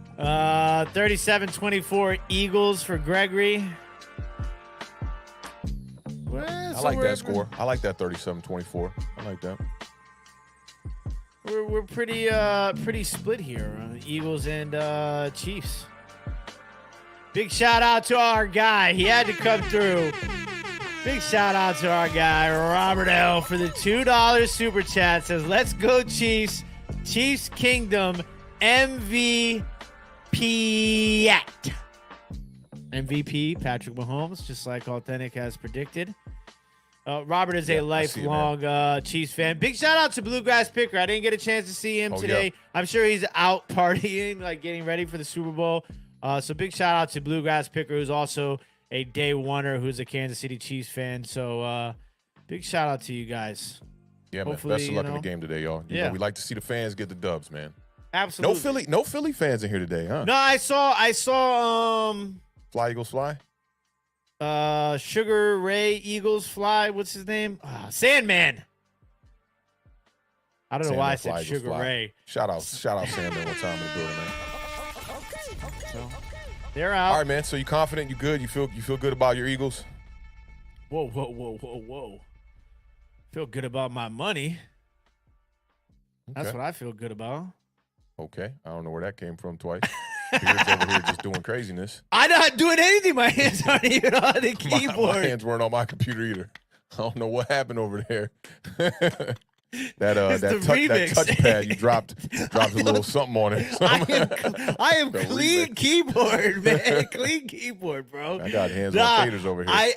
37-24 Eagles for Gregory. I like that score. I like that 37-24. I like that. We're pretty split here on the Eagles and Chiefs. Big shout out to our guy. He had to come through. Big shout out to our guy, Robert L. for the $2 super chat. Says, let's go Chiefs. Chiefs Kingdom MVP. MVP, Patrick Mahomes, just like Awthentik has predicted. Robert is a lifelong Chiefs fan. Big shout out to Bluegrass Picker. I didn't get a chance to see him today. Yeah. I'm sure he's out partying, like getting ready for the Super Bowl. So big shout out to Bluegrass Picker, who's also a day oneer, who's a Kansas City Chiefs fan. So big shout out to you guys. Yeah, man. Best of luck in the game today, y'all. You know, we like to see the fans get the dubs, man. Absolutely. No Philly fans in here today, huh? No, I saw Fly Eagles Fly. Sugar Ray Eagles Fly. What's his name? Sandman. I don't know why I said Sugar Ray. Shout out Sandman one time in the building, man. So they're out. All right, man. So you confident? You good? You feel good about your Eagles? Whoa. Feel good about my money. Okay. That's what I feel good about. Okay. I don't know where that came from twice. Beard's over here just doing craziness. I'm not doing anything. My hands aren't even on the keyboard. My hands weren't on my computer either. I don't know what happened over there. that touchpad you dropped a little something on it. I am clean keyboard, man. Clean keyboard, bro. I got hands on faders over here.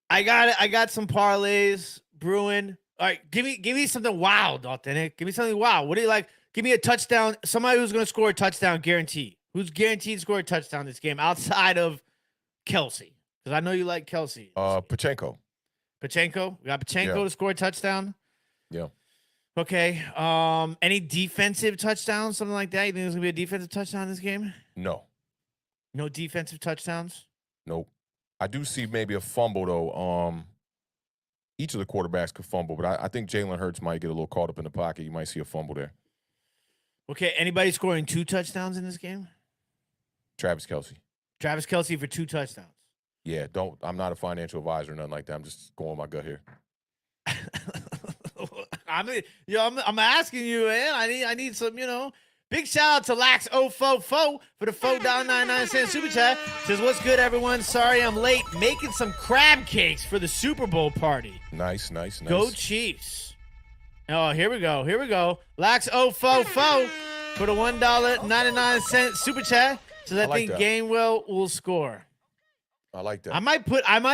I got some parlays brewing. All right, give me something wild, Awthentik. Give me something wild. What do you like? Give me a touchdown. Somebody who's going to score a touchdown, guaranteed. Who's guaranteed to score a touchdown this game outside of Kelsey? Because I know you like Kelsey. Pachenko. We got Pachenko to score a touchdown. Yeah. Okay. Any defensive touchdowns, something like that? You think there's going to be a defensive touchdown in this game? No. No defensive touchdowns? Nope. I do see maybe a fumble, though. Each of the quarterbacks could fumble, but I think Jalen Hurts might get a little caught up in the pocket. You might see a fumble there. Okay, anybody scoring 2 touchdowns in this game? Travis Kelce. Travis Kelce for 2 touchdowns. Yeah, I'm not a financial advisor or nothing like that. I'm just going with my gut here. I'm asking you, man. I need some, Big shout out to Lax044 for the $4.99 super chat. Says, what's good, everyone? Sorry I'm late. Making some crab cakes for the Super Bowl party. Nice. Go Chiefs. Oh, here we go. Lax044 for the $1.99 super chat. So I think Gainwell will score. I like that. I might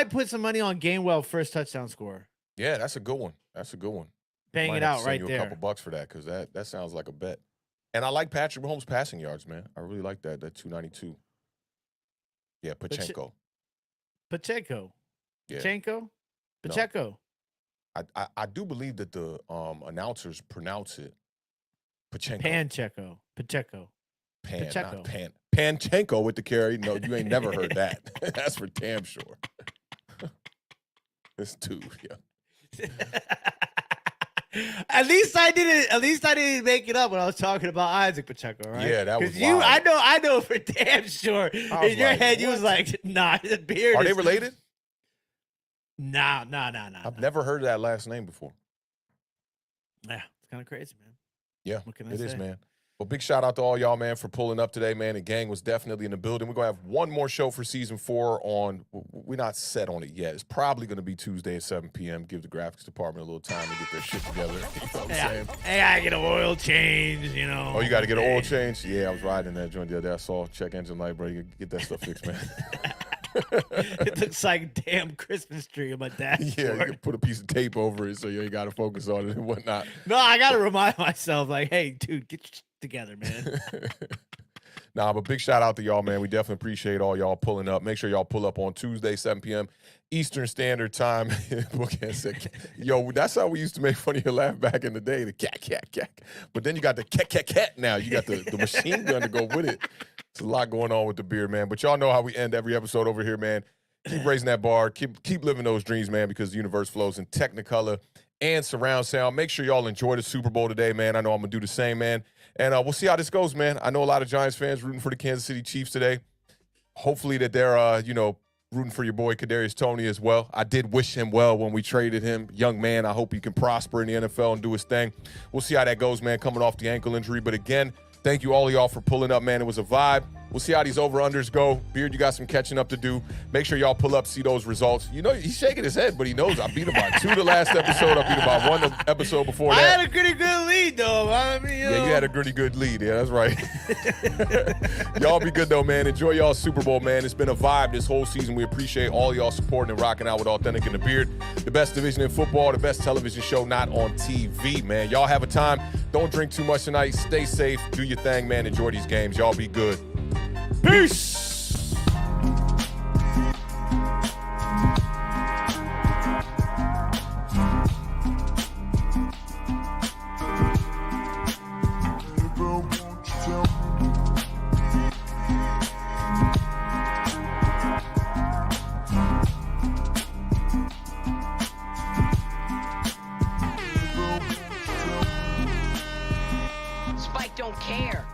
put some money on Gainwell first touchdown score. Yeah, that's a good one. Bang it out right there. A couple bucks for that because that sounds like a bet. And I like Patrick Mahomes' passing yards, man. I really like that 292. Yeah, Pachenko. Pacheco. Yeah. Pacheco? Pacheco. No. I do believe that the announcers pronounce it Pachenko. Pacheco. Not Pan. Panchenko with the carry. No, you ain't never heard that. That's for damn sure. This dude, yeah. At least I didn't make it up when I was talking about Isaac Pacheco, right? Yeah, that was wild. I know for damn sure. In your head, you was like, nah, the beard. Are they related? Nah. I've never heard that last name before. Yeah, it's kind of crazy, man. Yeah, it is, man. Well, big shout out to all y'all, man, for pulling up today, man. The gang was definitely in the building. We're going to have one more show for season 4 on, we're not set on it yet. It's probably going to be Tuesday at 7 p.m. Give the graphics department a little time to get their shit together. You know what I'm saying? Hey, I get an oil change, Oh, you got to get an oil change? Yeah, I was riding that joint the other day. I saw check engine light, bro. You get that stuff fixed, man. It looks like a damn Christmas tree on my dashboard. Yeah, you can put a piece of tape over it so you ain't got to focus on it and whatnot. No, I got to remind myself, like, hey, dude, get your together, man. Nah, but big shout out to y'all, man. We definitely appreciate all y'all pulling up. Make sure y'all pull up on Tuesday, 7 p.m. Eastern Standard Time. Yo, that's how we used to make fun of your laugh back in the day, the cat. But then you got the cat now. You got the machine gun to go with it. There's a lot going on with the beard, man. But y'all know how we end every episode over here, man. Keep raising that bar. Keep living those dreams, man, because the universe flows in Technicolor and surround sound. Make sure y'all enjoy the Super Bowl today, man. I know I'm going to do the same, man. And we'll see how this goes, man. I know a lot of Giants fans rooting for the Kansas City Chiefs today. Hopefully that they're, rooting for your boy Kadarius Toney as well. I did wish him well when we traded him. Young man, I hope he can prosper in the NFL and do his thing. We'll see how that goes, man, coming off the ankle injury. But again, thank you all of y'all for pulling up, man. It was a vibe. We'll see how these over-unders go. Beard, you got some catching up to do. Make sure y'all pull up, see those results. You know, he's shaking his head, but he knows I beat him by 2 the last episode. I beat him by 1 the episode before that. I had a pretty good lead, though. Yeah, you had a pretty good lead. Yeah, that's right. Y'all be good, though, man. Enjoy y'all Super Bowl, man. It's been a vibe this whole season. We appreciate all y'all supporting and rocking out with Awthentik and the Beard. The best division in football, the best television show not on TV, man. Y'all have a time. Don't drink too much tonight. Stay safe. Do your thing, man. Enjoy these games. Y'all be good. Peace. Spike don't care.